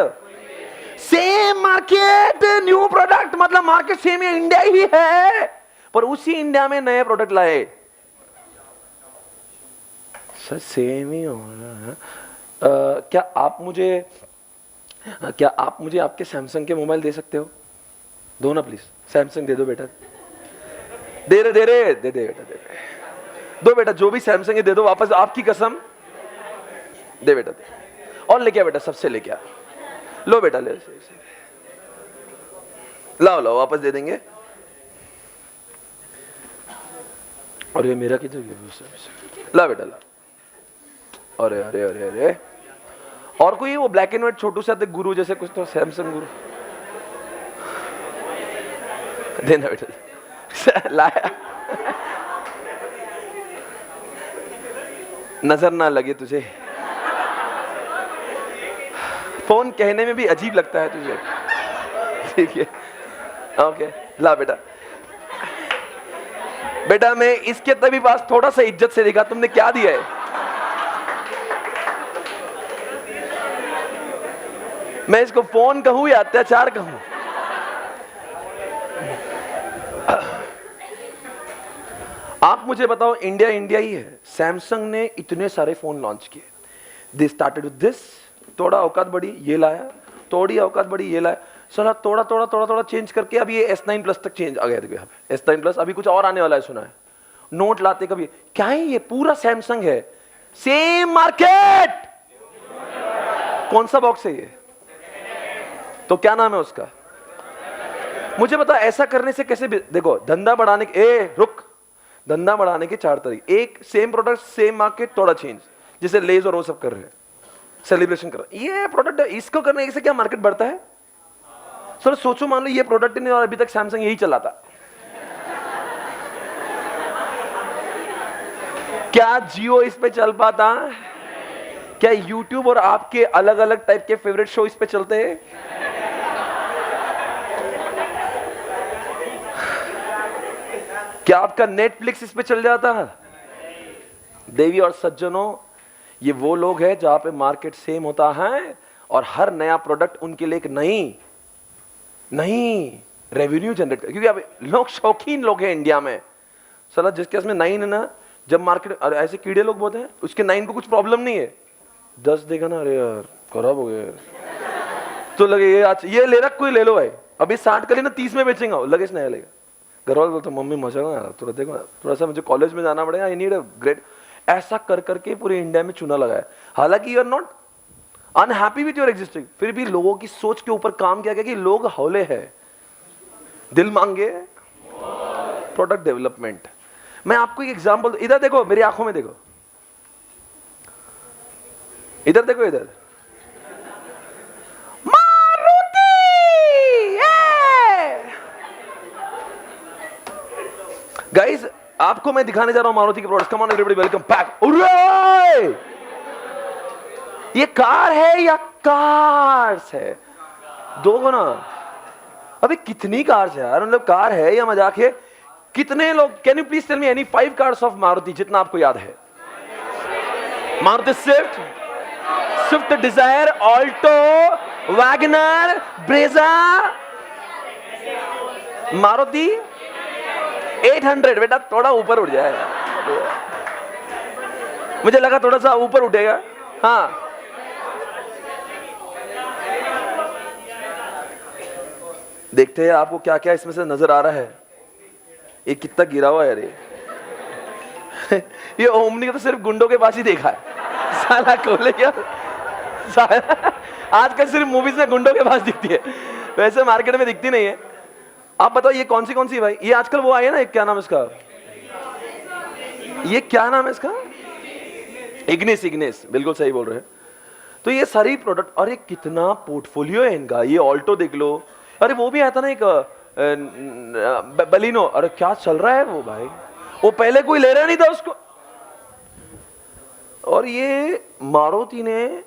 same, market new product, मतलब मार्केट सेम है, इंडिया ही है, पर उसी इंडिया में नए प्रोडक्ट लाए। सर सेम ही हो रहा है। क्या आप मुझे आपके सैमसंग के मोबाइल दे सकते हो? दो ना प्लीज, सैमसंग दे दो बेटा। दे रहे दे बेटा, दे रहे दो बेटा, जो भी सैमसंग है दे दो वापस, आपकी कसम दे बेटा, दे। और लेके आ बेटा, सबसे लेके आ, लो बेटा ले, लाओ लाओ वापस दे देंगे। और ये मेरा किधर गया? ला बेटा ला। अरे अरे अरे अरे, और कोई वो ब्लैक एंड व्हाइट छोटू से आते गुरु जैसे कुछ, तो सैमसंग गुरु देना बेटा। लाया, नजर ना लगे तुझे, फोन कहने में भी अजीब लगता है तुझे, ठीक है ओके। ला बेटा, बेटा मैं इसके तभी पास थोड़ा सा इज्जत से देखा, तुमने क्या दिया है? मैं इसको फोन कहूं या अत्याचार कहूं? आप मुझे बताओ, इंडिया इंडिया ही है, सैमसंग ने इतने सारे फोन लॉन्च किए, दे स्टार्टेड विद दिस, थोड़ा औकात बढ़ी ये लाया, थोड़ी औकात बढ़ी ये लाया, साला थोड़ा थोड़ा थोड़ा थोड़ा चेंज करके अब ये S9 प्लस तक चेंज आ गया। देखो यहाँ पे S9 प्लस, अभी कुछ और आने वाला है सुना है, नोट लाते कभी, क्या है ये? पूरा सैमसंग है, सेम मार्केट। कौन सा बॉक्स है ये? तो क्या नाम है उसका? मुझे बता, ऐसा करने से कैसे? देखो धंधा बढ़ाने के, रुक, धंधा बढ़ाने के 4 तरीके। एक, सेम प्रोडक्ट सेम मार्केट, थोड़ा चेंज, जैसे लेज और वो सब कर रहे हैं, सेलिब्रेशन कर रहे हैं। ये प्रोडक्ट है, इसको करने से क्या मार्केट बढ़ता है? सर सोचो, मान लो ये प्रोडक्ट नहीं और अभी तक सैमसंग यही चलाता, क्या जियो इस पे चल पाता? क्या यूट्यूब और आपके अलग अलग टाइप के फेवरेट शो इस पे चलते हैं? क्या आपका नेटफ्लिक्स इस पे चल जाता है? देवी और सज्जनों, ये वो लोग हैं जहां पे मार्केट सेम होता है और हर नया प्रोडक्ट उनके लिए एक नई रेवेन्यू जनरेट कर, क्योंकि अब लोग शौकीन लोग हैं इंडिया में। साला जिसके इसमें 9 है ना, जब मार्केट, ऐसे कीड़े लोग बोलते हैं, उसके 9 को कुछ प्रॉब्लम नहीं है, 10 देखा ना, अरे यार खराब हो गया, तो लगे ये आज ये ले रख, कोई ले लो भाई, अभी 60 का लेना 30 में बेचेंगे, लगे नया लेगा। घर वाले बोलते मम्मी मजा ना यार, थोड़ा देखो थोड़ा सा मुझे कॉलेज में जाना पड़ेगा, आई नीड अ ग्रेट। ऐसा कर करके पूरे इंडिया में चुना लगा है। हालांकि you are not unhappy with your existing, फिर भी लोगों की सोच के ऊपर काम किया गया कि लोग हौले हैं, दिल मांगे प्रोडक्ट डेवलपमेंट। मैं आपको एक एग्जांपल, इधर देखो मेरी आंखों में देखो, इधर देखो, इधर मारुति, गाइस आपको मैं दिखाने जा रहा हूं मारुति के products. Come on everybody, welcome back. ये कार है या कार्स है? दो ना। अबे कितनी कार्स है यार, मतलब कार है या मजाक है? कितने लोग, can you please tell me any 5 cars of Maruti जितना आपको याद है? Maruti Swift, Swift Dzire, Alto, WagonR, Brezza, Maruti 800। बेटा थोड़ा ऊपर उठ जाए, मुझे लगा थोड़ा सा ऊपर उठेगा। हाँ, देखते हैं आपको क्या क्या इसमें से नजर आ रहा है। ये कितना गिरा हुआ है रे। ये ओमनी तो सिर्फ गुंडों के पास ही देखा है साला, खोले क्या आजकल सिर्फ मूवीज में गुंडों के पास दिखती है, वैसे मार्केट में दिखती नहीं है। आप बताओ ये कौन सी भाई? ये आजकल वो आई है ना, क्या नाम है इसका? ये क्या नाम है इसका? इग्निस। इग्निस, बिल्कुल सही बोल रहे हैं। तो ये सारी प्रोडक्ट, और ये कितना पोर्टफोलियो है इनका। ये ऑल्टो देख लो, अरे वो भी आता ना एक बलिनो, अरे क्या चल रहा है वो भाई, वो पहले कोई ले रहा नहीं था उसको। और ये मारुति ने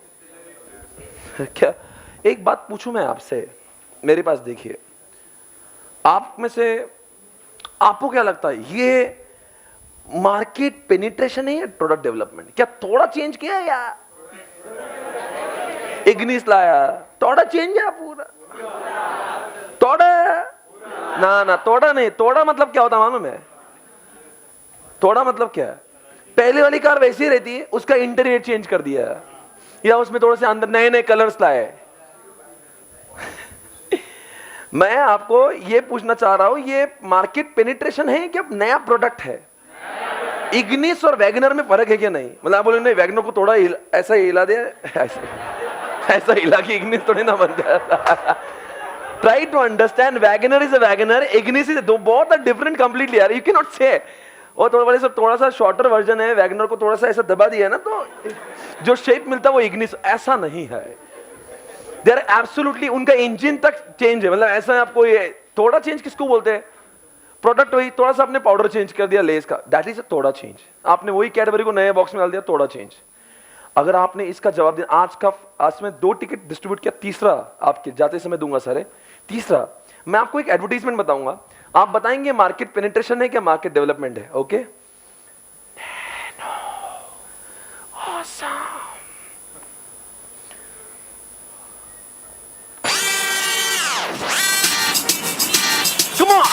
क्या, एक बात पूछूं मैं आपसे, मेरे पास देखिए, आप में से आपको क्या लगता है, ये मार्केट पेनिट्रेशन है या प्रोडक्ट डेवलपमेंट? क्या थोड़ा चेंज किया या इग्निस लाया? थोड़ा चेंज है पूरा, थोड़ा ना थोड़ा नहीं। थोड़ा मतलब क्या होता मालूम है? थोड़ा मतलब क्या है? पहले वाली कार वैसी ही रहती है, उसका इंटीरियर चेंज कर दिया या उसमें थोड़े से अंदर नए नए कलर्स लाए। मैं आपको ये पूछना चाह रहा हूं, ये मार्केट पेनिट्रेशन है कि अब नया प्रोडक्ट है? इग्निस और वैगनर में फर्क है क्या? नहीं, मतलब आप बोले नहीं वैगनर को थोड़ा ऐसा हिला दिया, ऐसा हिला कि इग्निस थोड़ी ना बन जाता। Try to understand, Wagoner is a Wagoner, Ignis is दो बहुत डिफरेंट कंप्लीटली यार, you cannot say। और थोड़ा सा शॉर्टर वर्जन है, वैगनर को थोड़ा सा ऐसा दबा दिया ना तो जो शेप मिलता है वो इग्निस, ऐसा नहीं है। दे आर एब्सोल्युटली, उनका इंजन तक चेंज है, मतलब ऐसा आपको ये थोड़ा चेंज किसको बोलते हैं? प्रोडक्ट वही, थोड़ा सा आपने पाउडर चेंज कर दिया लेस का, दैट इज थोड़ा चेंज। आपने वही कैडबरी को नए बॉक्स में डाल दिया, थोड़ा चेंज। अगर आपने इसका जवाब दिया, आज में 2 टिकट डिस्ट्रीब्यूट किया, तीसरा आपके जाते समय दूंगा सारे। तीसरा मैं आपको एक एडवर्टाइजमेंट बताऊंगा, आप बताएंगे मार्केट पेनिट्रेशन है क्या मार्केट डेवलपमेंट है? Okay, come on.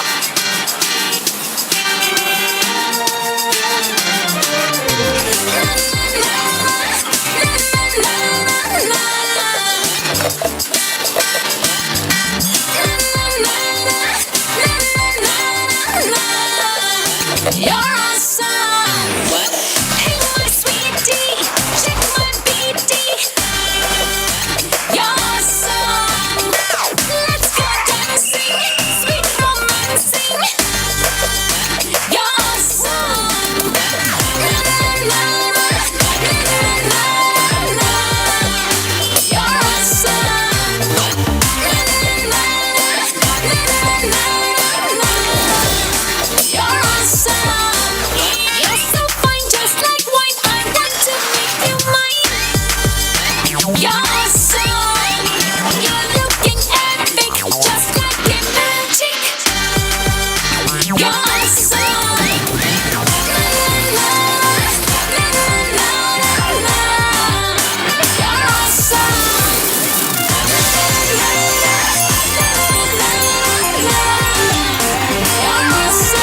You're awesome. What? Hey, my sweetie, check my BT. You're awesome. Let's go dancing, sweet romancing. You're awesome. La la la la la la. You're awesome. La la la la la. You're awesome. You're so fine, just like wine. I want to make you mine. You're awesome. You're looking epic, just like a magic. You're awesome. La la la la la la. You're awesome. La la la la la. You're awesome.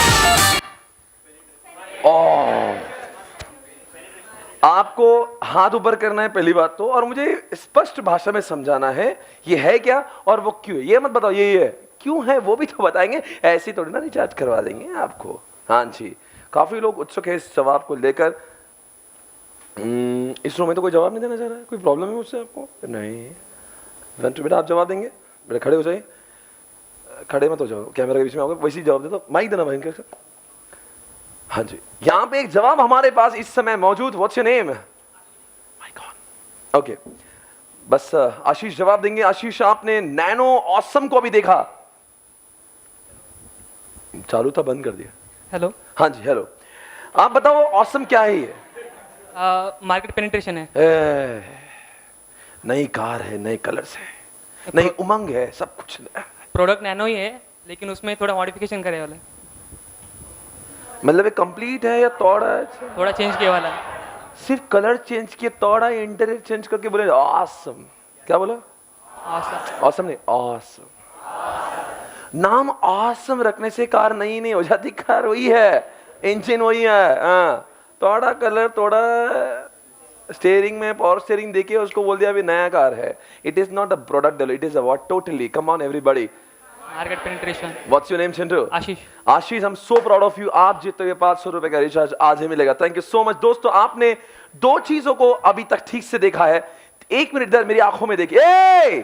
आपको हाथ ऊपर करना है पहली बात तो, और मुझे स्पष्ट भाषा में समझाना है ये है क्या और वो क्यों है। ये मत बताओ ये है, क्यों है वो भी तो बताएंगे, ऐसे थोड़ी ना रिचार्ज करवा देंगे आपको। हाँ जी, काफी लोग उत्सुक है इस जवाब को लेकर। इस रो में तो कोई जवाब नहीं देना चाह रहा है, कोई प्रॉब्लम है मुझसे आपको? नहीं। बेटा आप जवाब देंगे? बेटा खड़े हो जाइए, खड़े मत हो जाओ, कैमरा के बीच में आओगे, वैसे ही जवाब दे दो, माइक देना भयंकर से। हाँ जी, यहां पे एक जवाब हमारे पास इस समय मौजूद। What's your name? My God. Okay, बस आशीष जवाब देंगे। आशीष, आपने नैनो ऑसम को भी देखा? चालू था, बंद कर दिया। हेलो। हाँ जी, हेलो। आप बताओ ऑसम क्या है ये? मार्केट पेनिट्रेशन है। नई कार है, नए कलर्स है, नई उमंग है, सब कुछ नया है। प्रोडक्ट नैनो ही है लेकिन उसमें थोड़ा मॉडिफिकेशन करे वाला है, मतलब ये कंप्लीट है या तोड़ा है? थोड़ा चेंज किया वाला है। सिर्फ कलर चेंज किए, तोड़ा या इंटीरियर चेंज करके बोले ऑसम। क्या बोला? Awesome। ऑसम नहीं, ऑसम। नाम ऑसम रखने से कार नई नहीं हो जाती, कार वही है, इंजन वही है। हाँ, थोड़ा कलर, थोड़ा स्टीयरिंग में पावर स्टीयरिंग देके उसको बोल दिया अभी नया कार है। It is not a product, it is a what totally. Come on everybody, market penetration. What's your name Chintu? Ashish. Ashish, हम सो प्राउड ऑफ यू। आप जीते हुए 500 रुपए का रिचार्ज आज ही मिलेगा। Thank you so much. दोस्तों, आपने दो चीजों को अभी तक ठीक से देखा है। एक मिनट इधर मेरी आंखों में देखिए।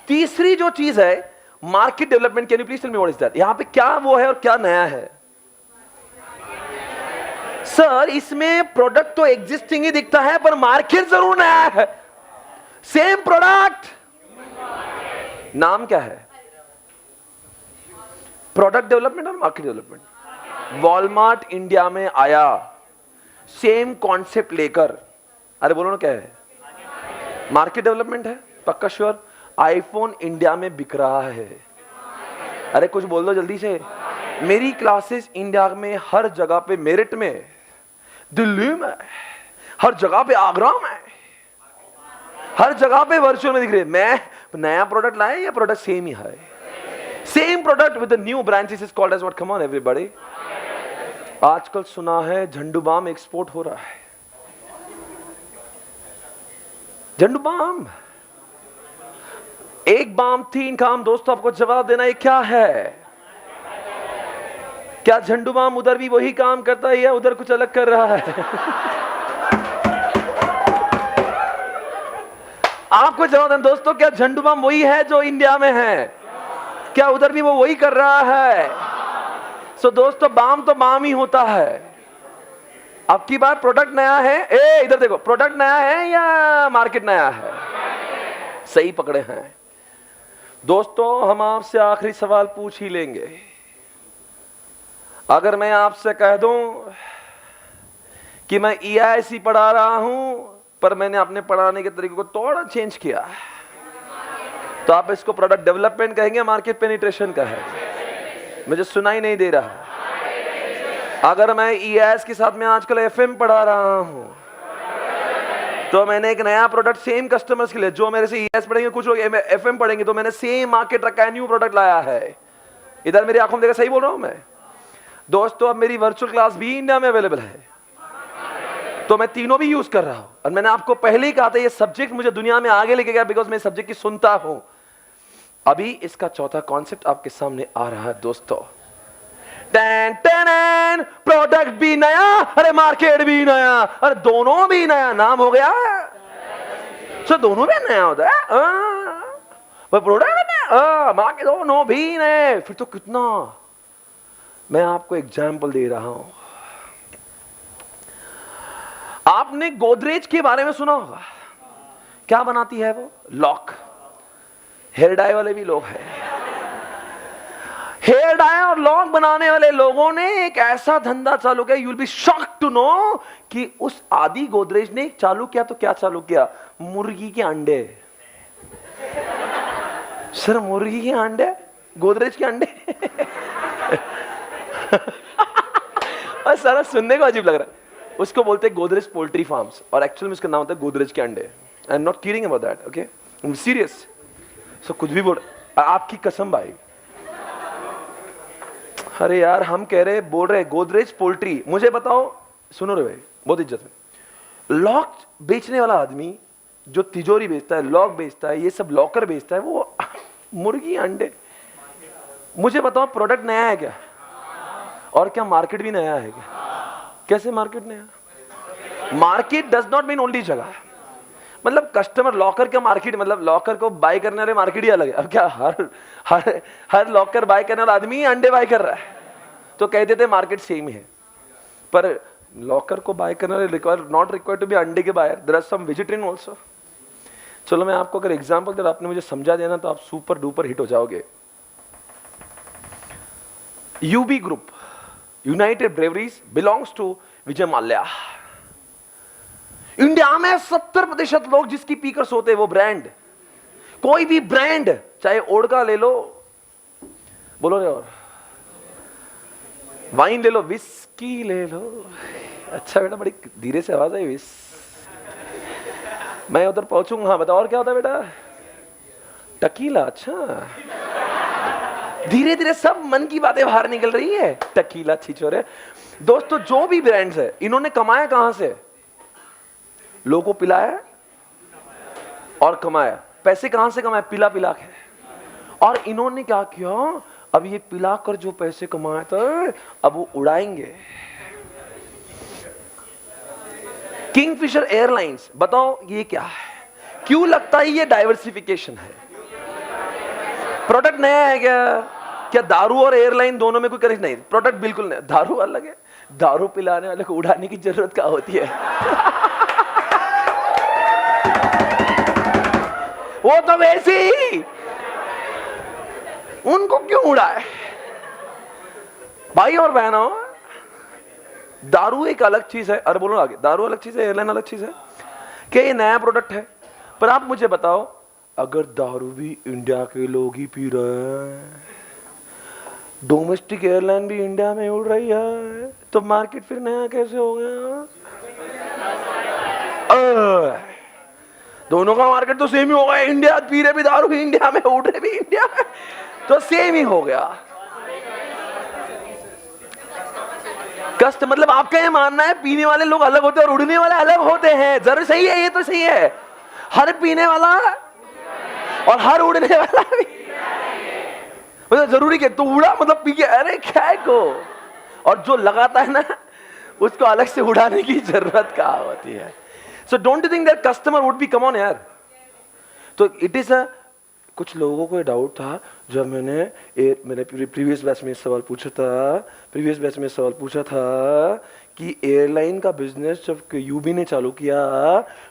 तीसरी जो चीज है market development, can you please tell me what is that? यहां पे क्या वो है और क्या नया है? सर, इसमें प्रोडक्ट तो एग्जिस्टिंग ही दिखता है पर मार्केट जरूर नया है। सेम प्रोडक्ट, नाम क्या है? प्रोडक्ट डेवलपमेंट और मार्केट डेवलपमेंट। वॉलमार्ट इंडिया में आया सेम कॉन्सेप्ट लेकर। अरे बोलो ना, क्या है? मार्केट डेवलपमेंट है पक्का श्योर। आईफोन इंडिया में बिक रहा है। अरे कुछ बोल दो जल्दी से। मेरी क्लासेस इंडिया में हर जगह पे, मेरठ में, दिल्ली में, हर जगह पे, आगरा में, हर जगह पे वर्चुअल में दिख रही है। मैं नया प्रोडक्ट लाया या प्रोडक्ट सेम ही है? Same product with the new branches is called as what? Come on everybody. आजकल सुना है झंडू बाम एक्सपोर्ट हो रहा है। झंडू बाम, एक बाम तीन काम। दोस्तों, आपको जवाब देना है क्या है? क्या झंडू बाम उधर भी वही काम करता है या उधर कुछ अलग कर रहा है? आपको जवाब देना दोस्तों, क्या झंडू बाम वही है जो इंडिया में है? क्या उधर भी वो वही कर रहा है? सो दोस्तों, बाम तो बाम ही होता है। अब की बार प्रोडक्ट नया है। इधर देखो, प्रोडक्ट नया है या मार्केट नया है? सही पकड़े हैं दोस्तों। हम आपसे आखिरी सवाल पूछ ही लेंगे। अगर मैं आपसे कह दूं कि मैं EIC पढ़ा रहा हूं पर मैंने अपने पढ़ाने के तरीके को थोड़ा चेंज किया, तो आप इसको प्रोडक्ट डेवलपमेंट कहेंगे, मार्केट पेनिट्रेशन कहेंगे? मुझे सुनाई नहीं दे रहा। अगर मैं EIS के साथ में आजकल FM पढ़ा रहा हूं तो मैंने एक नया प्रोडक्ट सेम कस्टमर्स के लिए, जो मेरे से EIS पढ़ेंगे, कुछ लोग FM पढ़ेंगे, तो मैंने सेम मार्केट रखा है, न्यू प्रोडक्ट लाया है। इधर मेरी आंखों में देखा, सही बोल रहा हूं मैं? दोस्तों, अब मेरी वर्चुअल क्लास भी इंडिया में अवेलेबल है, तो मैं तीनों भी यूज कर रहा हूं। और मैंने आपको पहले ही कहा था ये सब्जेक्ट मुझे दुनिया में आगे लेके गया, बिकॉज मैं सब्जेक्ट की सुनता हूं। अभी इसका चौथा कॉन्सेप्ट आपके सामने आ रहा है दोस्तों। प्रोडक्ट भी नया, अरे मार्केट भी नया, अरे दोनों भी नया। नाम हो गया सो, दोनों भी नया होता है। प्रोडक्ट नया, मार्केट दोनों भी नए। फिर तो कितना। मैं आपको एग्जाम्पल दे रहा हूं। आपने गोदरेज के बारे में सुना होगा। क्या बनाती है वो? लॉक। हेयर डाई वाले भी लोग हैं। हेयर डाई और लॉक बनाने वाले लोगों ने एक ऐसा धंधा चालू किया, you will be shocked to know, कि उस आदि गोदरेज ने चालू किया तो क्या चालू किया? मुर्गी के अंडे। सर, मुर्गी के अंडे, गोदरेज के अंडे। और सारा सुनने को अजीब लग रहा है। उसको बोलते हैं गोदरेज पोल्ट्री फार्म्स, और एक्चुअली में उसका नाम होता है गोदरेज के अंडे। I am not kidding about that, okay, I am serious. So कुछ भी बोल, आपकी कसम भाई। अरे यार, हम कह रहे, बोल रहे गोदरेज पोल्ट्री। मुझे बताओ, सुनो रे भाई, बहुत इज्जत में, लॉक बेचने वाला आदमी जो तिजोरी बेचता है, लॉक बेचता है, ये सब लॉकर बेचता है, वो मुर्गी अंडे। मुझे बताओ, प्रोडक्ट नया है क्या? और क्या मार्केट भी नया है क्या? कैसे मार्केट नया? Market does not mean only जगह। मतलब कस्टमर, लॉकर का मार्केट, मतलब लॉकर को बाय करने वाले मार्केट ही अलग है। अब क्या हर लॉकर बाय करने वाला आदमी अंडे बाय कर रहा है, तो कहते थे मार्केट सेम है। पर लॉकर को बाय करने वाले नॉट रिक्वायर्ड टू बी अंडे के buyer, there are some vegetarian also. चलो मैं आपको अगर एग्जांपल दे, आपने मुझे समझा देना तो आप सुपर डुपर हिट हो जाओगे। UB group, United Breweries belongs to Vijay Mallya. India में 70% लोग जिसकी पीकर्स होते हैं वो ब्रांड, कोई भी ब्रांड, चाहे ओडका ले लो, बोलो रे, और वाइन ले लो, विस्की ले लो। अच्छा बेटा, बड़ी धीरे से आवाज आई। मैं उधर पहुंचूंगा। हाँ बताओ, और क्या होता है बेटा? टकीला। अच्छा, धीरे धीरे सब मन की बातें बाहर निकल रही है। टकीला, छिछोरे। दोस्तों, जो भी ब्रांड्स है, इन्होंने कमाया कहां से? लोगों को पिलाया और कमाया। पैसे कहां से कमाए? पिला पिला के। और इन्होंने क्या किया? अब ये पिलाकर जो पैसे कमाए थे, अब वो उड़ाएंगे। किंगफिशर एयरलाइंस, बताओ ये क्या है? क्यों लगता है ये डाइवर्सिफिकेशन है? प्रोडक्ट नया है क्या? क्या दारू और एयरलाइन दोनों में कोई कनेक्शन नहीं? प्रोडक्ट बिल्कुल नहीं। दारू अलग है, दारू पिलाने वाले को उड़ाने की जरूरत क्या होती है? वो तो वैसे ही, उनको क्यों उड़ाए? भाई और बहनों, दारू एक अलग चीज है। अरे बोलो आगे, दारू अलग चीज है, एयरलाइन अलग चीज है। क्या ये नया प्रोडक्ट है? पर आप मुझे बताओ, अगर दारू भी इंडिया के लोग ही पी रहे हैं, डोमेस्टिक एयरलाइन भी इंडिया में उड़ रही है, तो मार्केट फिर नया कैसे हो गया? दोनों का मार्केट तो सेम ही हो गया। इंडिया पी रहे भी दारू, इंडिया में उड़ रहे भी इंडिया में, तो सेम ही हो गया। कष्ट मतलब आपका ये मानना है पीने वाले लोग अलग होते हैं और उड़ने वाले अलग होते हैं? जरूर सही है, ये तो सही है। हर पीने वाला और हर उड़ने वाला भी मतलब जरूरी क्या? तो उड़ा मतलब पी के, अरे क्या को? और जो लगाता है ना, उसको अलग से उड़ाने की जरूरत क्या होती है? So don't you think that customer would be come on यार? तो इट इज अ, कुछ लोगों को डाउट था जब मैंने प्रीवियस बैच में सवाल पूछा था कि एयरलाइन का बिजनेस जब यूबी ने चालू किया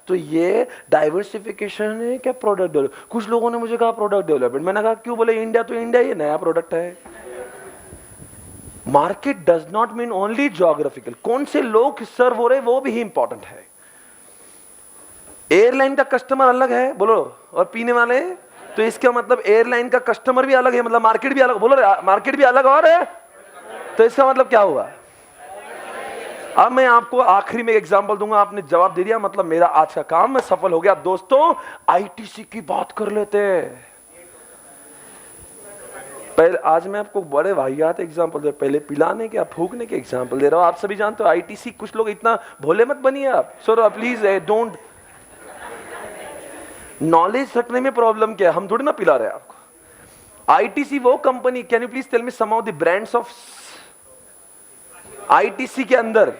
तो ये डाइवर्सिफिकेशन है क्या प्रोडक्ट डेवलप? कुछ लोगों ने मुझे कहा प्रोडक्ट डेवलपमेंट। मैंने कहा क्यों? बोले इंडिया तो इंडिया, ये नया प्रोडक्ट है। Market does not mean only geographical, कौन से लोग सर्व हो रहे वो भी इंपॉर्टेंट है। एयरलाइन का कस्टमर अलग है, बोलो, और पीने वाले, तो इसका मतलब एयरलाइन का कस्टमर भी अलग है, मतलब मार्केट भी अलग, बोलो मार्केट भी अलग और है, तो इसका मतलब क्या हुआ? अब मैं आपको आखिरी में एग्जांपल दूंगा, आपने जवाब दे दिया, मतलब मेरा आज का काम मैं सफल हो गया। दोस्तों, आईटीसी की बात कर लेते हैं। पहले आज मैं आपको बड़े वाहियात एग्जांपल दे, पहले पिलाने के, फूकने के एग्जांपल दे रहा हूं। आप सभी जानते हो आईटीसी, कुछ लोग इतना भोले मत बनिए आप। सर प्लीज डोंट, नॉलेज रखने में प्रॉब्लम क्या है? हम थोड़ी ना पिला रहे हैं आपको। आईटीसी वो company, can you please tell me some of the brands of ITC के अंदर?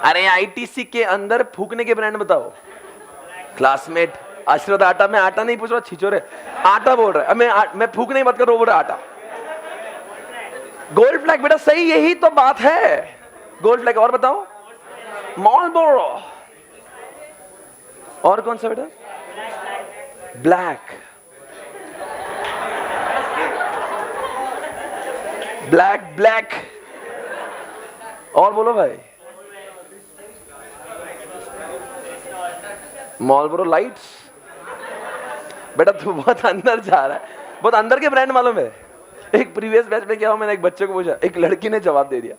अरे आईटीसी के अंदर फूकने के ब्रांड बताओ। क्लासमेट, आशीर्वाद आटा। मैं आटा नहीं पूछ रहा, छिछोरे, आटा बोल रहा है। मैं फूकने ही मत कर, बोल रहा आटा। गोल्ड फ्लैग बेटा, सही, यही तो बात है, गोल्ड फ्लैग। और बताओ, मार्लबोरो। और कौन सा बेटा? Black, black. और बोलो भाई, मार्लबोरो लाइट्स। बेटा तू बहुत अंदर जा रहा है, बहुत अंदर के ब्रांड मालूम है। एक प्रीवियस बैच में क्या हुआ, मैंने एक बच्चे को पूछा, एक लड़की ने जवाब दे दिया।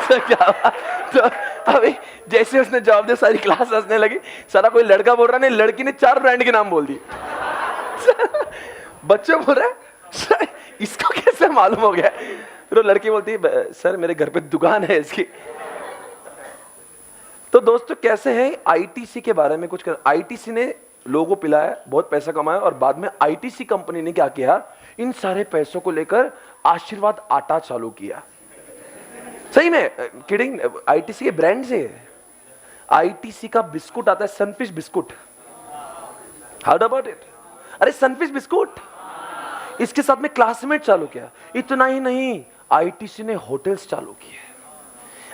तो क्या हुआ? तो अभी जैसे उसने जवाब दिया, सारी क्लास हंसने लगी। सारा कोई लड़का बोल रहा नहीं, लड़की ने 4 ब्रांड के नाम बोल दिए। बच्चे बोल रहे सर इसको कैसे मालूम हो गया? फिर लड़की बोलती है सर मेरे घर पे दुकान है इसकी। तो दोस्तों कैसे है, आईटीसी के बारे में कुछ कर। आईटीसी ने लोगों को पिलाया, बहुत पैसा कमाया, और बाद में आईटीसी कंपनी ने क्या किया, इन सारे पैसों को लेकर आशीर्वाद आटा चालू किया। सही में, किडिंग, आईटीसी के ब्रांड से। आईटीसी का बिस्कुट आता है, sunfish biscuit. How about it? अरे सनफिश बिस्कुट, इसके साथ में क्लासमेट चालू किया। इतना ही नहीं, आईटीसी ने होटल्स चालू किए।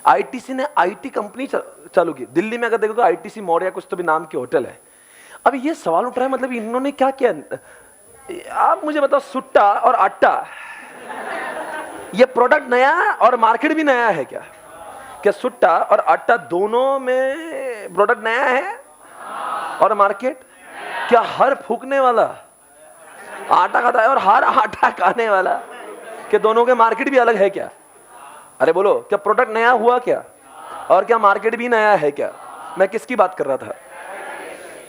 आईटीसी ने आईटी कंपनी चालू की। दिल्ली में अगर देखो तो आईटीसी मॉल या कुछ तो भी नाम की होटल है। अब ये सवाल उठ रहा है, मतलब इन्होंने क्या किया? आप मुझे बताओ, सुट्टा और आटा ये प्रोडक्ट नया और मार्केट भी नया है क्या? क्या सुट्टा और आटा दोनों में प्रोडक्ट नया है और मार्केट? क्या हर फूकने वाला आटा खाता है और हर आटा खाने वाला, क्या दोनों के मार्केट भी अलग है क्या? अरे बोलो, क्या प्रोडक्ट नया हुआ क्या और क्या मार्केट भी नया है क्या? मैं किसकी बात कर रहा था?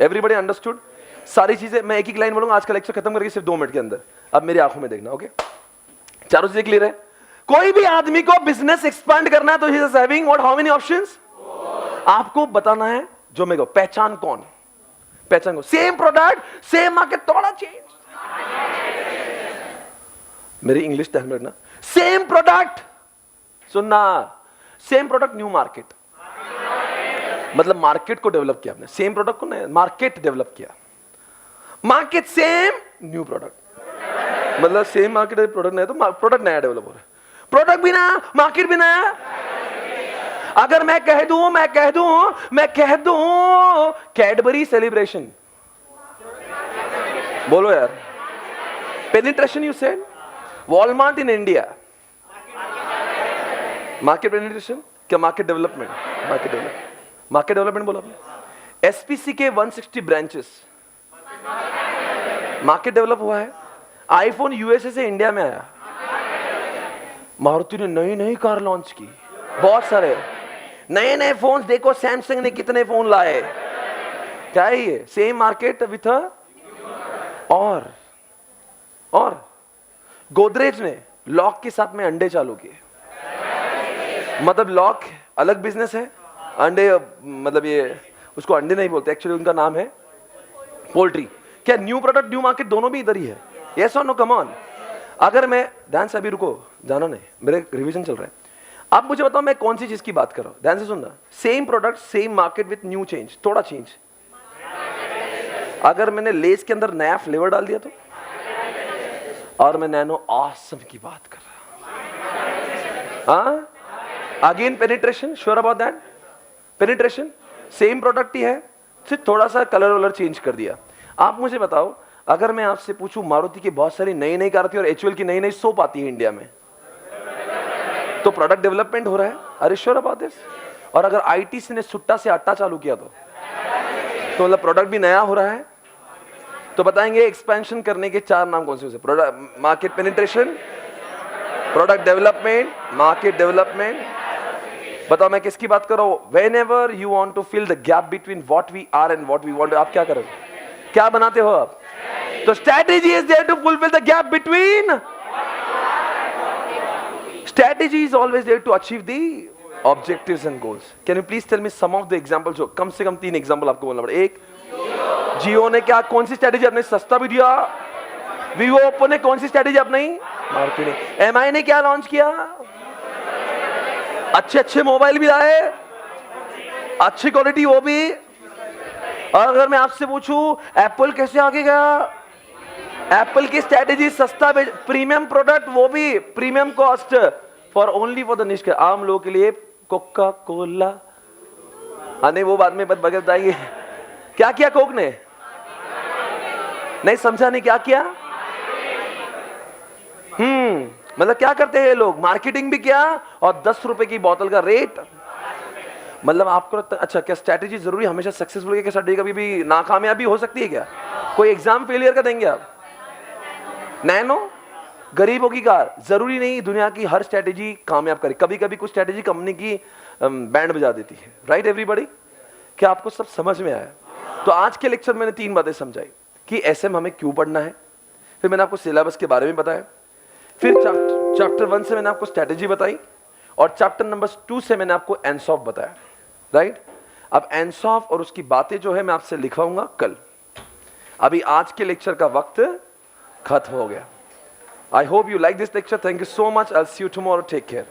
Everybody understood? सारी चीजें मैं एक ही लाइन बोलूंगा आज का लेक्चर खत्म करके सिर्फ 2 मिनट के अंदर। अब मेरी आंखों में देखना, ओके? चारों चीजें क्लियर है? कोई भी आदमी को बिजनेस एक्सपांड करना है तो he is having what, how many options? आपको बताना है जो मैं कहूं, पहचान कौन? पहचान कौन? सेम प्रोडक्ट सेम मार्केट, थोड़ा चेंज। मेरी इंग्लिश ध्यान में रखना। सेम प्रोडक्ट, सुनना, सेम प्रोडक्ट न्यू मार्केट। मतलब मार्केट को डेवलप किया आपने, सेम प्रोडक्ट को नहीं, मार्केट डेवलप किया। Market same, new product. मतलब सेम मार्केट प्रोडक्ट नया, तो प्रोडक्ट नया डेवलप हो रहा है। प्रोडक्ट भी नया, मार्केट भी नया। अगर मैं कह दूं कैडबरी सेलिब्रेशन, बोलो यार, penetration you said, Walmart in India, market penetration, क्या मार्केट डेवलपमेंट? मार्केट डेवलपमेंट बोला आपने। एसपीसी के 160 ब्रांचेस, मार्केट डेवलप हुआ है। आईफोन यूएसए से इंडिया में आया। मारुति ने नई कार लॉन्च की, बहुत सारे नए फोन्स देखो, सैमसंग ने कितने फोन लाए। क्या है ये? सेम मार्केट विथ और गोदरेज ने लॉक के साथ में अंडे चालू किए। मतलब लॉक अलग बिजनेस है, अंडे मतलब ये उसको अंडे नहीं बोलते, एक्चुअली उनका नाम है पोल्ट्री। क्या न्यू प्रोडक्ट न्यू मार्केट दोनों भी इधर ही है? यस और नो? Come on. अगर मैं, ध्यान से, अभी रुको, जाना नहीं, मेरे रिवीजन चल रहा है। आप मुझे बताओ मैं कौन सी चीज की बात कर रहा हूं? ध्यान से सुनना। Same product same market with new change, थोड़ा चेंज। अगर मैंने लेस के अंदर नया फ्लेवर डाल दिया तो, और मैं नैनो ऑसम की बात कर रहा हूं। Again penetration, sure about that? Penetration same product ही है, सिर्फ थोड़ा सा कलर वलर चेंज कर दिया। आप मुझे बताओ, अगर मैं आपसे पूछूं मारुति की बहुत सारी नई कार थी और एचयूएल की नई सोप आती है इंडिया में, तो प्रोडक्ट डेवलपमेंट हो रहा है। अरे श्योर अबाउट दिस? और अगर आईटीसी ने सुट्टा से आटा चालू किया तो मतलब प्रोडक्ट भी नया हो रहा है। तो बताएंगे एक्सपेंशन करने के 4 नाम कौन से हो? Product, market penetration, product development, market development. बताओ मैं किसकी बात कर रहा हूं? Whenever you want to fill the gap between what we are and what we want, आप क्या करोगे? क्या बनाते हो आप? तो strategy is there to fulfill the gap between. Strategy is always there to achieve the objectives and goals. Can you please tell me some of the examples? जो कम से कम 3 एग्जाम्पल आपको बोलना पड़ेगा। एक, जियो ने क्या, कौन सी स्ट्रेटेजी अपने? सस्ता भी दिया। वीवो, ओप्पो ने कौन सी स्ट्रेटेजी अपनी? मार्केटिंग। एमआई ने क्या लॉन्च किया? अच्छे मोबाइल भी आए, अच्छी क्वालिटी वो भी। और अगर मैं आपसे पूछूं एप्पल कैसे आगे गया? एप्पल की स्ट्रेटेजी सस्ता, प्रीमियम प्रोडक्ट, वो भी premium cost for only for the निश, आम लोगों के लिए। कोका कोला, नहीं वो बाद में बगैर बताएंगे। क्या किया कोक ने? नहीं समझा, नहीं क्या किया? मतलब क्या करते हैं ये लोग? मार्केटिंग भी किया और 10 रुपए की बोतल का रेट। मतलब आपको अच्छा, क्या स्ट्रैटेजी जरूरी हमेशा सक्सेसफुल है? क्या स्ट्रैटेजी कभी भी नाकामयाबी हो सकती है क्या? कोई एग्जाम फेलियर का देंगे आप? नैनो, गरीबों की कार, जरूरी नहीं दुनिया की हर स्ट्रैटेजी कामयाब करे। कभी कभी कुछ स्ट्रैटेजी कंपनी की बैंड बजा देती है। Right everybody? क्या आपको सब समझ में आया? तो आज के लेक्चर मैंने 3 बातें समझाई कि एसएम हमें क्यों पढ़ना है, फिर मैंने आपको सिलेबस के बारे में बताया, फिर चैप्टर 1 से मैंने आपको स्ट्रैटेजी बताई, और चैप्टर नंबर 2 से मैंने आपको एनसॉफ बताया। राइट? अब एनसॉफ और उसकी बातें जो है मैं आपसे लिखवाऊंगा कल। अभी आज के लेक्चर का वक्त खत्म हो गया। I hope you like this lecture. Thank you so much. I will see you tomorrow. Take care.